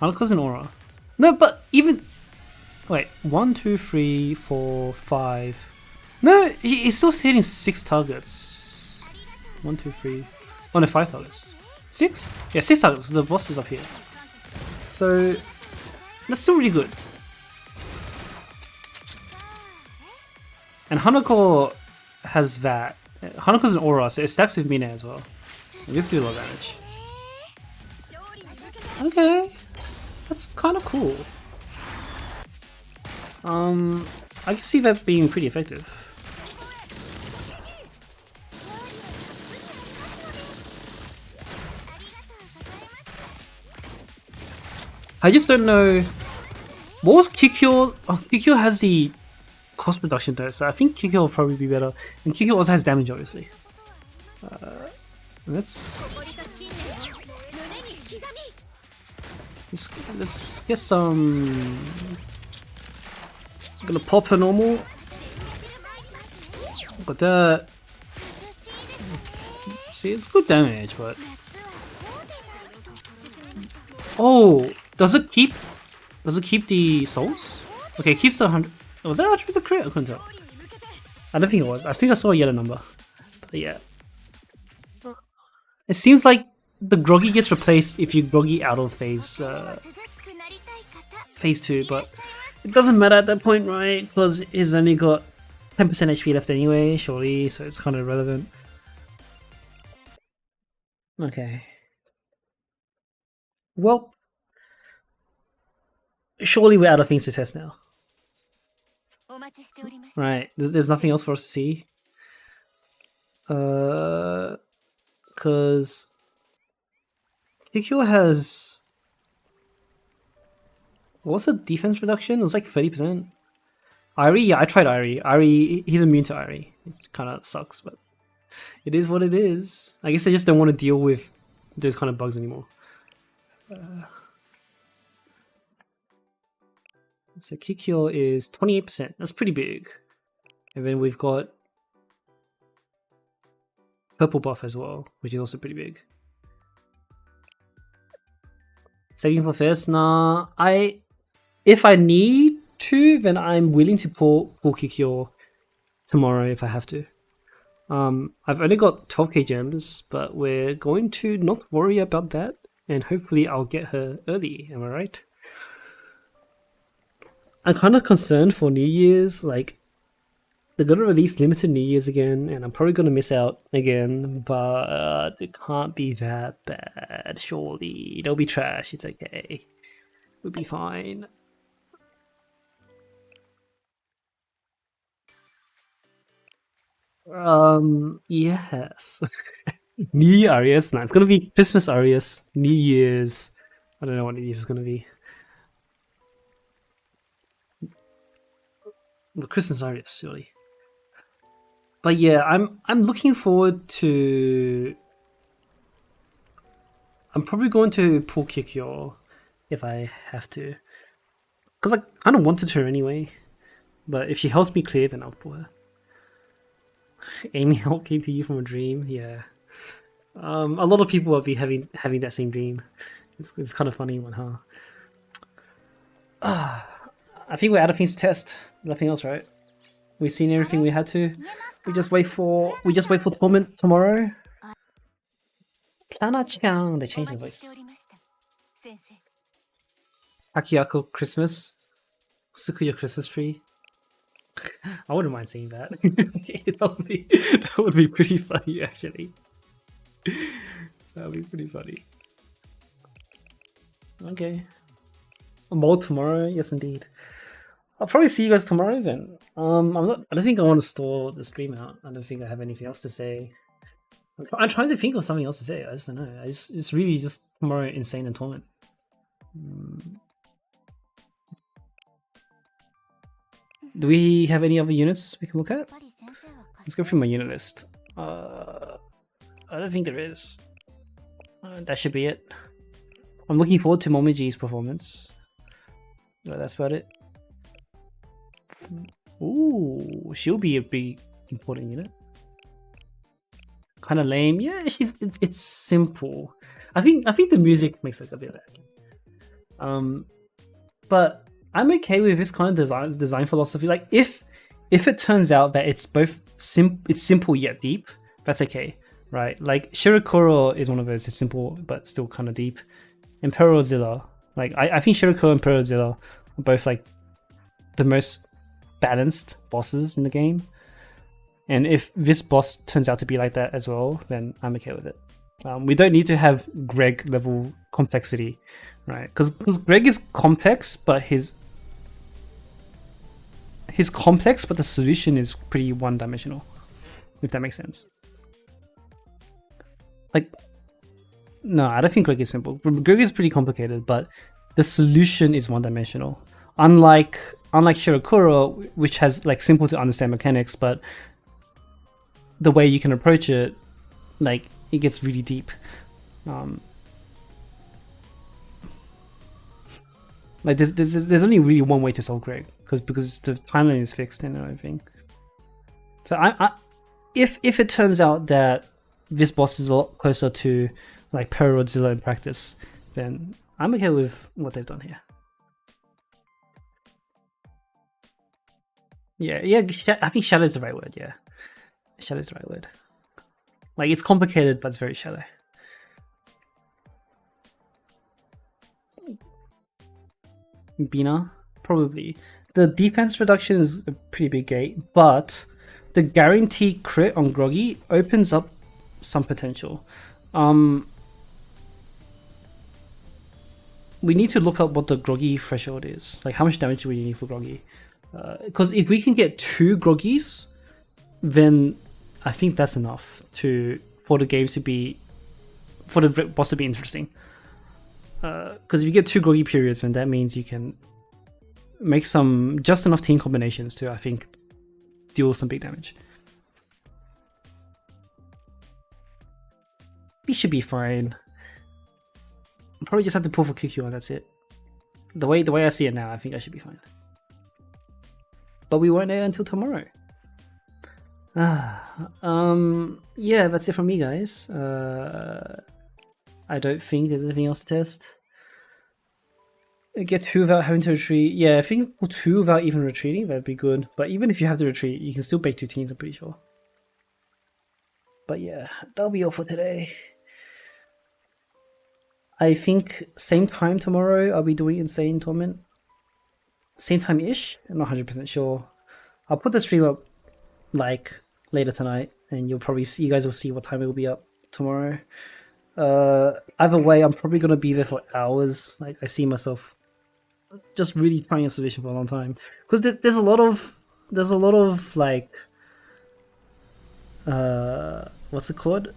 Hanako's an aura. No, but even... Wait, 1, 2, 3, 4, 5... No, he's still hitting 6 targets. 1, 2, 3... Oh no, 5 targets. 6? Yeah, 6 targets. The boss is up here. So... That's still really good. And Hanako has that. Hanako's an aura, so it stacks with Mina as well. It gives you a lot of damage. Okay. That's kind of cool. I can see that being pretty effective. I just don't know. What was Kikyo? Oh, Kikyo has the cost reduction though, so I think Kikyo will probably be better. And Kikyo also has damage, obviously. Let's get some. I'm gonna pop her normal. Got that. See, it's good damage, but oh, does it keep the souls? Okay, it keeps the 100. Was that actually a crit? I couldn't tell. I don't think it was. I think I saw a yellow number. But yeah. It seems like the groggy gets replaced if you groggy out of phase 2, but it doesn't matter at that point, right? Because he's only got 10% HP left anyway, surely, so it's kind of irrelevant. Okay. Well, surely we're out of things to test now. Right, there's nothing else for us to see. Because Kikyo has... What's the defense reduction? It was like 30%. Irie? Yeah, I tried Irie. Irie, he's immune to Irie. It kind of sucks, but it is what it is. I guess I just don't want to deal with those kind of bugs anymore. So Kikyo is 28%. That's pretty big. And then we've got purple buff as well, which is also pretty big. Saving for first? Nah, if I need to, then I'm willing to pull Kikyo tomorrow if I have to. I've only got 12k gems, but we're going to not worry about that, and hopefully I'll get her early, am I right? I'm kind of concerned for New Year's, like, they're going to release limited New Year's again, and I'm probably going to miss out again, but it can't be that bad, surely. It'll be trash, it's okay. We'll be fine. Yes. New Year Arias? Nah, it's going to be Christmas Arias, New Year's. I don't know what New Year's is going to be. But Christmas Arias, surely. But yeah, I'm looking forward to... I'm probably going to pull Kikyo if I have to. Because I kind of wanted her anyway. But if she helps me clear, then I'll pull her. Amy help KPU from a dream? Yeah. A lot of people will be having that same dream. It's kind of funny one, huh? I think we're out of things to test. Nothing else, right? We've seen everything we had to. We just wait for Torment tomorrow. Plana-chan, they changed the voice. Akiyako Christmas. Sukuya Christmas tree. I wouldn't mind seeing that. that would be pretty funny, actually. That would be pretty funny. Okay. More tomorrow, yes indeed. I'll probably see you guys tomorrow then. I don't think I want to store the stream out. I don't think I have anything else to say. I'm trying to think of something else to say. I just don't know. It's really just tomorrow, Insane and Torment. Do we have any other units we can look at? Let's go through my unit list. I don't think there is. That should be it. I'm looking forward to Momiji's performance. That's about it. Ooh, she'll be a big important unit. Kind of lame. Yeah, it's simple. I think the music makes it a bit bad. But I'm okay with this kind of design philosophy. Like if it turns out that it's both simple yet deep, that's okay, right? Like Shirokuro is one of those. It's simple but still kind of deep. And Perozilla, like I think Shirokuro and Perozilla are both like the most balanced bosses in the game. And if this boss turns out to be like that as well, then I'm okay with it. We don't need to have Greg level complexity, right? Because Greg is complex, but his he's complex, but the solution is pretty one-dimensional, if that makes sense. Like, no, I don't think Greg is simple. Greg is pretty complicated, but the solution is one-dimensional. Unlike Shirokuro, which has like simple to understand mechanics, but the way you can approach it, like, it gets really deep. Like there's only really one way to solve Greg because the timeline is fixed and everything. So if it turns out that this boss is a lot closer to like Pararodzilla in practice, then I'm okay with what they've done here. Yeah, I think shallow is the right word. Yeah, shallow is the right word. Like, it's complicated, but it's very shallow. Bina, probably. The defense reduction is a pretty big gate, but the guaranteed crit on Groggy opens up some potential. We need to look up what the Groggy threshold is. Like, how much damage do we need for Groggy? Because if we can get 2 Groggies, then I think that's enough for the game to be, for the boss to be interesting. Because if you get 2 Groggy periods, then that means you can make some just enough team combinations to, I think, deal some big damage. We should be fine. Probably just have to pull for QQ and that's it. The way I see it now, I think I should be fine. But we won't know until tomorrow. Yeah, that's it from me, guys. I don't think there's anything else to test. Get 2 without having to retreat. Yeah, I think 2 without even retreating, that'd be good. But even if you have to retreat, you can still bake 2 teams, I'm pretty sure. But yeah, that'll be all for today. I think same time tomorrow, I'll be doing Insane Torment. Same time-ish? I'm not 100% sure. I'll put the stream up like later tonight, and you guys will see what time it will be up tomorrow. Either way, I'm probably gonna be there for hours. Like, I see myself just really trying a solution for a long time, because there's a lot of like what's it called?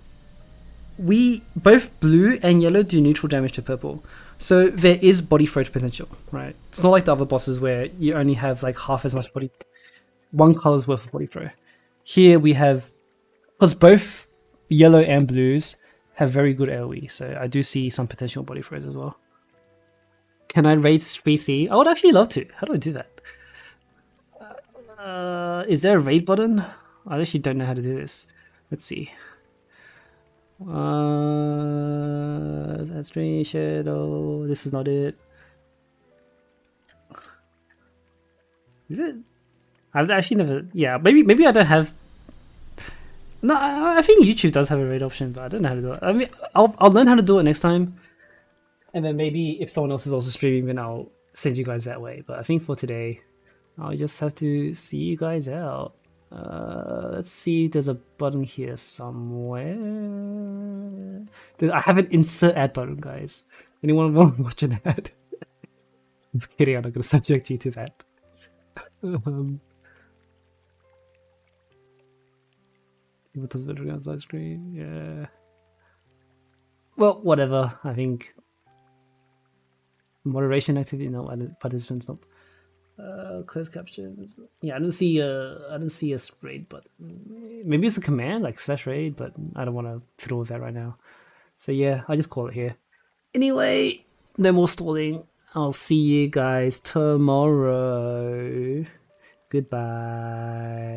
Both blue and yellow do neutral damage to purple, so there is body throw potential, right? It's not like the other bosses where you only have like half as much body, one color's worth of body throw. Here we have, because both yellow and blues have very good AoE, so I do see some potential body throws as well. Can I raid 3C? I would actually love to. How do I do that? Is there a raid button? I actually don't know how to do this. Let's see. That's Green Shadow. This is not it. Is it? I've actually never. Yeah, maybe I don't have. No, I think YouTube does have a raid option, but I don't know how to do it. I mean, I'll learn how to do it next time, and then maybe if someone else is also streaming, then I'll send you guys that way. But I think for today, I'll just have to see you guys out. Let's see if there's a button here somewhere. I have an insert ad button, guys. Anyone want to watch an ad? Just kidding, I'm not going to subject you to that. What does it on that screen? Yeah. Well, whatever. I think moderation activity. No, participants. Nope. Closed captions. Yeah, I don't see a raid button. Maybe it's a command like /raid, but I don't want to fiddle with that right now. So yeah, I just call it here. Anyway, no more stalling. I'll see you guys tomorrow. Goodbye.